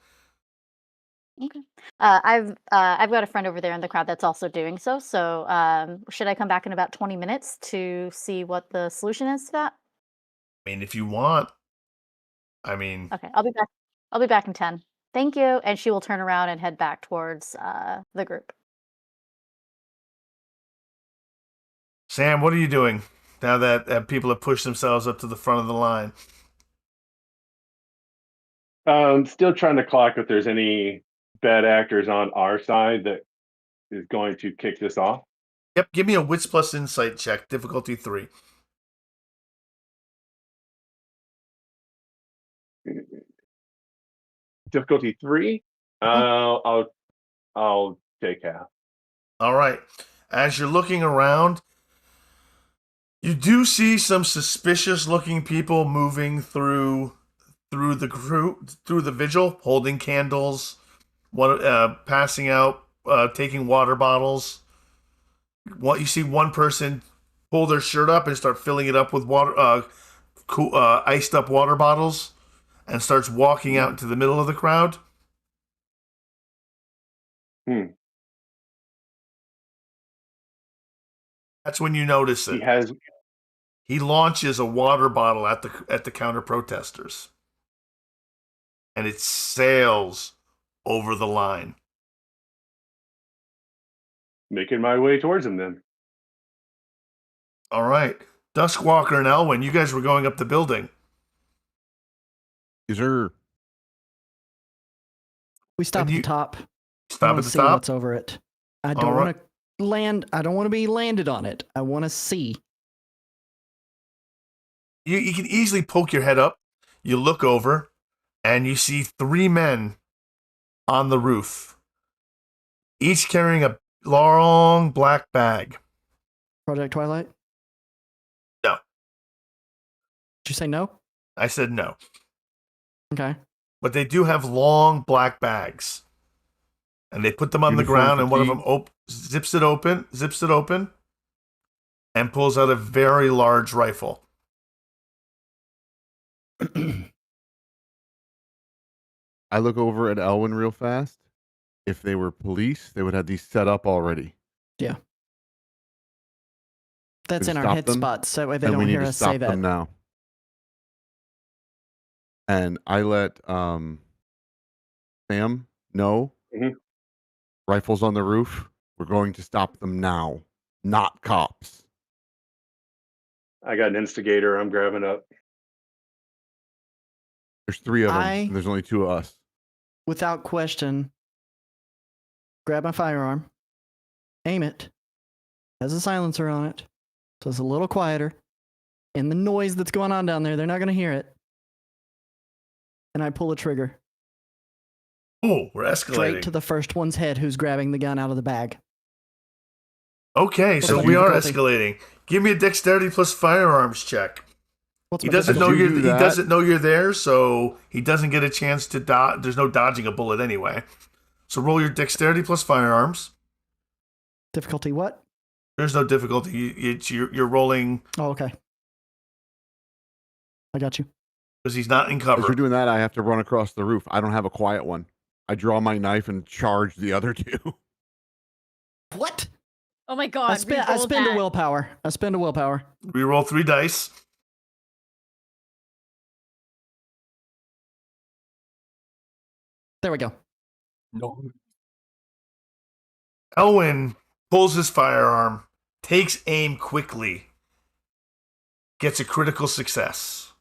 Speaker 3: Okay. I've got a friend over there in the crowd that's also doing so. So should I come back in about 20 minutes to see what the solution is to that?
Speaker 1: I mean, if you want. I mean.
Speaker 3: Okay, I'll be back. I'll be back in 10. Thank you. And she will turn around and head back towards the group.
Speaker 1: Sam, what are you doing now that people have pushed themselves up to the front of the line?
Speaker 6: Still trying to clock if there's any bad actors on our side that is going to kick this off.
Speaker 1: Yep, give me a Wits plus Insight check, difficulty 3.
Speaker 6: Difficulty 3. I'll take half.
Speaker 1: All right. As you're looking around, you do see some suspicious-looking people moving through the vigil, holding candles, passing out, taking water bottles. You see one person pull their shirt up and start filling it up with water, iced up water bottles, and starts walking out into the middle of the crowd. That's when you notice it. He launches a water bottle at the counter protesters, and it sails over the line.
Speaker 6: Making my way towards him then.
Speaker 1: All right. Duskwalker and Elwyn, you guys were going up the building.
Speaker 8: Is there...
Speaker 7: We stop at the top.
Speaker 1: Stop at the
Speaker 7: see
Speaker 1: top?
Speaker 7: what's over it. I don't want to land. I don't want to be landed on it. I want to see.
Speaker 1: You can easily poke your head up. You look over, and you see 3 men on the roof. each carrying a long black bag.
Speaker 7: Project Twilight?
Speaker 1: No.
Speaker 7: Did you say no?
Speaker 1: I said no.
Speaker 7: Okay.
Speaker 1: But they do have long black bags. And they put them on the
Speaker 8: Uniform
Speaker 1: ground, and one of
Speaker 8: fatigue.
Speaker 1: them zips it open, and pulls out a very large rifle.
Speaker 8: I look over at Elwyn real fast. If they were police, they would have these set up already.
Speaker 7: That's
Speaker 8: To
Speaker 7: in our
Speaker 8: stop
Speaker 7: hit
Speaker 8: them,
Speaker 7: spots. That way they
Speaker 8: and
Speaker 7: don't
Speaker 8: we need
Speaker 7: hear
Speaker 8: to
Speaker 7: us
Speaker 8: stop
Speaker 7: say that.
Speaker 8: them now. And I let Sam know.
Speaker 6: Mhm.
Speaker 8: Rifles on the roof. We're going to stop them now, not cops.
Speaker 6: I got an instigator. I'm grabbing up.
Speaker 8: There's 3 of them.
Speaker 7: I-
Speaker 8: And there's only 2 of us.
Speaker 7: Without question, grab my firearm, aim it, has a silencer on it, so it's a little quieter. And the noise that's going on down there, they're not going to hear it. And I pull the trigger
Speaker 1: Oh, we're escalating.
Speaker 7: straight to the first one's head who's grabbing the gun out of the bag.
Speaker 1: Okay, so
Speaker 7: What's
Speaker 1: we
Speaker 7: the
Speaker 1: are
Speaker 7: difficulty?
Speaker 1: escalating. Give me a dexterity plus firearms check.
Speaker 7: What's
Speaker 1: He
Speaker 7: my
Speaker 1: doesn't know
Speaker 8: As you
Speaker 1: you're.
Speaker 8: do
Speaker 1: He
Speaker 8: that-
Speaker 1: doesn't know you're there, so he doesn't get a chance to dodge. There's no dodging a bullet anyway. So roll your dexterity plus firearms.
Speaker 7: difficulty? What?
Speaker 1: There's no difficulty. You're rolling
Speaker 7: Oh, okay. I got you.
Speaker 1: because he's not in
Speaker 8: As
Speaker 1: cover.
Speaker 8: you're doing that, I have to run across the roof. I don't have a quiet one. I draw my knife and charge the other 2.
Speaker 7: What?
Speaker 5: Oh my god.
Speaker 7: I spend
Speaker 5: that.
Speaker 7: a willpower. I spend a willpower.
Speaker 1: We roll 3 dice.
Speaker 7: There we go.
Speaker 9: No.
Speaker 1: Elwyn pulls his firearm, takes aim quickly, gets a critical success.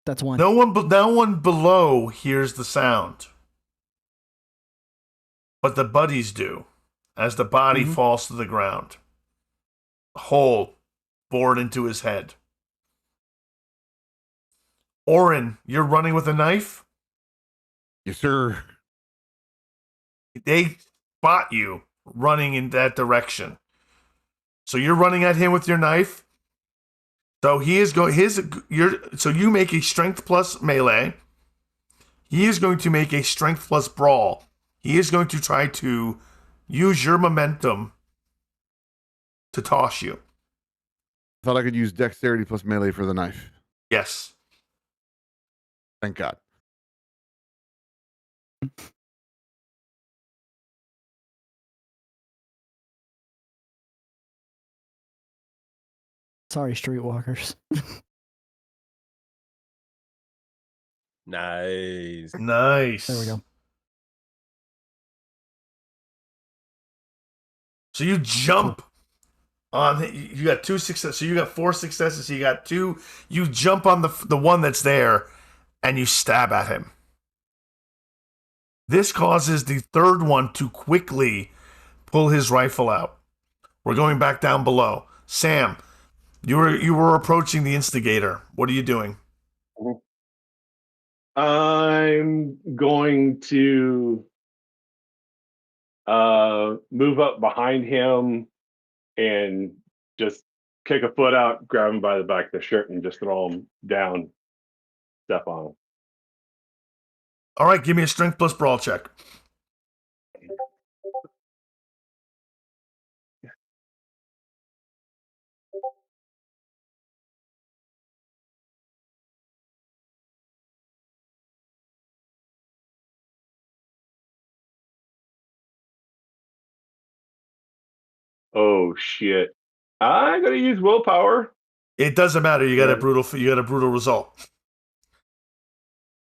Speaker 7: That's one.
Speaker 1: No one below hears the sound, but the buddies do, as the body
Speaker 7: Mhm.
Speaker 1: falls to the ground. A hole bored into his head. Oren, you're running with a knife?
Speaker 8: Yes, sir.
Speaker 1: They spot you running in that direction. So you're running at him with your knife. So he is going so you make a strength plus melee. He is going to make a strength plus brawl. He is going to try to use your momentum to toss you.
Speaker 8: Thought I could use dexterity plus melee for the knife.
Speaker 1: Yes.
Speaker 8: Thank God.
Speaker 7: Sorry, streetwalkers.
Speaker 4: Nice.
Speaker 1: Nice.
Speaker 7: There we go.
Speaker 1: So you jump on. You got 2 successes. So you got 4 successes. So you got 2. You jump on the one that's there, and you stab at him. This causes the third one to quickly pull his rifle out. We're going back down below. Sam, you were approaching the instigator. What are you doing?
Speaker 6: I'm going to move up behind him and just kick a foot out, grab him by the back of the shirt, and just throw him down, step on him.
Speaker 1: All right, give me a strength plus brawl check.
Speaker 6: Oh shit! I'm gonna use willpower.
Speaker 1: It doesn't matter. You got
Speaker 6: Yeah.
Speaker 1: a brutal result.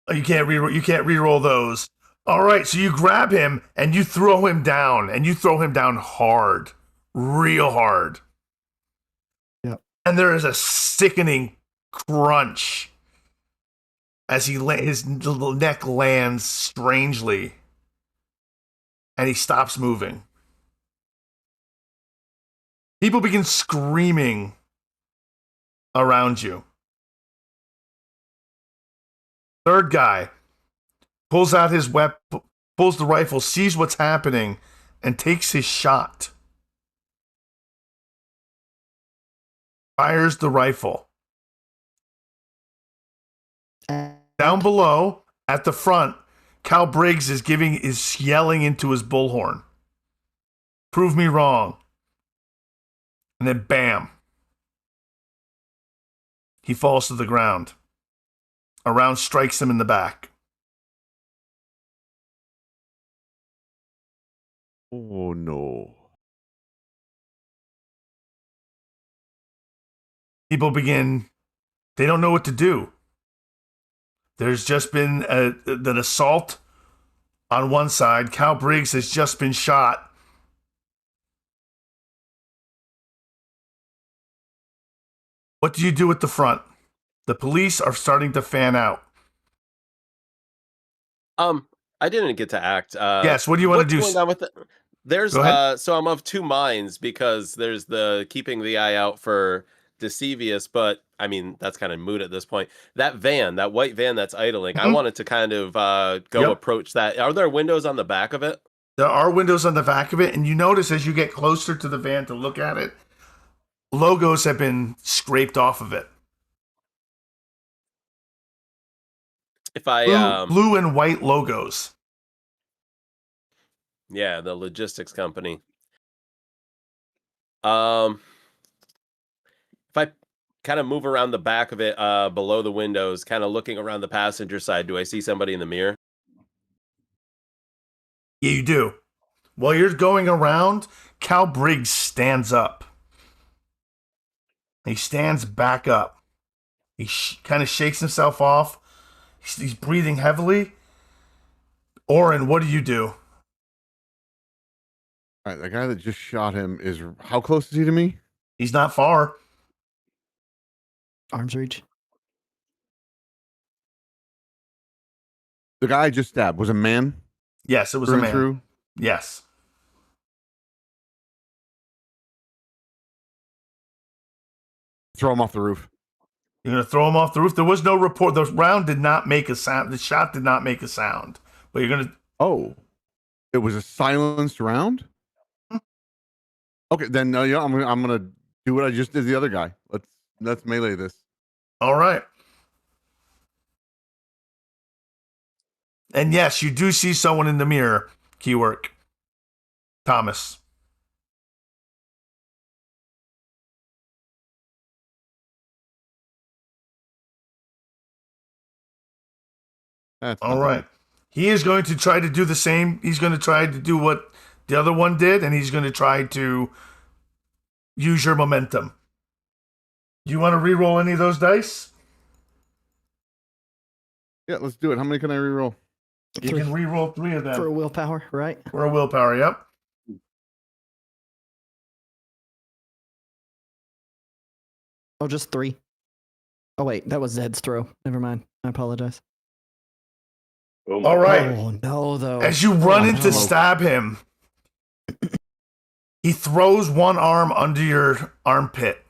Speaker 1: You can't re-roll those. All right, so you grab him and you throw him down, and you throw him down hard, real hard.
Speaker 7: Yep.
Speaker 1: And there is a sickening crunch as his little neck lands strangely, and he stops moving. People begin screaming around you. Third guy pulls out his weapon, pulls the rifle, sees what's happening, and takes his shot. Fires the rifle. Down below, at the front, Cal Briggs is yelling into his bullhorn. Prove me wrong. And then bam. He falls to the ground. A round strikes him in the back.
Speaker 8: Oh no.
Speaker 1: People they don't know what to do. There's just been an assault on one side. Cal Briggs has just been shot. What do you do at the front? The police are starting to fan out.
Speaker 4: I didn't get to act.
Speaker 1: Yes, what do you want to do?
Speaker 4: What's going on with it? There's
Speaker 1: Go ahead.
Speaker 4: so I'm of two minds because there's the keeping the eye out for Deceivious, but I mean that's kind of moot at this point. That white van that's idling, I
Speaker 1: Mhm.
Speaker 4: wanted to kind of go
Speaker 1: Yep.
Speaker 4: approach that. Are there windows on the back of it?
Speaker 1: There are windows on the back of it, and you notice as you get closer to the van to look at it, logos have been scraped off of it.
Speaker 4: If I
Speaker 1: Blue and white logos.
Speaker 4: Yeah, the logistics company. If I kind of move around the back of it, below the windows, kind of looking around the passenger side, do I see somebody in the mirror?
Speaker 1: Yeah, you do. While you're going around, Cal Briggs stands up. He stands back up. He kind of shakes himself off. He's breathing heavily. Oren, what do you do?
Speaker 8: All right, the guy that just shot him is how close is he to me?
Speaker 1: He's not far.
Speaker 7: Arm's reach.
Speaker 8: The guy I just stabbed was a man.
Speaker 1: Yes, it was
Speaker 8: Through
Speaker 1: a
Speaker 8: and
Speaker 1: man.
Speaker 8: through?
Speaker 1: Yes.
Speaker 8: Throw him off the roof.
Speaker 1: You're going to throw him off the roof? There was no report. The round did not make a sound. The shot did not make a sound. But you're going to...
Speaker 8: Oh, it was a silenced round? Okay, then no, yeah, I'm gonna do what I just did to the other guy. Let's melee this.
Speaker 1: All right. And yes, you do see someone in the mirror. Keywork. Thomas.
Speaker 8: That's
Speaker 1: All
Speaker 8: not
Speaker 1: right. He is going to try to do the same. He's going to try to do what the other one did, and he's going to try to use your momentum. Do you want to re-roll any of those dice?
Speaker 8: Yeah, let's do it. How many can I re-roll?
Speaker 1: You
Speaker 7: Three.
Speaker 1: can re-roll 3 of them.
Speaker 7: For a willpower, right?
Speaker 1: For a willpower, yep.
Speaker 7: Oh, just 3. Oh, wait, that was Zed's throw. Never mind. I apologize.
Speaker 6: Oh my
Speaker 1: All right.
Speaker 7: Oh, no, though.
Speaker 1: As you run in to
Speaker 7: no.
Speaker 1: stab him, he throws one arm under your armpit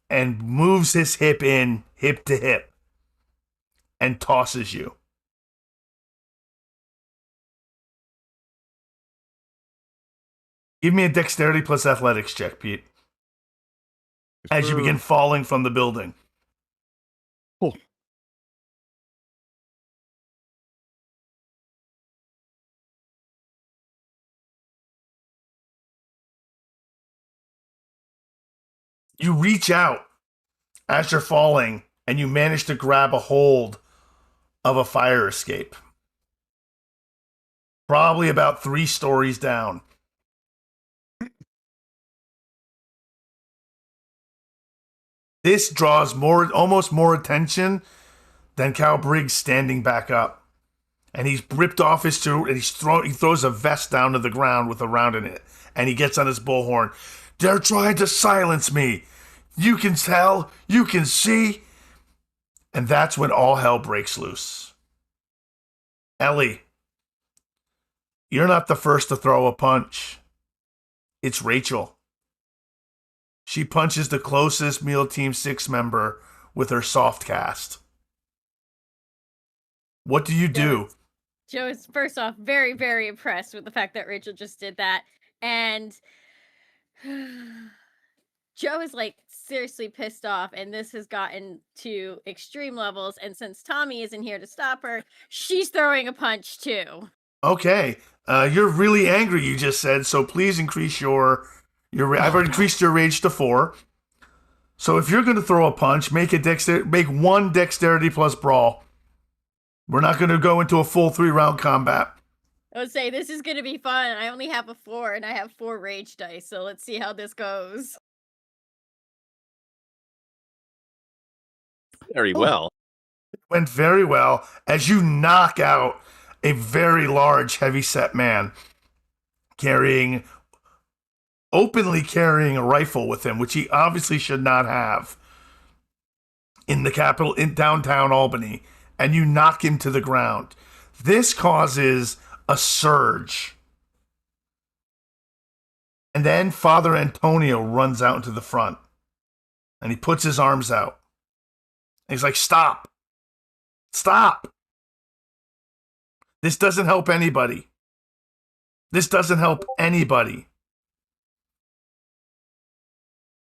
Speaker 1: and moves his hip in, hip to hip, and tosses you. Give me a dexterity plus athletics check, Pete, as you begin falling from the building.
Speaker 8: Cool.
Speaker 1: You reach out as you're falling, and you manage to grab a hold of a fire escape. Probably about 3 stories down. This draws almost more attention than Cal Briggs standing back up. And he's ripped off his suit, and he throws a vest down to the ground with a round in it. And he gets on his bullhorn. They're trying to silence me. You can tell. You can see. And that's when all hell breaks loose. Ellie, you're not the first to throw a punch. It's Rachel. She punches the closest Meal Team 6 member with her soft cast. What do you do?
Speaker 5: Joe is first off very, very impressed with the fact that Rachel just did that. And Joe is like seriously pissed off, and this has gotten to extreme levels. And since Tommy isn't here to stop her, she's throwing a punch too.
Speaker 1: Okay. You're really angry, you just said, so please increase your I've already increased your rage to 4. So if you're going to throw a punch, make one dexterity plus brawl. We're not going to go into a full 3-round combat.
Speaker 5: I would say this is going to be fun. I only have a 4, and I have 4 rage dice, so let's see how this goes.
Speaker 4: Very well.
Speaker 1: It went very well as you knock out a very large, heavy-set man openly carrying a rifle with him, which he obviously should not have, in downtown Albany, and you knock him to the ground. This causes a surge. And then Father Antonio runs out into the front, and he puts his arms out. And he's like, stop. Stop. This doesn't help anybody. This doesn't help anybody.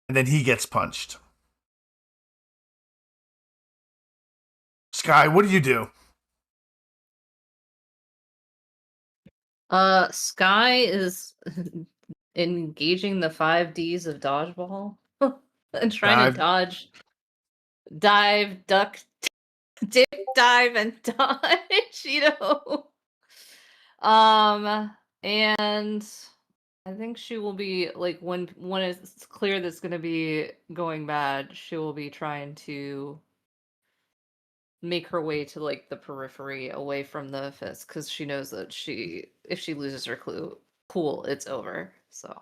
Speaker 1: And then he gets punched. Sky, what do you do?
Speaker 2: Sky is engaging the 5 Ds of dodgeball and trying to dodge, dive, duck, dip, dive, and dodge, and I think she will be like when it's clear that's going to be going bad, she will be trying to make her way to like the periphery away from the fist, because she knows that if she loses her cool, it's over. So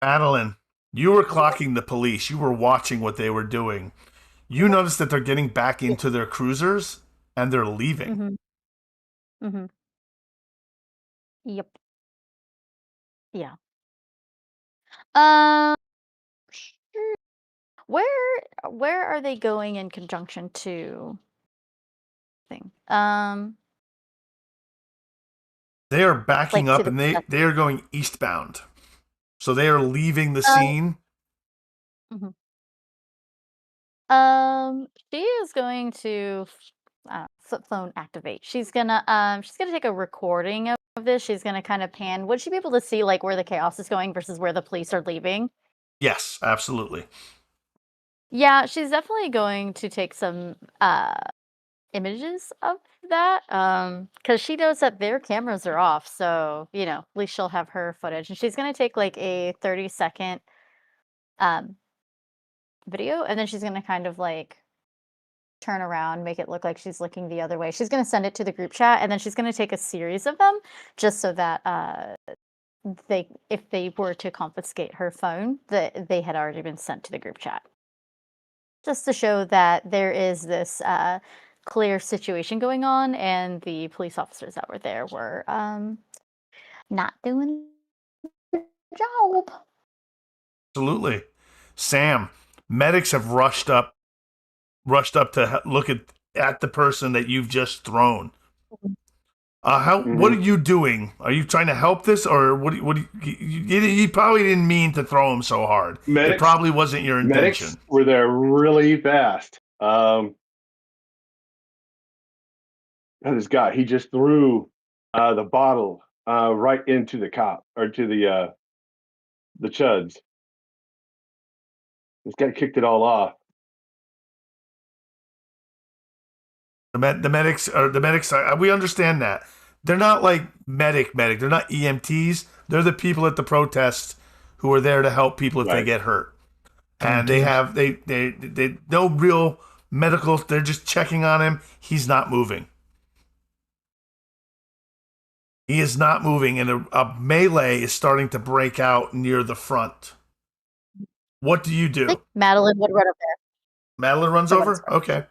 Speaker 1: Madeline, you were clocking the police. You were watching what they were doing. You noticed that they're getting back into their cruisers and they're leaving.
Speaker 3: Yep. Yeah. Sure. Where are they going in conjunction to thing?
Speaker 1: They are backing
Speaker 3: Like
Speaker 1: up
Speaker 3: to
Speaker 1: and
Speaker 3: the
Speaker 1: they are going eastbound. So they are leaving the scene.
Speaker 3: She is going to flip phone activate. She's gonna take a recording of this. She's gonna kind of pan. Would she be able to see like where the chaos is going versus where the police are leaving?
Speaker 1: Yes, absolutely.
Speaker 3: Yeah, she's definitely going to take some images of that because she knows that their cameras are off, so at least she'll have her footage, and she's going to take like a 30-second video, and then she's going to kind of like turn around, make it look like she's looking the other way. She's going to send it to the group chat, and then she's going to take a series of them just so that if they were to confiscate her phone, that they had already been sent to the group chat, just to show that there is this clear situation going on, and the police officers that were there were not doing their job.
Speaker 1: Absolutely. Sam, medics have rushed up to look at the person that you've just thrown. What are you doing? Are you trying to help this, or you probably didn't mean to throw him so hard. It probably wasn't your intention.
Speaker 6: Medics were there really fast. This guy, he just threw the bottle right into the cop, or to the chuds. This guy kicked it all off.
Speaker 1: The medics, we understand that. They're not like medic. They're not EMTs. They're the people at the protest who are there to help people if they get hurt. And they have no real medical. They're just checking on him. He's not moving. He is not moving, and a melee is starting to break out near the front. What do you do?
Speaker 3: I think Madeline would run up there.
Speaker 1: Madeline runs over? Okay.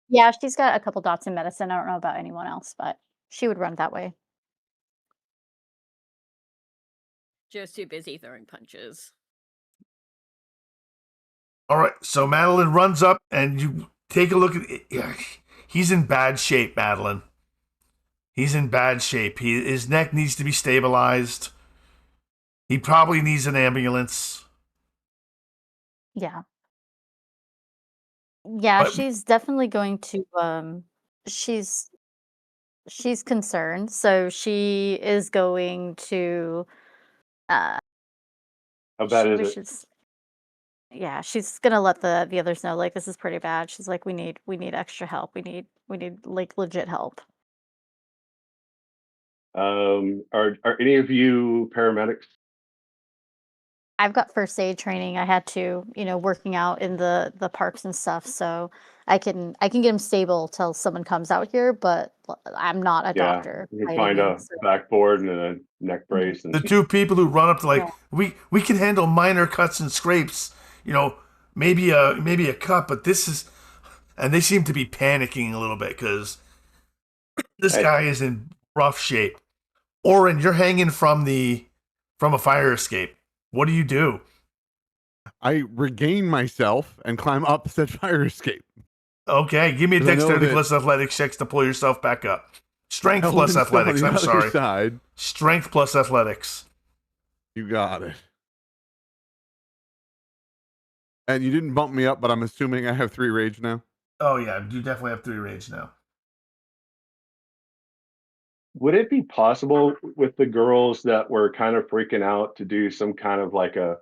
Speaker 3: Yeah, she's got a couple dots in medicine. I don't know about anyone else, but she would run that way.
Speaker 5: Joe's too busy throwing punches.
Speaker 1: All right, so Madeline runs up, and you take a look at it. He's in bad shape, Madeline. He's in bad shape. His neck needs to be stabilized. He probably needs an ambulance.
Speaker 3: Yeah. Yeah,
Speaker 1: But
Speaker 3: she's definitely going to she's concerned, so she is going to uh
Speaker 6: How bad is
Speaker 3: we
Speaker 6: it?
Speaker 3: should yeah, she's gonna let the others know, like, this is pretty bad. She's like, we need extra help. We need like legit help.
Speaker 6: Are any of you paramedics?
Speaker 3: I've got first aid training. I had to, working out in the parks and stuff, so I can get him stable till someone comes out here, but I'm not a
Speaker 6: Yeah,
Speaker 3: doctor
Speaker 6: you can
Speaker 3: by any
Speaker 6: find a
Speaker 3: means. So.
Speaker 6: backboard and a neck
Speaker 3: Mhm.
Speaker 6: brace, and
Speaker 1: the two people who run up to
Speaker 3: Yeah.
Speaker 1: we can handle minor cuts and scrapes, maybe a cut, but this is, and they seem to be panicking a little bit because this
Speaker 6: Hey.
Speaker 1: guy is in rough shape. Oren, you're hanging from a fire escape. What do you do?
Speaker 8: I regain myself and climb up said fire escape.
Speaker 1: Okay, give me a
Speaker 8: 'Cause I know
Speaker 1: dexterity
Speaker 8: that-
Speaker 1: plus athletics checks to pull yourself back up. Strength
Speaker 8: Ellen's
Speaker 1: plus
Speaker 8: still on
Speaker 1: athletics.
Speaker 8: the
Speaker 1: I'm
Speaker 8: other
Speaker 1: sorry.
Speaker 8: Side.
Speaker 1: Strength plus athletics.
Speaker 8: You got it. And you didn't bump me up, but I'm assuming I have 3 rage now.
Speaker 1: Oh yeah, you definitely have 3 rage now.
Speaker 6: would it be possible with the girls that were kind of freaking out to do some kind of like a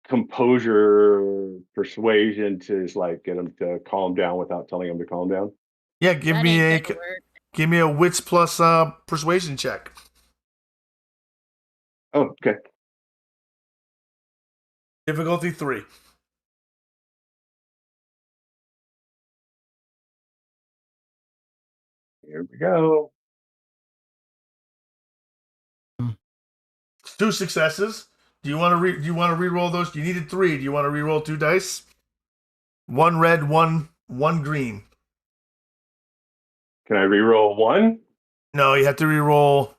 Speaker 6: composure persuasion to just like get them to calm down without telling them to calm down?
Speaker 1: Yeah, give
Speaker 5: That
Speaker 1: me
Speaker 5: ain't gonna work.
Speaker 1: give me a wits plus persuasion check.
Speaker 6: Oh, okay.
Speaker 1: Difficulty 3.
Speaker 6: Here we go.
Speaker 1: 2 successes. Do you want to re-roll those? You needed 3. Do you want to re-roll 2 dice? 1 red, one green.
Speaker 6: Can I re-roll 1?
Speaker 1: No, you have to re-roll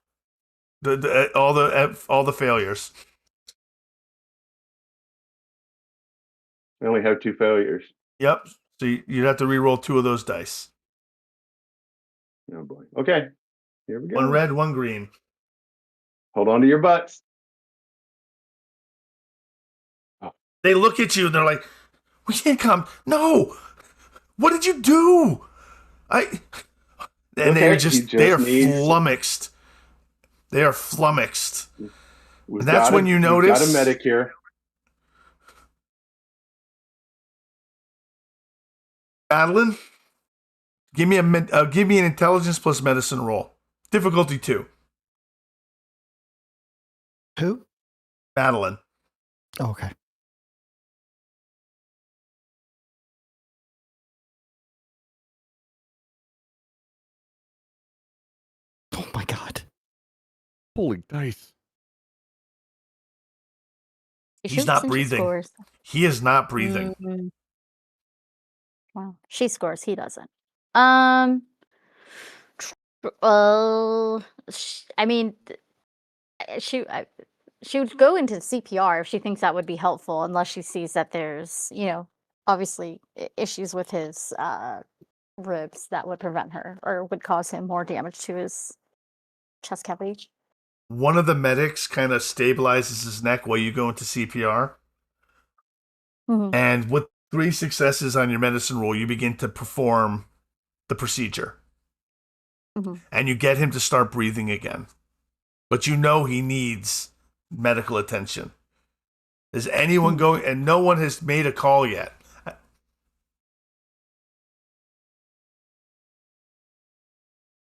Speaker 1: all the failures.
Speaker 6: I only have 2 failures.
Speaker 1: Yep. So you'd have to re-roll 2 of those dice.
Speaker 6: Oh boy. Okay. Here we go.
Speaker 1: 1 red, 1 green.
Speaker 6: Hold on to your butts.
Speaker 1: They look at you and they're like, "We can't come." No. What did you do? And
Speaker 6: Okay, he
Speaker 1: they are
Speaker 6: just needs-
Speaker 1: flummoxed. They are flummoxed.
Speaker 6: We've
Speaker 1: And that's
Speaker 6: got
Speaker 1: when you
Speaker 6: we've
Speaker 1: notice-
Speaker 6: got a medic here.
Speaker 1: Madeline, give me an intelligence plus medicine roll. Difficulty 2.
Speaker 7: Who?
Speaker 1: Madeline.
Speaker 7: Oh, okay. Oh my god.
Speaker 8: Holy dice.
Speaker 3: You
Speaker 1: He's
Speaker 3: should
Speaker 1: not
Speaker 3: listen to
Speaker 1: breathing.
Speaker 3: scores.
Speaker 1: He is not breathing.
Speaker 3: Mhm. Well, she scores. He doesn't. Um. Well, I mean, she would go into CPR if she thinks that would be helpful, unless she sees that there's, obviously issues with his ribs that would prevent her or would cause him more damage to his chest cavity.
Speaker 1: One of the medics kind of stabilizes his neck while you go into CPR.
Speaker 3: Mhm.
Speaker 1: And with 3 successes on your medicine roll, you begin to perform the procedure.
Speaker 3: Mhm.
Speaker 1: And you get him to start breathing again. But you know he needs medical attention. Is anyone going? And no one has made a call yet.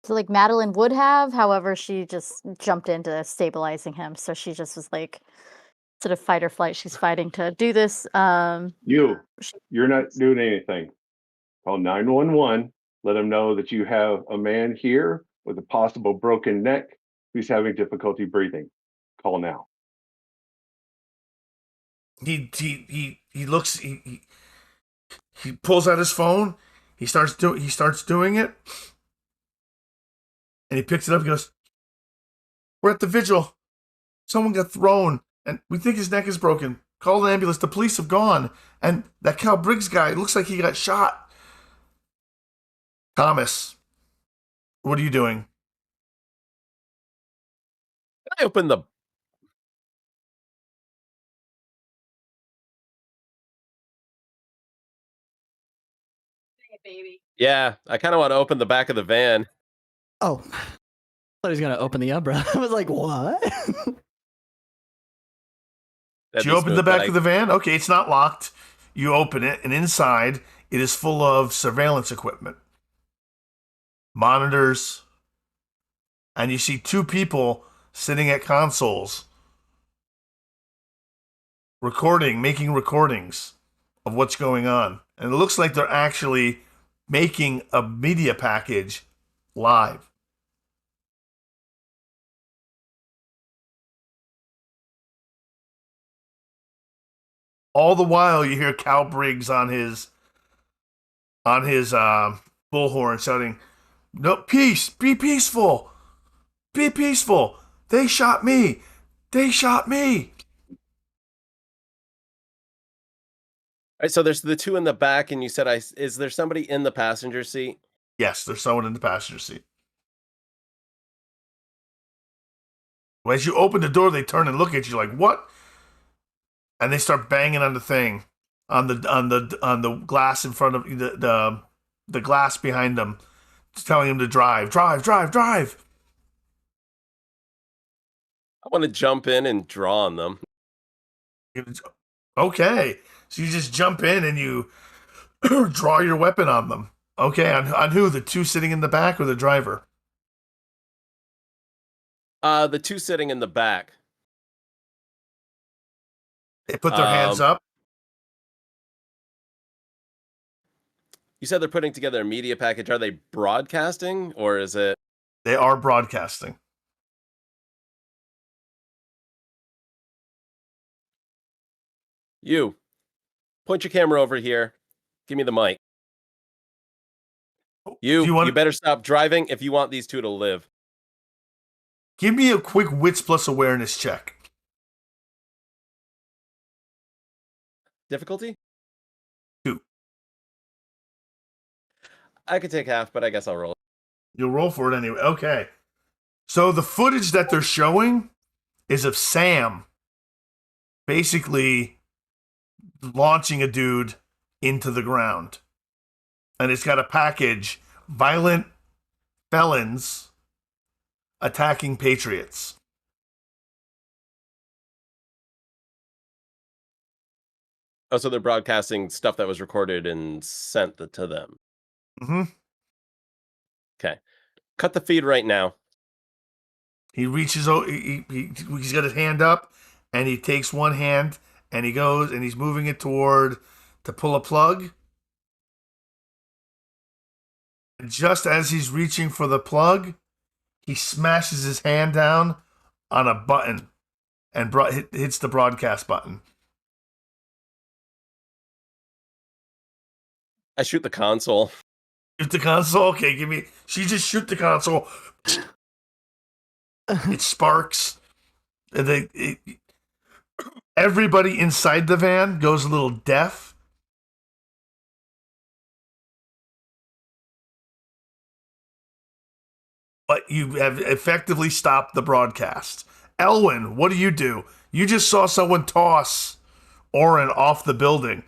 Speaker 3: So, like, Madeline would have, however, she just jumped into stabilizing him. So she just was like, sort of fight or flight. She's fighting to do this.
Speaker 6: You're not doing anything. Call 911. Let them know that you have a man here with a possible broken neck who's having difficulty breathing. Call now.
Speaker 1: He looks. He pulls out his phone. He starts doing it. And he picks it up and goes, "We're at the vigil. Someone got thrown, and we think his neck is broken. Call an ambulance. The police have gone. And that Cal Briggs guy, it looks like he got shot." Thomas, what are you doing?
Speaker 4: I open the.
Speaker 5: Hey, baby.
Speaker 4: Yeah, I kind of want to open the back of the van.
Speaker 7: Oh, I thought he was gonna open the umbrella. I was like, what?
Speaker 1: Did you open the back of the van? Okay, it's not locked. You open it, and inside it is full of surveillance equipment, monitors, and you see two people sitting at consoles making recordings of what's going on. And it looks like they're actually making a media package live. All the while, you hear Cal Briggs on his bullhorn shouting, "No, peace! Be peaceful! Be peaceful! They shot me! They shot me!"
Speaker 4: All right, so there's the two in the back, and you said, is there somebody in the passenger seat?
Speaker 1: Yes, there's someone in the passenger seat. As you open the door, they turn and look at you like, "What?" And they start banging on the thing, on the glass in front of the glass behind them, telling him to drive.
Speaker 4: I want to jump in and draw on them.
Speaker 1: Okay, so you just jump in and you draw your weapon on them. Okay, on who? The two sitting in the back or the driver?
Speaker 4: The two sitting in the back.
Speaker 1: They put their hands up.
Speaker 4: You said they're putting together a media package. Are they broadcasting, or is it?
Speaker 1: They are broadcasting.
Speaker 4: You point your camera over here. Give me the mic. You better stop driving if you want these two to live.
Speaker 1: Give me a quick wits plus awareness check.
Speaker 4: Difficulty?
Speaker 1: 2.
Speaker 4: I could take half, but I guess I'll roll.
Speaker 1: You'll roll for it anyway. Okay. So the footage that they're showing is of Sam basically launching a dude into the ground. And it's got a package, violent felons attacking patriots.
Speaker 4: Oh, so they're broadcasting stuff that was recorded and sent to them.
Speaker 1: Mm-hmm.
Speaker 4: Okay. Cut the feed right now.
Speaker 1: He reaches out, he's got his hand up, and he takes one hand, and he goes, and he's moving it to pull a plug. And just as he's reaching for the plug, he smashes his hand down on a button and hits the broadcast button.
Speaker 4: I shoot the console.
Speaker 1: Shoot the console? Okay, she just shoot the console. It sparks. And everybody inside the van goes a little deaf. But you have effectively stopped the broadcast. Elwyn, what do? You just saw someone toss Oren off the building.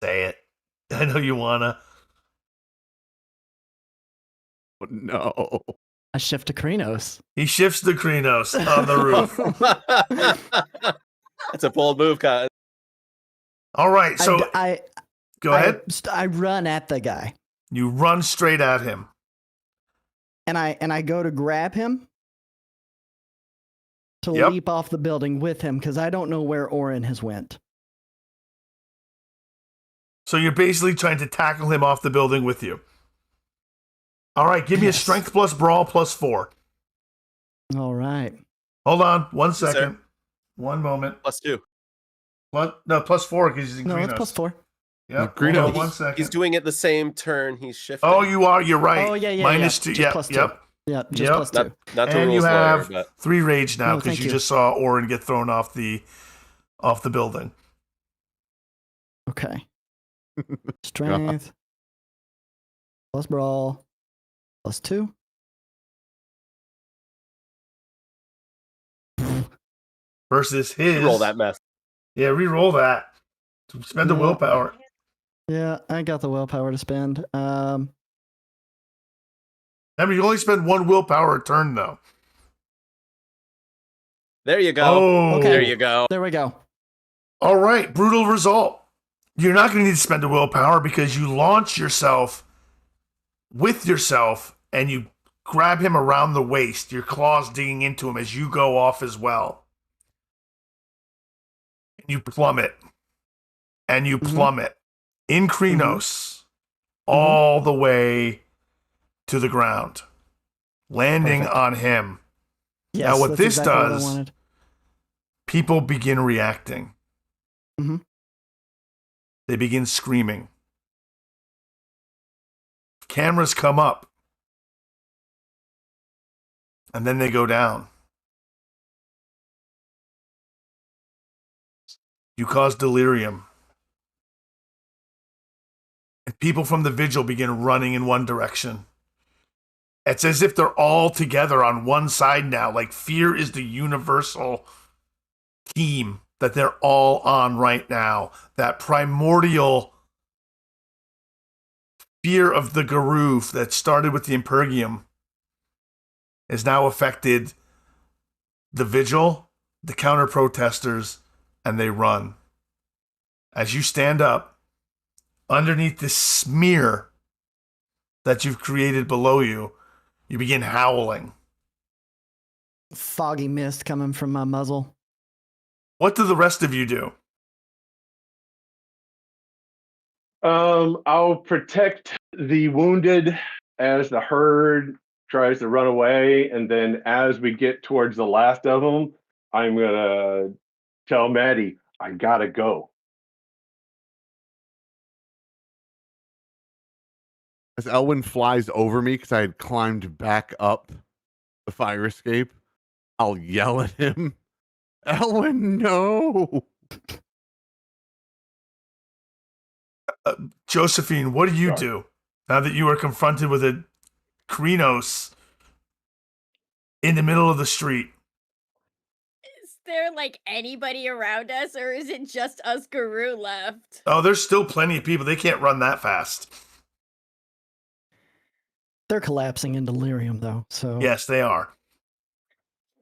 Speaker 1: Say it. I know you wanna.
Speaker 8: No.
Speaker 7: I shift to Krenos.
Speaker 1: He shifts the Krenos on the roof.
Speaker 4: That's a bold move, Cotton.
Speaker 1: All right, so go ahead.
Speaker 7: I run at the guy.
Speaker 1: You run straight at him.
Speaker 7: And I go to grab him to leap off the building with him because I don't know where Oren has went.
Speaker 1: So you're basically trying to tackle him off the building with you. All right, give me a strength plus brawl plus 4.
Speaker 7: All right.
Speaker 1: Hold on 1 second.
Speaker 4: Sir.
Speaker 1: 1 moment.
Speaker 4: +2.
Speaker 1: Plus 4 because he's in
Speaker 7: No,
Speaker 1: Krenos.
Speaker 7: it's +4.
Speaker 1: Yeah,
Speaker 8: Krenos.
Speaker 1: hold on 1 second.
Speaker 4: He's doing it the same turn. He's shifting.
Speaker 1: Oh, you are. You're right.
Speaker 7: Oh, yeah.
Speaker 1: Minus 2.
Speaker 7: Just
Speaker 1: Yeah,
Speaker 7: +2.
Speaker 1: yep.
Speaker 7: Yeah, just +2.
Speaker 4: Not to
Speaker 1: And you
Speaker 4: rules
Speaker 1: have
Speaker 4: lawyer, but
Speaker 1: 3 rage now
Speaker 7: No,
Speaker 1: because
Speaker 7: thank
Speaker 1: you
Speaker 7: you.
Speaker 1: just saw Oren get thrown off the off the building.
Speaker 7: Okay. Strength plus brawl plus 2.
Speaker 1: Versus his.
Speaker 4: Roll that mess.
Speaker 1: Yeah, re-roll that. Spend the
Speaker 7: Yeah.
Speaker 1: willpower.
Speaker 7: Yeah, I got the willpower to spend.
Speaker 1: Remember, you only spend 1 willpower a turn, though.
Speaker 4: There you go.
Speaker 1: Oh,
Speaker 7: Okay.
Speaker 4: There you go.
Speaker 7: There we go.
Speaker 1: All right, brutal result. You're not going to need to spend a willpower because you launch yourself with yourself and you grab him around the waist, your claws digging into him as you go off as well. And you plummet. And you plummet in Krenos all the way to the ground, landing
Speaker 7: Perfect.
Speaker 1: on him.
Speaker 7: Yes,
Speaker 1: Now, what
Speaker 7: that's
Speaker 1: this
Speaker 7: exactly what I
Speaker 1: does,
Speaker 7: wanted.
Speaker 1: people begin reacting.
Speaker 7: Mhm.
Speaker 1: They begin screaming. Cameras come up. And then they go down. You cause delirium. And people from the vigil begin running in one direction. It's as if they're all together on one side now. Like fear is the universal team that they're all on right now. That primordial fear of the Garuf that started with the Impergium has now affected the vigil, the counter protesters, and they run. As you stand up, underneath this smear that you've created below you, you begin howling.
Speaker 7: Foggy mist coming from my muzzle.
Speaker 1: What do the rest of you do?
Speaker 6: I'll protect the wounded as the herd tries to run away, and then as we get towards the last of them, I'm gonna tell Maddie, I gotta go.
Speaker 8: As Elwyn flies over me because I had climbed back up the fire escape, I'll yell at him, Elwyn, no.
Speaker 1: Josephine, what do you do now that you are confronted with a Krenos in the middle of the street?
Speaker 5: Is there like anybody around us, or is it just us Guru left?
Speaker 1: Oh, there's still plenty of people. They can't run that fast.
Speaker 7: They're collapsing in delirium, though. So
Speaker 1: Yes, they are.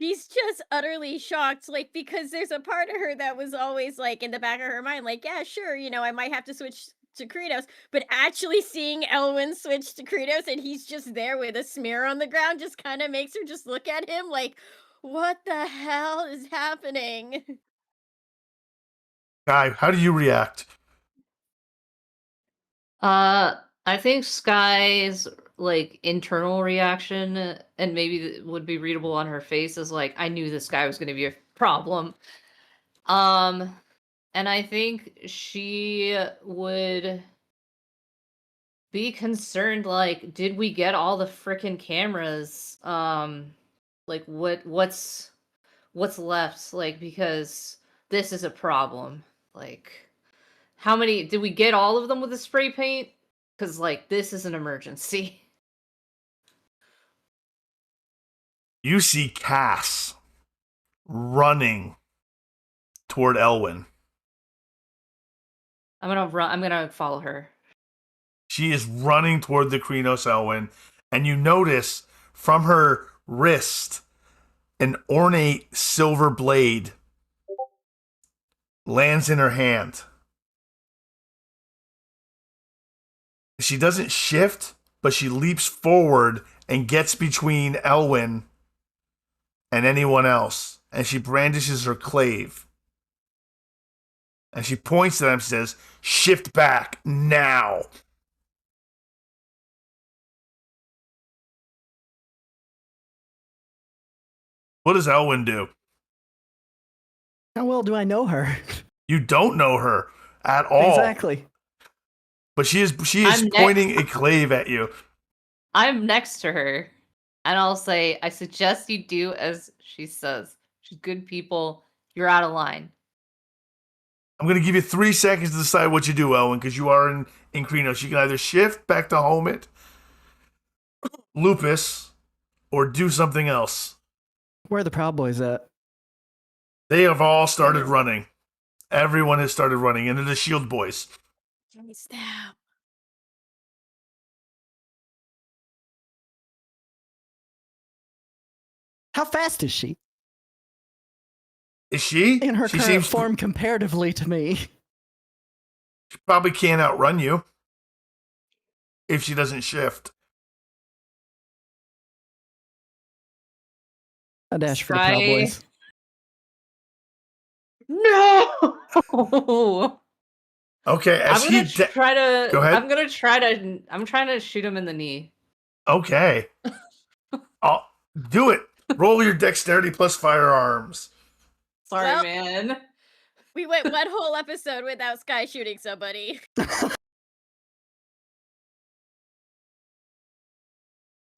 Speaker 5: She's just utterly shocked, like, because there's a part of her that was always like in the back of her mind, like, yeah, sure, I might have to switch to Kratos, but actually seeing Elwyn switch to Kratos and he's just there with a smear on the ground just kind of makes her just look at him like, what the hell is happening?
Speaker 1: Guy, how do you react?
Speaker 2: I think Sky's like internal reaction, and maybe would be readable on her face, is like, I knew this guy was going to be a problem. And I think she would be concerned, like, did we get all the freaking cameras? Like what's left? Like, because this is a problem. Like, how many did we get? All of them with the spray paint? Because like, this is an emergency.
Speaker 1: You see Cass running toward Elwyn.
Speaker 2: I'm gonna run. I'm gonna follow her.
Speaker 1: She is running toward the Krenos Elwyn, and you notice from her wrist an ornate silver blade lands in her hand. She doesn't shift, but she leaps forward and gets between Elwyn and anyone else, and she brandishes her clave. And she points at him and says, shift back now. What does Elwyn do?
Speaker 7: how well do I know her?
Speaker 1: You don't know her at all.
Speaker 7: Exactly.
Speaker 1: But she is
Speaker 2: I'm
Speaker 1: pointing a clave at you.
Speaker 2: I'm next to her, and I'll say, I suggest you do as she says. She's good people. You're out of line.
Speaker 1: I'm going to give you 3 seconds to decide what you do, Elwin, because you are in Krenos. You can either shift back to Homit, Lupus, or do something else.
Speaker 7: Where are the Proud Boys at?
Speaker 1: They have all started running. Everyone has started running, and they're the Shield Boys.
Speaker 5: Snap.
Speaker 7: How fast is she?
Speaker 1: Is she?
Speaker 7: In her
Speaker 1: she
Speaker 7: current
Speaker 1: seems
Speaker 7: form comparatively to me.
Speaker 1: She probably can't outrun you if she doesn't shift.
Speaker 7: A dash for the Proud
Speaker 2: Sky.
Speaker 7: Boys.
Speaker 2: No.
Speaker 1: Okay, as
Speaker 2: I'm
Speaker 1: he
Speaker 2: gonna try to.
Speaker 1: Go ahead.
Speaker 2: I'm trying to shoot him in the knee.
Speaker 1: Okay. I'll do it. Roll your dexterity plus firearms.
Speaker 2: Sorry,
Speaker 5: Well-
Speaker 2: man.
Speaker 5: We went one whole episode without Sky shooting somebody.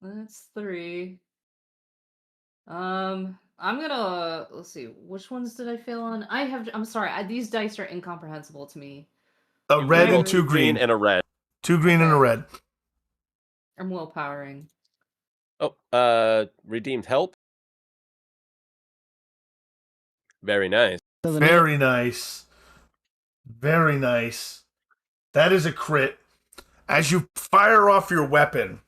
Speaker 2: That's 3. I'm gonna let's see. Which ones did I fail on? I'm sorry. These dice are incomprehensible to me.
Speaker 1: A
Speaker 4: You
Speaker 1: red
Speaker 4: roll
Speaker 1: and 2 green.
Speaker 4: and a red.
Speaker 1: 2 green and a red.
Speaker 2: I'm willpowering.
Speaker 4: Oh, redeemed help. Very nice.
Speaker 7: Doesn't it?
Speaker 1: Very nice. Very nice. That is a crit. As you fire off your weapon,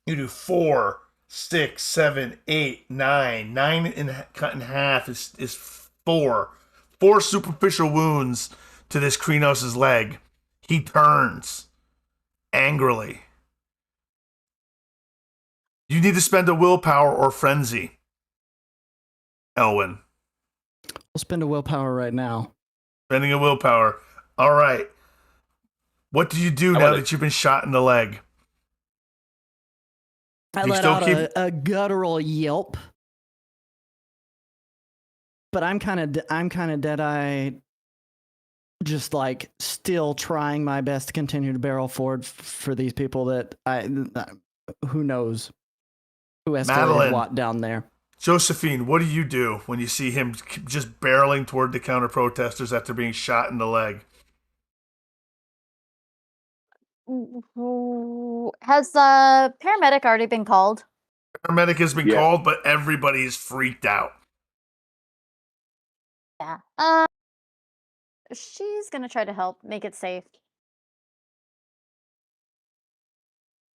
Speaker 1: you do 4, 6, 7, 8, 9. 9 cut in half is 4. 4 superficial wounds to this Krenos' leg. He turns angrily. You need to spend a willpower or frenzy, Elwin.
Speaker 7: We'll spend a willpower right now.
Speaker 1: Spending a willpower. All right. What do you do now that you've been shot in the leg?
Speaker 7: I
Speaker 1: You
Speaker 7: let
Speaker 1: still
Speaker 7: out
Speaker 1: keep-
Speaker 7: a guttural yelp, but I'm kind of dead-eyed, just like still trying my best to continue to barrel forward for these people that who knows who escalated
Speaker 1: Madeline.
Speaker 7: what down there.
Speaker 1: Josephine, what do you do when you see him just barreling toward the counter protesters after being shot in the leg?
Speaker 3: Has the paramedic already been called?
Speaker 1: Paramedic has been
Speaker 6: Yeah.
Speaker 1: called, but everybody is freaked out.
Speaker 3: Yeah. She's gonna try to help make it safe.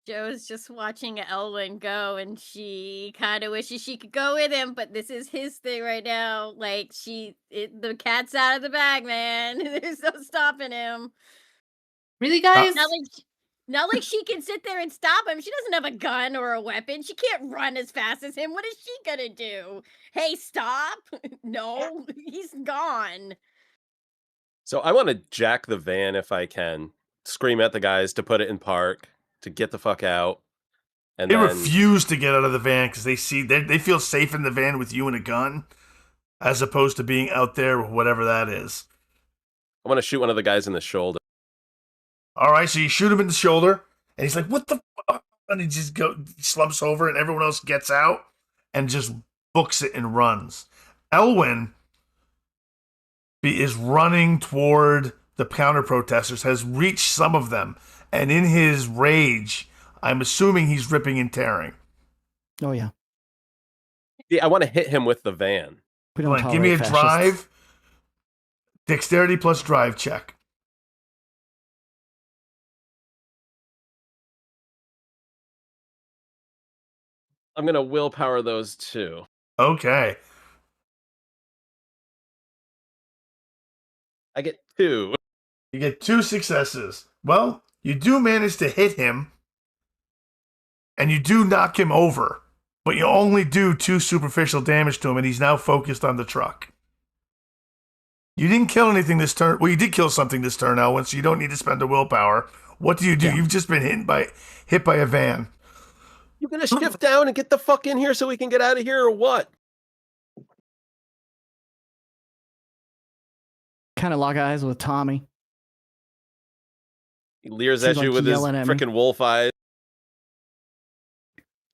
Speaker 5: Joe's just watching Elwin go, and she kind of wishes she could go with him, but this is his thing right now. Like, the cat's out of the bag, man. There's no stopping him.
Speaker 2: Really, guys?
Speaker 5: Not like she can sit there and stop him. She doesn't have a gun or a weapon. She can't run as fast as him. What is she gonna do? Hey, stop! No, he's gone.
Speaker 4: So I want to jack the van if I can. Scream at the guys to put it in park, to get the fuck out. And
Speaker 1: They
Speaker 4: then
Speaker 1: refuse to get out of the van because they feel safe in the van with you and a gun, as opposed to being out there with whatever that is.
Speaker 4: I want to shoot one of the guys in the shoulder.
Speaker 1: All right, so you shoot him in the shoulder, and he's like, "What the fuck?" And he just slumps over, and everyone else gets out and just books it and runs. Elwin is running toward the counter protesters, has reached some of them, and in his rage, I'm assuming he's ripping and tearing.
Speaker 7: Oh yeah,
Speaker 4: Yeah, I want to hit him with the van.
Speaker 7: we don't
Speaker 1: Come on, give me a
Speaker 7: tolerate fascists.
Speaker 1: drive, dexterity plus drive check.
Speaker 4: I'm going to willpower those two.
Speaker 1: Okay.
Speaker 4: I get 2.
Speaker 1: You get 2 successes. Well, you do manage to hit him, and you do knock him over, but you only do 2 superficial damage to him, and he's now focused on the truck. You didn't kill anything this turn. Well, you did kill something this turn, Elwin, so you don't need to spend a willpower. What do?
Speaker 7: Yeah.
Speaker 1: You've just been hit by a van.
Speaker 4: You going to shift down and get the fuck in here so we can get out of here or what?
Speaker 7: Kind of lock eyes with Tommy.
Speaker 4: He leers
Speaker 7: Seems
Speaker 4: at you
Speaker 7: like
Speaker 4: with his
Speaker 7: yelling at me.
Speaker 4: freaking wolf eyes.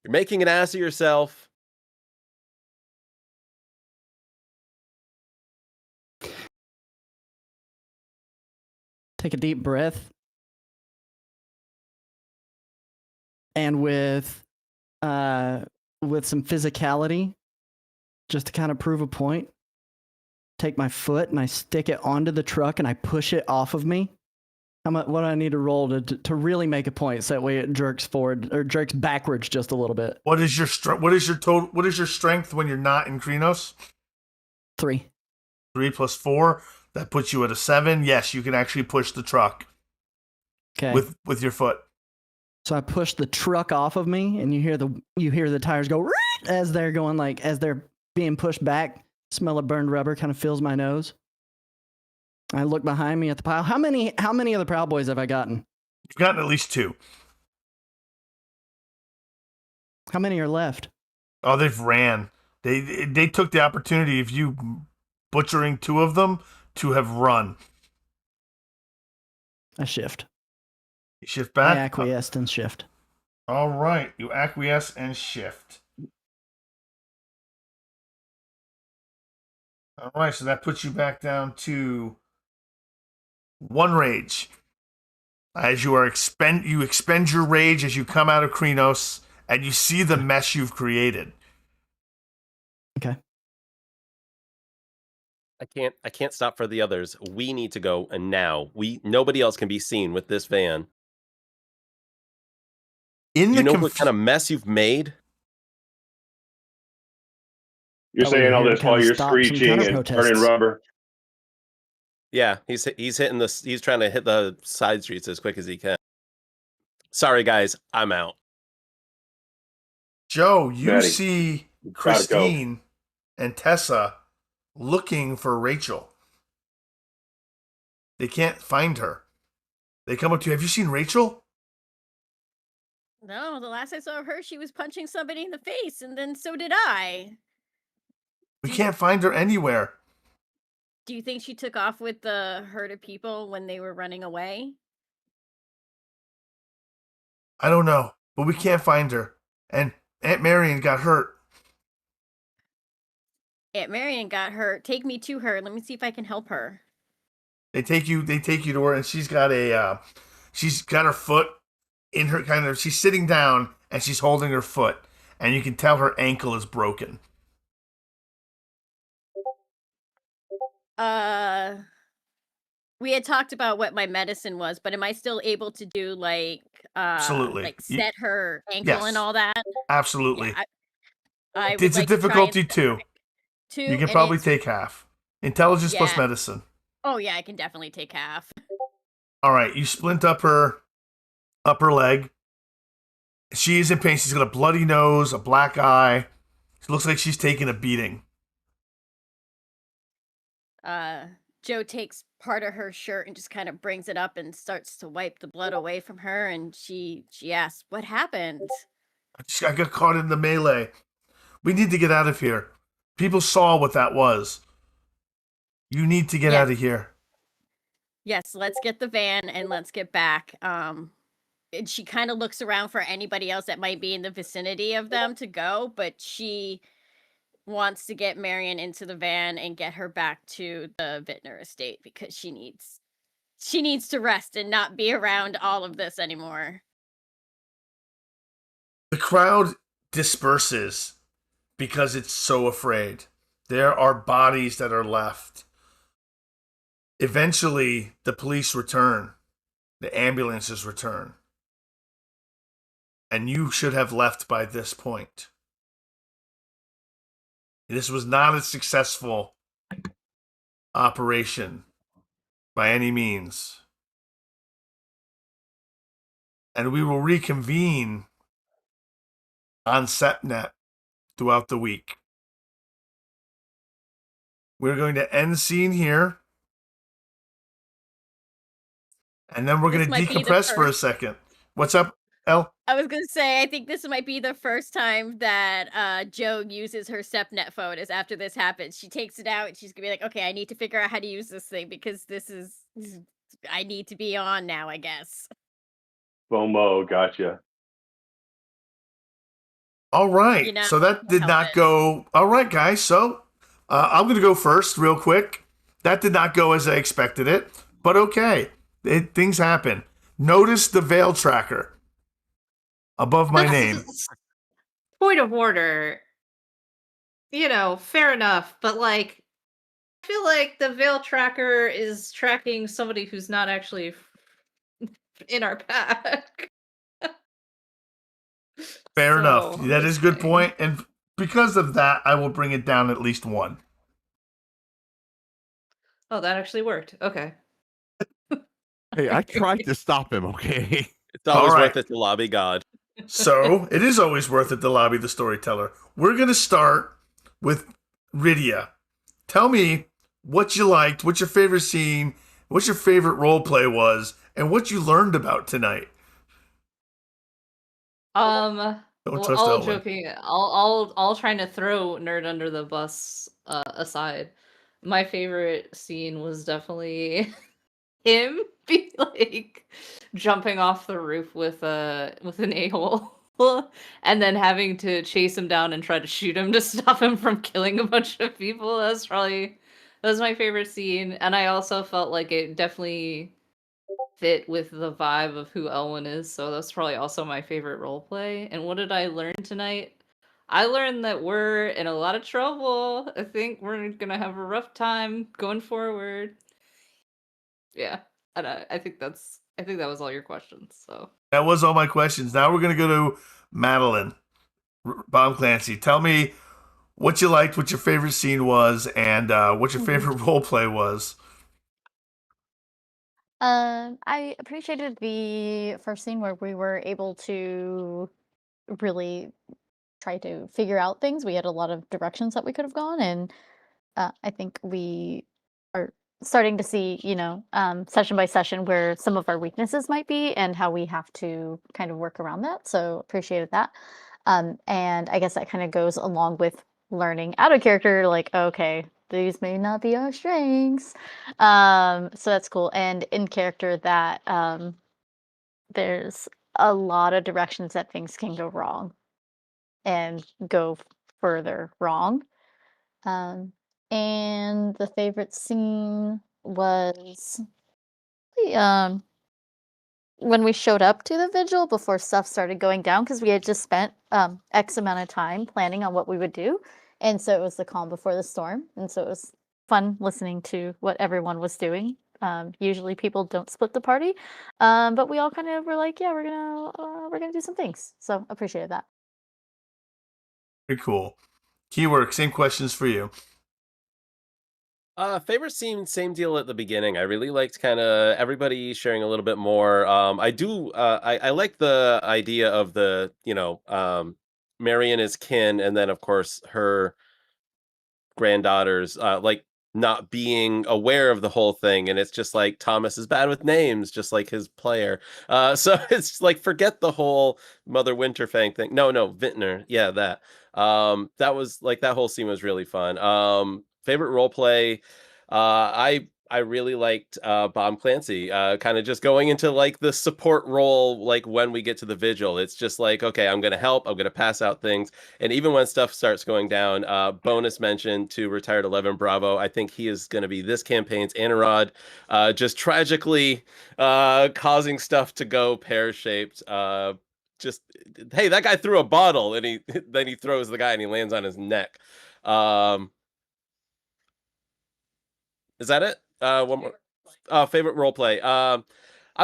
Speaker 4: You're making an ass of yourself.
Speaker 7: take a deep breath, and with some physicality, just to kind of prove a point, take my foot and I stick it onto the truck and I push it off of me. What do I need to roll to really make a point? So that way it jerks forward or jerks backwards just a little bit.
Speaker 1: What is your strength when you're not in Krenos?
Speaker 7: 3.
Speaker 1: 3 plus 4. That puts you at a 7. Yes, you can actually push the truck.
Speaker 7: Okay.
Speaker 1: With your foot.
Speaker 7: So I push the truck off of me, and you hear the tires go as they're going, like as they're being pushed back. Smell of burned rubber kind of fills my nose. I look behind me at the pile. How many of the Proud Boys have I gotten?
Speaker 1: You've gotten at least 2.
Speaker 7: How many are left?
Speaker 1: Oh, they've ran. They took the opportunity of you butchering 2 of them to have run.
Speaker 7: I shift.
Speaker 1: You shift back?
Speaker 7: I acquiesced and shift.
Speaker 1: All right. You acquiesce and shift. All right. So that puts you back down to 1 rage. As you expend your rage as you come out of Krenos, and you see the mess you've created.
Speaker 7: Okay.
Speaker 4: I can't stop for the others. We need to go, and now nobody else can be seen with this van. You know what kind of mess you've made?
Speaker 6: You're saying all this while you're screeching and turning rubber.
Speaker 4: Yeah, he's hitting he's trying to hit the side streets as quick as he can. Sorry guys, I'm out.
Speaker 1: Joe, you see Christine and Tessa looking for Rachel. They can't find her. They come up to you. Have you seen Rachel?
Speaker 5: No, the last I saw of her, she was punching somebody in the face, and then so did I.
Speaker 1: We can't find her anywhere.
Speaker 5: Do you think she took off with the herd of people when they were running away?
Speaker 1: I don't know, but we can't find her. And Aunt Marion got hurt.
Speaker 5: Aunt Marion got hurt. Take me to her. Let me see if I can help her.
Speaker 1: They take you to her, and she's got her foot in her she's sitting down and she's holding her foot, and you can tell her ankle is broken.
Speaker 5: We had talked about what my medicine was, but am I still able to do
Speaker 1: absolutely,
Speaker 5: like set her ankle and all that?
Speaker 1: Absolutely.
Speaker 5: Yeah,
Speaker 1: it's a difficulty 2. You can probably take half. Intelligence plus medicine.
Speaker 5: Oh yeah, I can definitely take half.
Speaker 1: All right, you splint up her upper leg. She is in pain. She's got a bloody nose, a black eye. It looks like she's taking a beating.
Speaker 5: Joe takes part of her shirt and just kind of brings it up and starts to wipe the blood away from her, and she asks, "What happened?"
Speaker 1: I got caught in the melee. We need to get out of here. People saw what that was. You need to get out of here.
Speaker 5: Yes, let's get the van and let's get back. And she kind of looks around for anybody else that might be in the vicinity of them to go, but she wants to get Marion into the van and get her back to the Vintner estate because she needs to rest and not be around all of this anymore.
Speaker 1: The crowd disperses because it's so afraid. There are bodies that are left. Eventually, the police return. The ambulances return. And you should have left by this point. This was not a successful operation by any means. And we will reconvene on SEPNet throughout the week. We're going to end the scene here. And then we're going to decompress for a second. What's up, Elle?
Speaker 5: I was going to say, I think this might be the first time that Joe uses her SEPNet phone is after this happens. She takes it out and she's going to be like, okay, I need to figure out how to use this thing because I need to be on now, I guess.
Speaker 6: FOMO, gotcha.
Speaker 1: All right. So that did not go. All right, guys. So I'm going to go first real quick. That did not go as I expected it, but okay. Things happen. Notice the veil tracker above my name.
Speaker 2: Point of order. Fair enough, but like, I feel like the veil tracker is tracking somebody who's not actually in our pack.
Speaker 1: Fair enough.
Speaker 2: So, I'm
Speaker 1: That
Speaker 2: just
Speaker 1: is a good
Speaker 2: saying.
Speaker 1: point. And because of that, I will bring it down at least one.
Speaker 2: Oh, that actually worked. Okay.
Speaker 8: Hey, I tried to stop him, okay?
Speaker 4: It's always
Speaker 1: All
Speaker 4: worth
Speaker 1: right.
Speaker 4: it to lobby God.
Speaker 1: So it is always worth it to lobby the storyteller. We're going to start with Rydia. Tell me what you liked, what's your favorite scene, what your favorite role play was, and what you learned about tonight. Don't
Speaker 2: Well,
Speaker 1: trust
Speaker 2: all
Speaker 1: Elwin.
Speaker 2: joking, all trying to throw nerd under the bus aside. My favorite scene was definitely him be like jumping off the roof with an a-hole and then having to chase him down and try to shoot him to stop him from killing a bunch of people. That was my favorite scene, and I also felt like it definitely fit with the vibe of who Elwin is, so that's probably also my favorite roleplay. And what did I learn tonight? I learned that we're in a lot of trouble. I think we're gonna have a rough time going forward. Yeah, and I think that was all your questions. So
Speaker 1: That was all my questions. Now we're going to go to Madeline. Bob Clancy, tell me what you liked, what your favorite scene was, and what your favorite role play was.
Speaker 3: I appreciated the first scene where we were able to really try to figure out things. We had a lot of directions that we could have gone, and I think we are starting to see, session by session where some of our weaknesses might be and how we have to kind of work around that. So appreciated that. And I guess that kind of goes along with learning out of character, like, okay, these may not be our strengths. So that's cool. And in character that there's a lot of directions that things can go wrong and go further wrong. Um, and the favorite scene was um when we showed up to the vigil before stuff started going down because we had just spent X amount of time planning on what we would do. And so it was the calm before the storm. And so it was fun listening to what everyone was doing. Usually people don't split the party. But we all kind of were like, yeah, we're gonna do some things. So appreciated that.
Speaker 1: Very cool. Keywork, same questions for you.
Speaker 4: Favorite scene, same deal at the beginning. I really liked kind of everybody sharing a little bit more. I like the idea of Mary and his kin, and then of course her granddaughters, like not being aware of the whole thing, and it's just like Thomas is bad with names, just like his player. So it's like forget the whole Mother Winterfang thing. No, Vintner, yeah, that. That was like that whole scene was really fun. Favorite role play, I really liked Bob Clancy, kind of just going into like the support role, like when we get to the vigil. It's just like, okay, I'm gonna help, I'm gonna pass out things. And even when stuff starts going down, bonus mention to retired 11 Bravo. I think he is going to be this campaign's Anarod, just tragically causing stuff to go pear-shaped. Just hey, that guy threw a bottle, and he then he throws the guy, and he lands on his neck. Um, is that it? One more. Favorite role play. I'm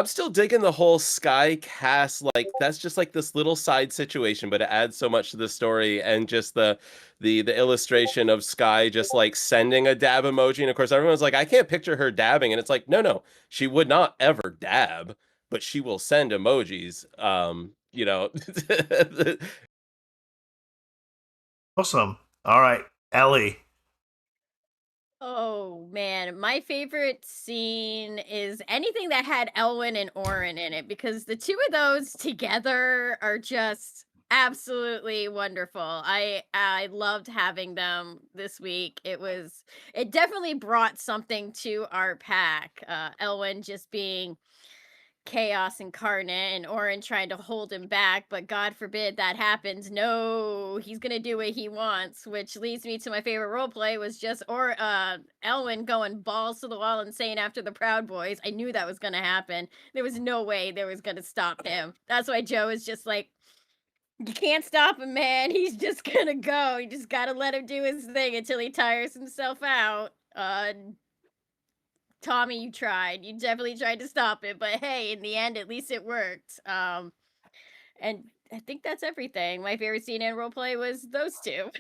Speaker 4: still digging the whole Sky cast. Like that's just like this little side situation, but it adds so much to the story, and just the illustration of Sky just like sending a dab emoji. And of course, everyone's like, I can't picture her dabbing, and it's like, no, she would not ever dab, but she will send emojis.
Speaker 1: Awesome. All right, Ellie.
Speaker 5: Oh man, my favorite scene is anything that had Elwin and Orin in it because the two of those together are just absolutely wonderful. I loved having them this week. It definitely brought something to our pack. Elwin just being chaos incarnate and Orin trying to hold him back, but God forbid that happens. No, he's gonna do what he wants, which leads me to my favorite role play was just Elwyn going balls to the wall and saying after the Proud Boys. I knew that was gonna happen. There was no way they was gonna stop him. That's why Joe is just like, you can't stop him, man. He's just gonna go. You just gotta let him do his thing until he tires himself out. Tommy, you tried. You definitely tried to stop it, but hey, in the end, at least it worked. And I think that's everything. My favorite scene in roleplay was those two. Oh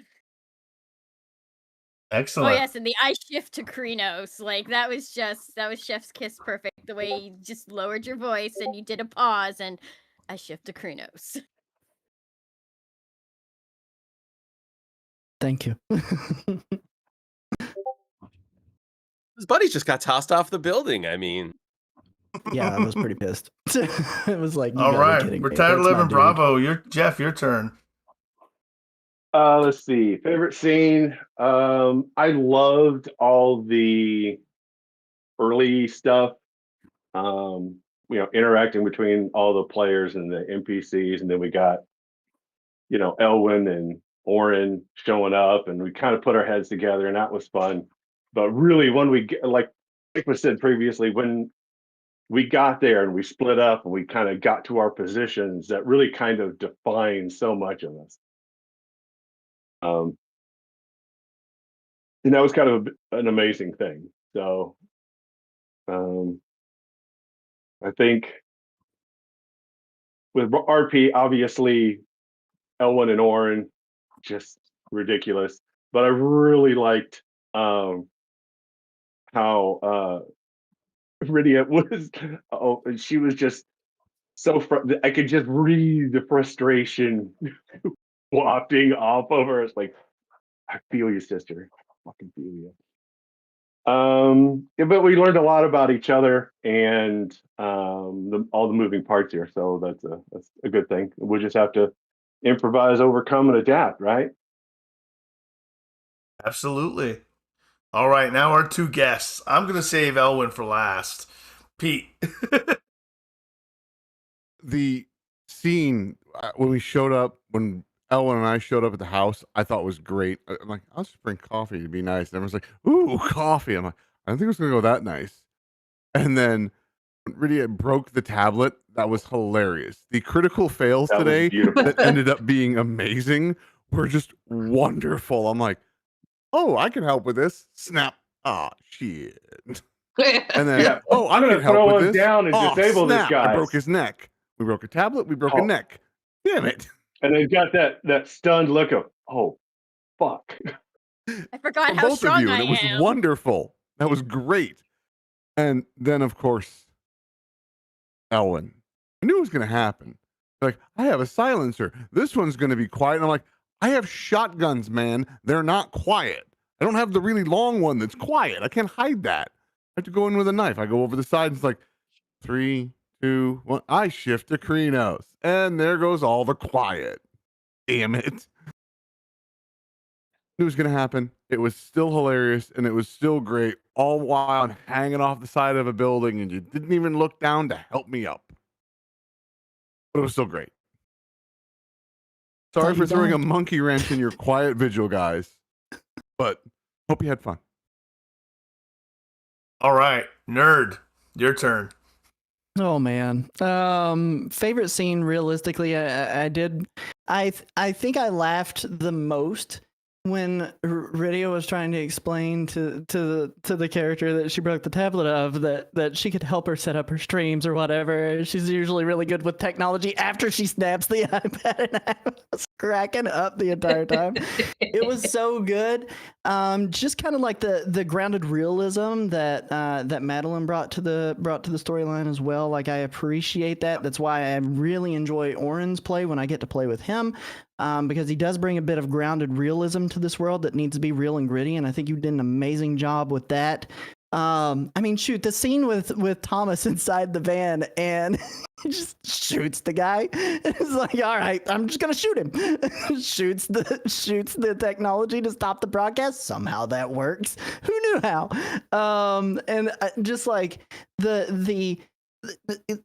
Speaker 1: Excellent.
Speaker 5: yes, and the I shift to Krinos. Like that was Chef's kiss perfect. The way you just lowered your voice and you did a pause and I shift to Krinos.
Speaker 7: Thank you.
Speaker 4: His buddies just got tossed off the building. I mean,
Speaker 7: Yeah, I was pretty pissed. It was like, you
Speaker 1: All
Speaker 7: gotta be
Speaker 1: right.
Speaker 7: kidding me.
Speaker 1: Retired
Speaker 7: That's my
Speaker 1: 11
Speaker 7: dude.
Speaker 1: Bravo. Jeff, your turn.
Speaker 6: Let's see. Favorite scene. I loved all the early stuff. Interacting between all the players and the NPCs, and then we got, Elwyn and Orin showing up, and we kind of put our heads together, and that was fun. But really, when we get, like was said previously, when we got there and we split up and we kind of got to our positions, that really kind of defined so much of us. And that was kind of an amazing thing. So I think with RP, obviously, Elwyn and Orin, just ridiculous. But I really liked how Rydia was. She was just so. I could just read the frustration wafting off of her. It's like, I feel you, sister. I fucking feel you. But we learned a lot about each other and all the moving parts here. So that's a good thing. We'll just have to improvise, overcome, and adapt, right?
Speaker 1: Absolutely. All right, now our two guests. I'm going to save Elwyn for last. Pete.
Speaker 8: The scene when Elwyn and I showed up at the house, I thought was great. I'm like, I'll just bring coffee to be nice. And everyone's like, ooh, coffee. I'm like, I don't think it was going to go that nice. And then when Rydia broke the tablet, that was hilarious. The critical fails
Speaker 6: That was
Speaker 8: today
Speaker 6: beautiful.
Speaker 8: that ended up being amazing were just wonderful. I'm like, oh, I can help with this. Snap. Ah, shit. And then,
Speaker 6: Yeah.
Speaker 8: oh, I
Speaker 6: I'm gonna
Speaker 8: can help
Speaker 6: throw
Speaker 8: with
Speaker 6: him
Speaker 8: this.
Speaker 6: down and
Speaker 8: Oh,
Speaker 6: disable this
Speaker 8: snap.
Speaker 6: guy.
Speaker 8: I broke his neck. We broke a tablet. We broke a
Speaker 6: Oh.
Speaker 8: neck. Damn it.
Speaker 6: And they got that stunned look of, oh, fuck.
Speaker 5: I forgot
Speaker 8: From
Speaker 5: how
Speaker 8: both
Speaker 5: strong
Speaker 8: of you,
Speaker 5: I
Speaker 8: and it was
Speaker 5: am.
Speaker 8: wonderful. That was great. And then, of course, Elwyn. I knew it was going to happen. Like, I have a silencer. This one's going to be quiet. And I'm like, I have shotguns, man. They're not quiet. I don't have the really long one that's quiet. I can't hide that. I have to go in with a knife. I go over the side. And it's like 3, 2, 1. I shift to Krinos. And there goes all the quiet. Damn it. It was going to happen. It was still hilarious and it was still great, all while I'm hanging off the side of a building and you didn't even look down to help me up. But it was still great. Sorry
Speaker 7: Thought
Speaker 8: for
Speaker 7: you
Speaker 8: throwing a
Speaker 7: died.
Speaker 8: monkey wrench in your quiet vigil, guys. But hope you had fun.
Speaker 1: All right, Nerd, your turn.
Speaker 7: Oh man. Favorite scene realistically, I think I laughed the most when Rydia was trying to explain to the character that she broke the tablet of that she could help her set up her streams or whatever. She's usually really good with technology after she snaps the iPad, and I was cracking up the entire time. It was so good. Just kind of like the grounded realism that Madeline brought to the storyline as well. Like, I appreciate that. That's why I really enjoy Orin's play when I get to play with him. Because he does bring a bit of grounded realism to this world that needs to be real and gritty, and I think you did an amazing job with that. I mean, shoot, the scene with Thomas inside the van and he just shoots the guy. It's like, all right, I'm just gonna shoot him. shoots the technology to stop the broadcast. Somehow that works. Who knew how? And just like the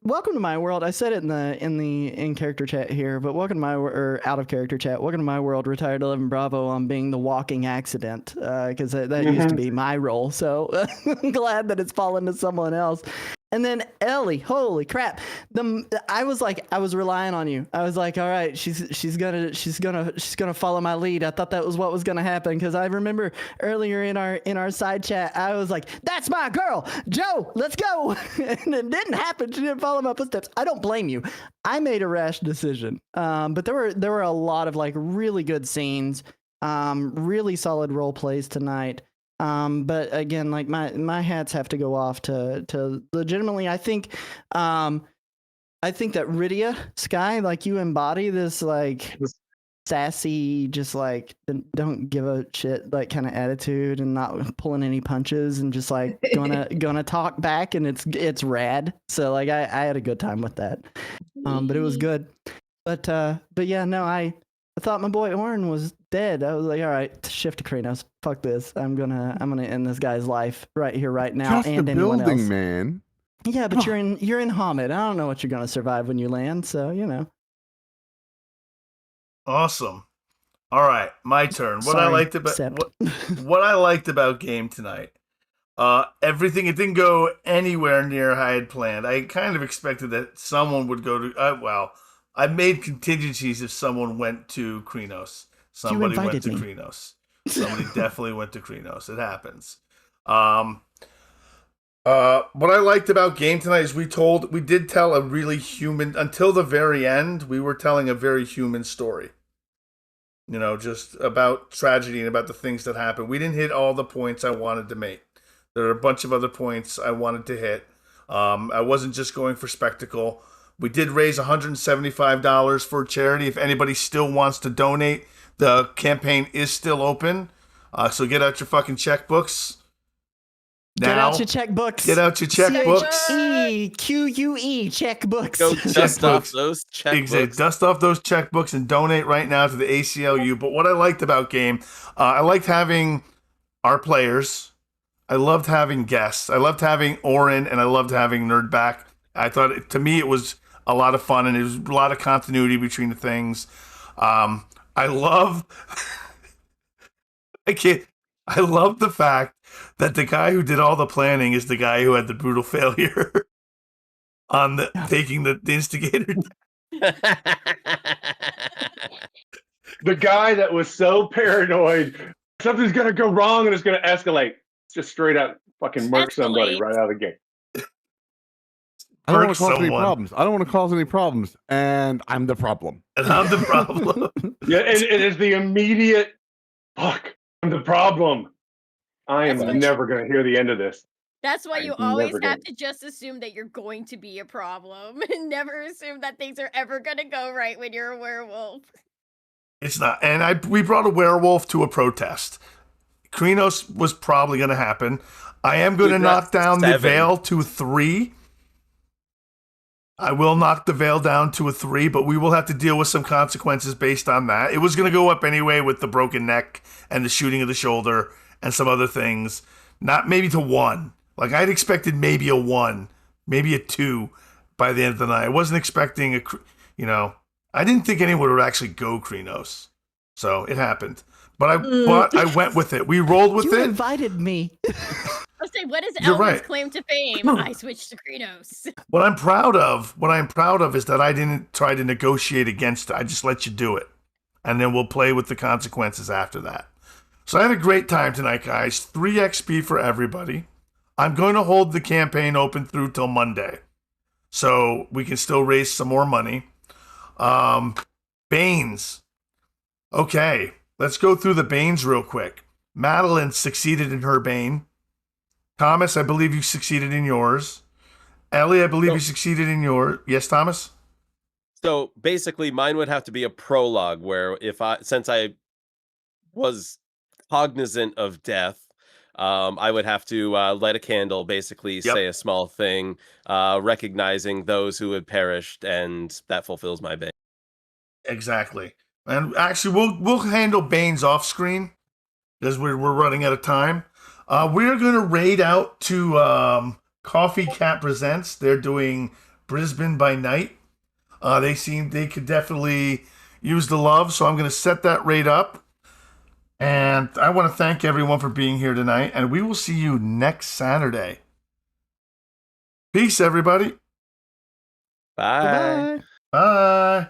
Speaker 7: welcome to my world. I said it in the in character chat here, but welcome to my or out of character chat. Welcome to my world. Retired 11 Bravo on being the walking accident, because that used to be my role. So I'm glad that it's fallen to someone else. And then Ellie, holy crap! I was relying on you. I was like, all right, she's gonna follow my lead. I thought that was what was gonna happen, because I remember earlier in our side chat, I was like, that's my girl, Joe. Let's go. And it didn't happen. She didn't follow my footsteps. I don't blame you. I made a rash decision. But there were a lot of like really good scenes, really solid role plays tonight. But again, like my hats have to go off to legitimately. I think that Rydia Sky, like, you embody this like sassy, just like don't give a shit like kind of attitude, and not pulling any punches, and just like gonna talk back, and it's rad. So like I had a good time with that. But it was good. But yeah, no, I thought my boy Orin was dead. I was like, all right, shift to Kranos. Fuck this. I'm gonna end this guy's life right here, right now,
Speaker 8: Just
Speaker 7: and
Speaker 8: a
Speaker 7: anyone
Speaker 8: building,
Speaker 7: else.
Speaker 8: man.
Speaker 7: Yeah, but you're in Hamid. I don't know what you're gonna survive when you land. So you know.
Speaker 1: Awesome. All right, my turn. What I
Speaker 7: Sorry,
Speaker 1: liked about
Speaker 7: Sept.
Speaker 1: what I liked about game tonight. Everything, it didn't go anywhere near how I had planned. I kind of expected that someone would go to. I made contingencies if someone went to Krenos. Somebody went
Speaker 7: invited
Speaker 1: to
Speaker 7: me.
Speaker 1: Krenos. Somebody definitely went to Krenos. It happens. What I liked about game tonight is we did tell a really human, until the very end, we were telling a very human story. You know, just about tragedy and about the things that happened. We didn't hit all the points I wanted to make. There are a bunch of other points I wanted to hit. I wasn't just going for spectacle. We did raise $175 for charity. If anybody still wants to donate, the campaign is still open. So get out your fucking checkbooks. Now,
Speaker 7: Get out your checkbooks.
Speaker 1: Get out your checkbooks.
Speaker 7: CHEQUE checkbooks.
Speaker 4: Go dust off those checkbooks.
Speaker 1: Exactly. Dust off those checkbooks and donate right now to the ACLU. But what I liked about game, I liked having our players. I loved having guests. I loved having Orin, and I loved having Nerdback. I thought, to me, it was a lot of fun, and there was a lot of continuity between the things. I love the fact that the guy who did all the planning is the guy who had the brutal failure on taking the instigator.
Speaker 6: The guy that was so paranoid, something's gonna go wrong and it's gonna escalate. Just straight out fucking murk somebody right out of the gate.
Speaker 8: I don't want to cause any problems. I don't want to cause any problems, and I'm the problem.
Speaker 1: And I'm the problem.
Speaker 6: Yeah, it is the immediate fuck. I'm the problem. I am never going to hear the end of this.
Speaker 5: That's why you
Speaker 6: I'm
Speaker 5: always
Speaker 6: never
Speaker 5: have
Speaker 6: gonna-
Speaker 5: to just assume that you're going to be a problem, and never assume that things are ever going to go right when you're a werewolf.
Speaker 1: It's not. And we brought a werewolf to a protest. Krenos was probably going to happen. I am going to knock down the veil to 3. I will knock the veil down to a 3, but we will have to deal with some consequences based on that. It was going to go up anyway with the broken neck and the shooting of the shoulder and some other things. Not maybe to 1. Like, I'd expected maybe a 1, maybe a 2 by the end of the night. I wasn't expecting I didn't think anyone would actually go Krenos. So it happened. But I went with it. We rolled with it.
Speaker 7: You invited me.
Speaker 5: I was saying, what is
Speaker 1: You're
Speaker 5: Elvin's
Speaker 1: right.
Speaker 5: claim to fame? I switched to Krenos.
Speaker 1: What I'm proud of is that I didn't try to negotiate against it. I just let you do it. And then we'll play with the consequences after that. So I had a great time tonight, guys. 3 XP for everybody. I'm going to hold the campaign open through till Monday, so we can still raise some more money. Banes. Okay, let's go through the Banes real quick. Madeline succeeded in her Bane. Thomas, I believe you succeeded in yours. Ellie, I believe you succeeded in yours. Yes, Thomas?
Speaker 4: So basically, mine would have to be a prologue where since I was cognizant of death, I would have to light a candle, basically say a small thing, recognizing those who had perished, and that fulfills my Bane.
Speaker 1: Exactly. And actually, we'll handle Banes off screen because we're running out of time. We're going to raid out to Coffee Cat Presents. They're doing Brisbane by Night. They could definitely use the love, so I'm going to set that rate up. And I want to thank everyone for being here tonight, and we will see you next Saturday. Peace, everybody.
Speaker 4: Bye.
Speaker 7: Goodbye.
Speaker 1: Bye.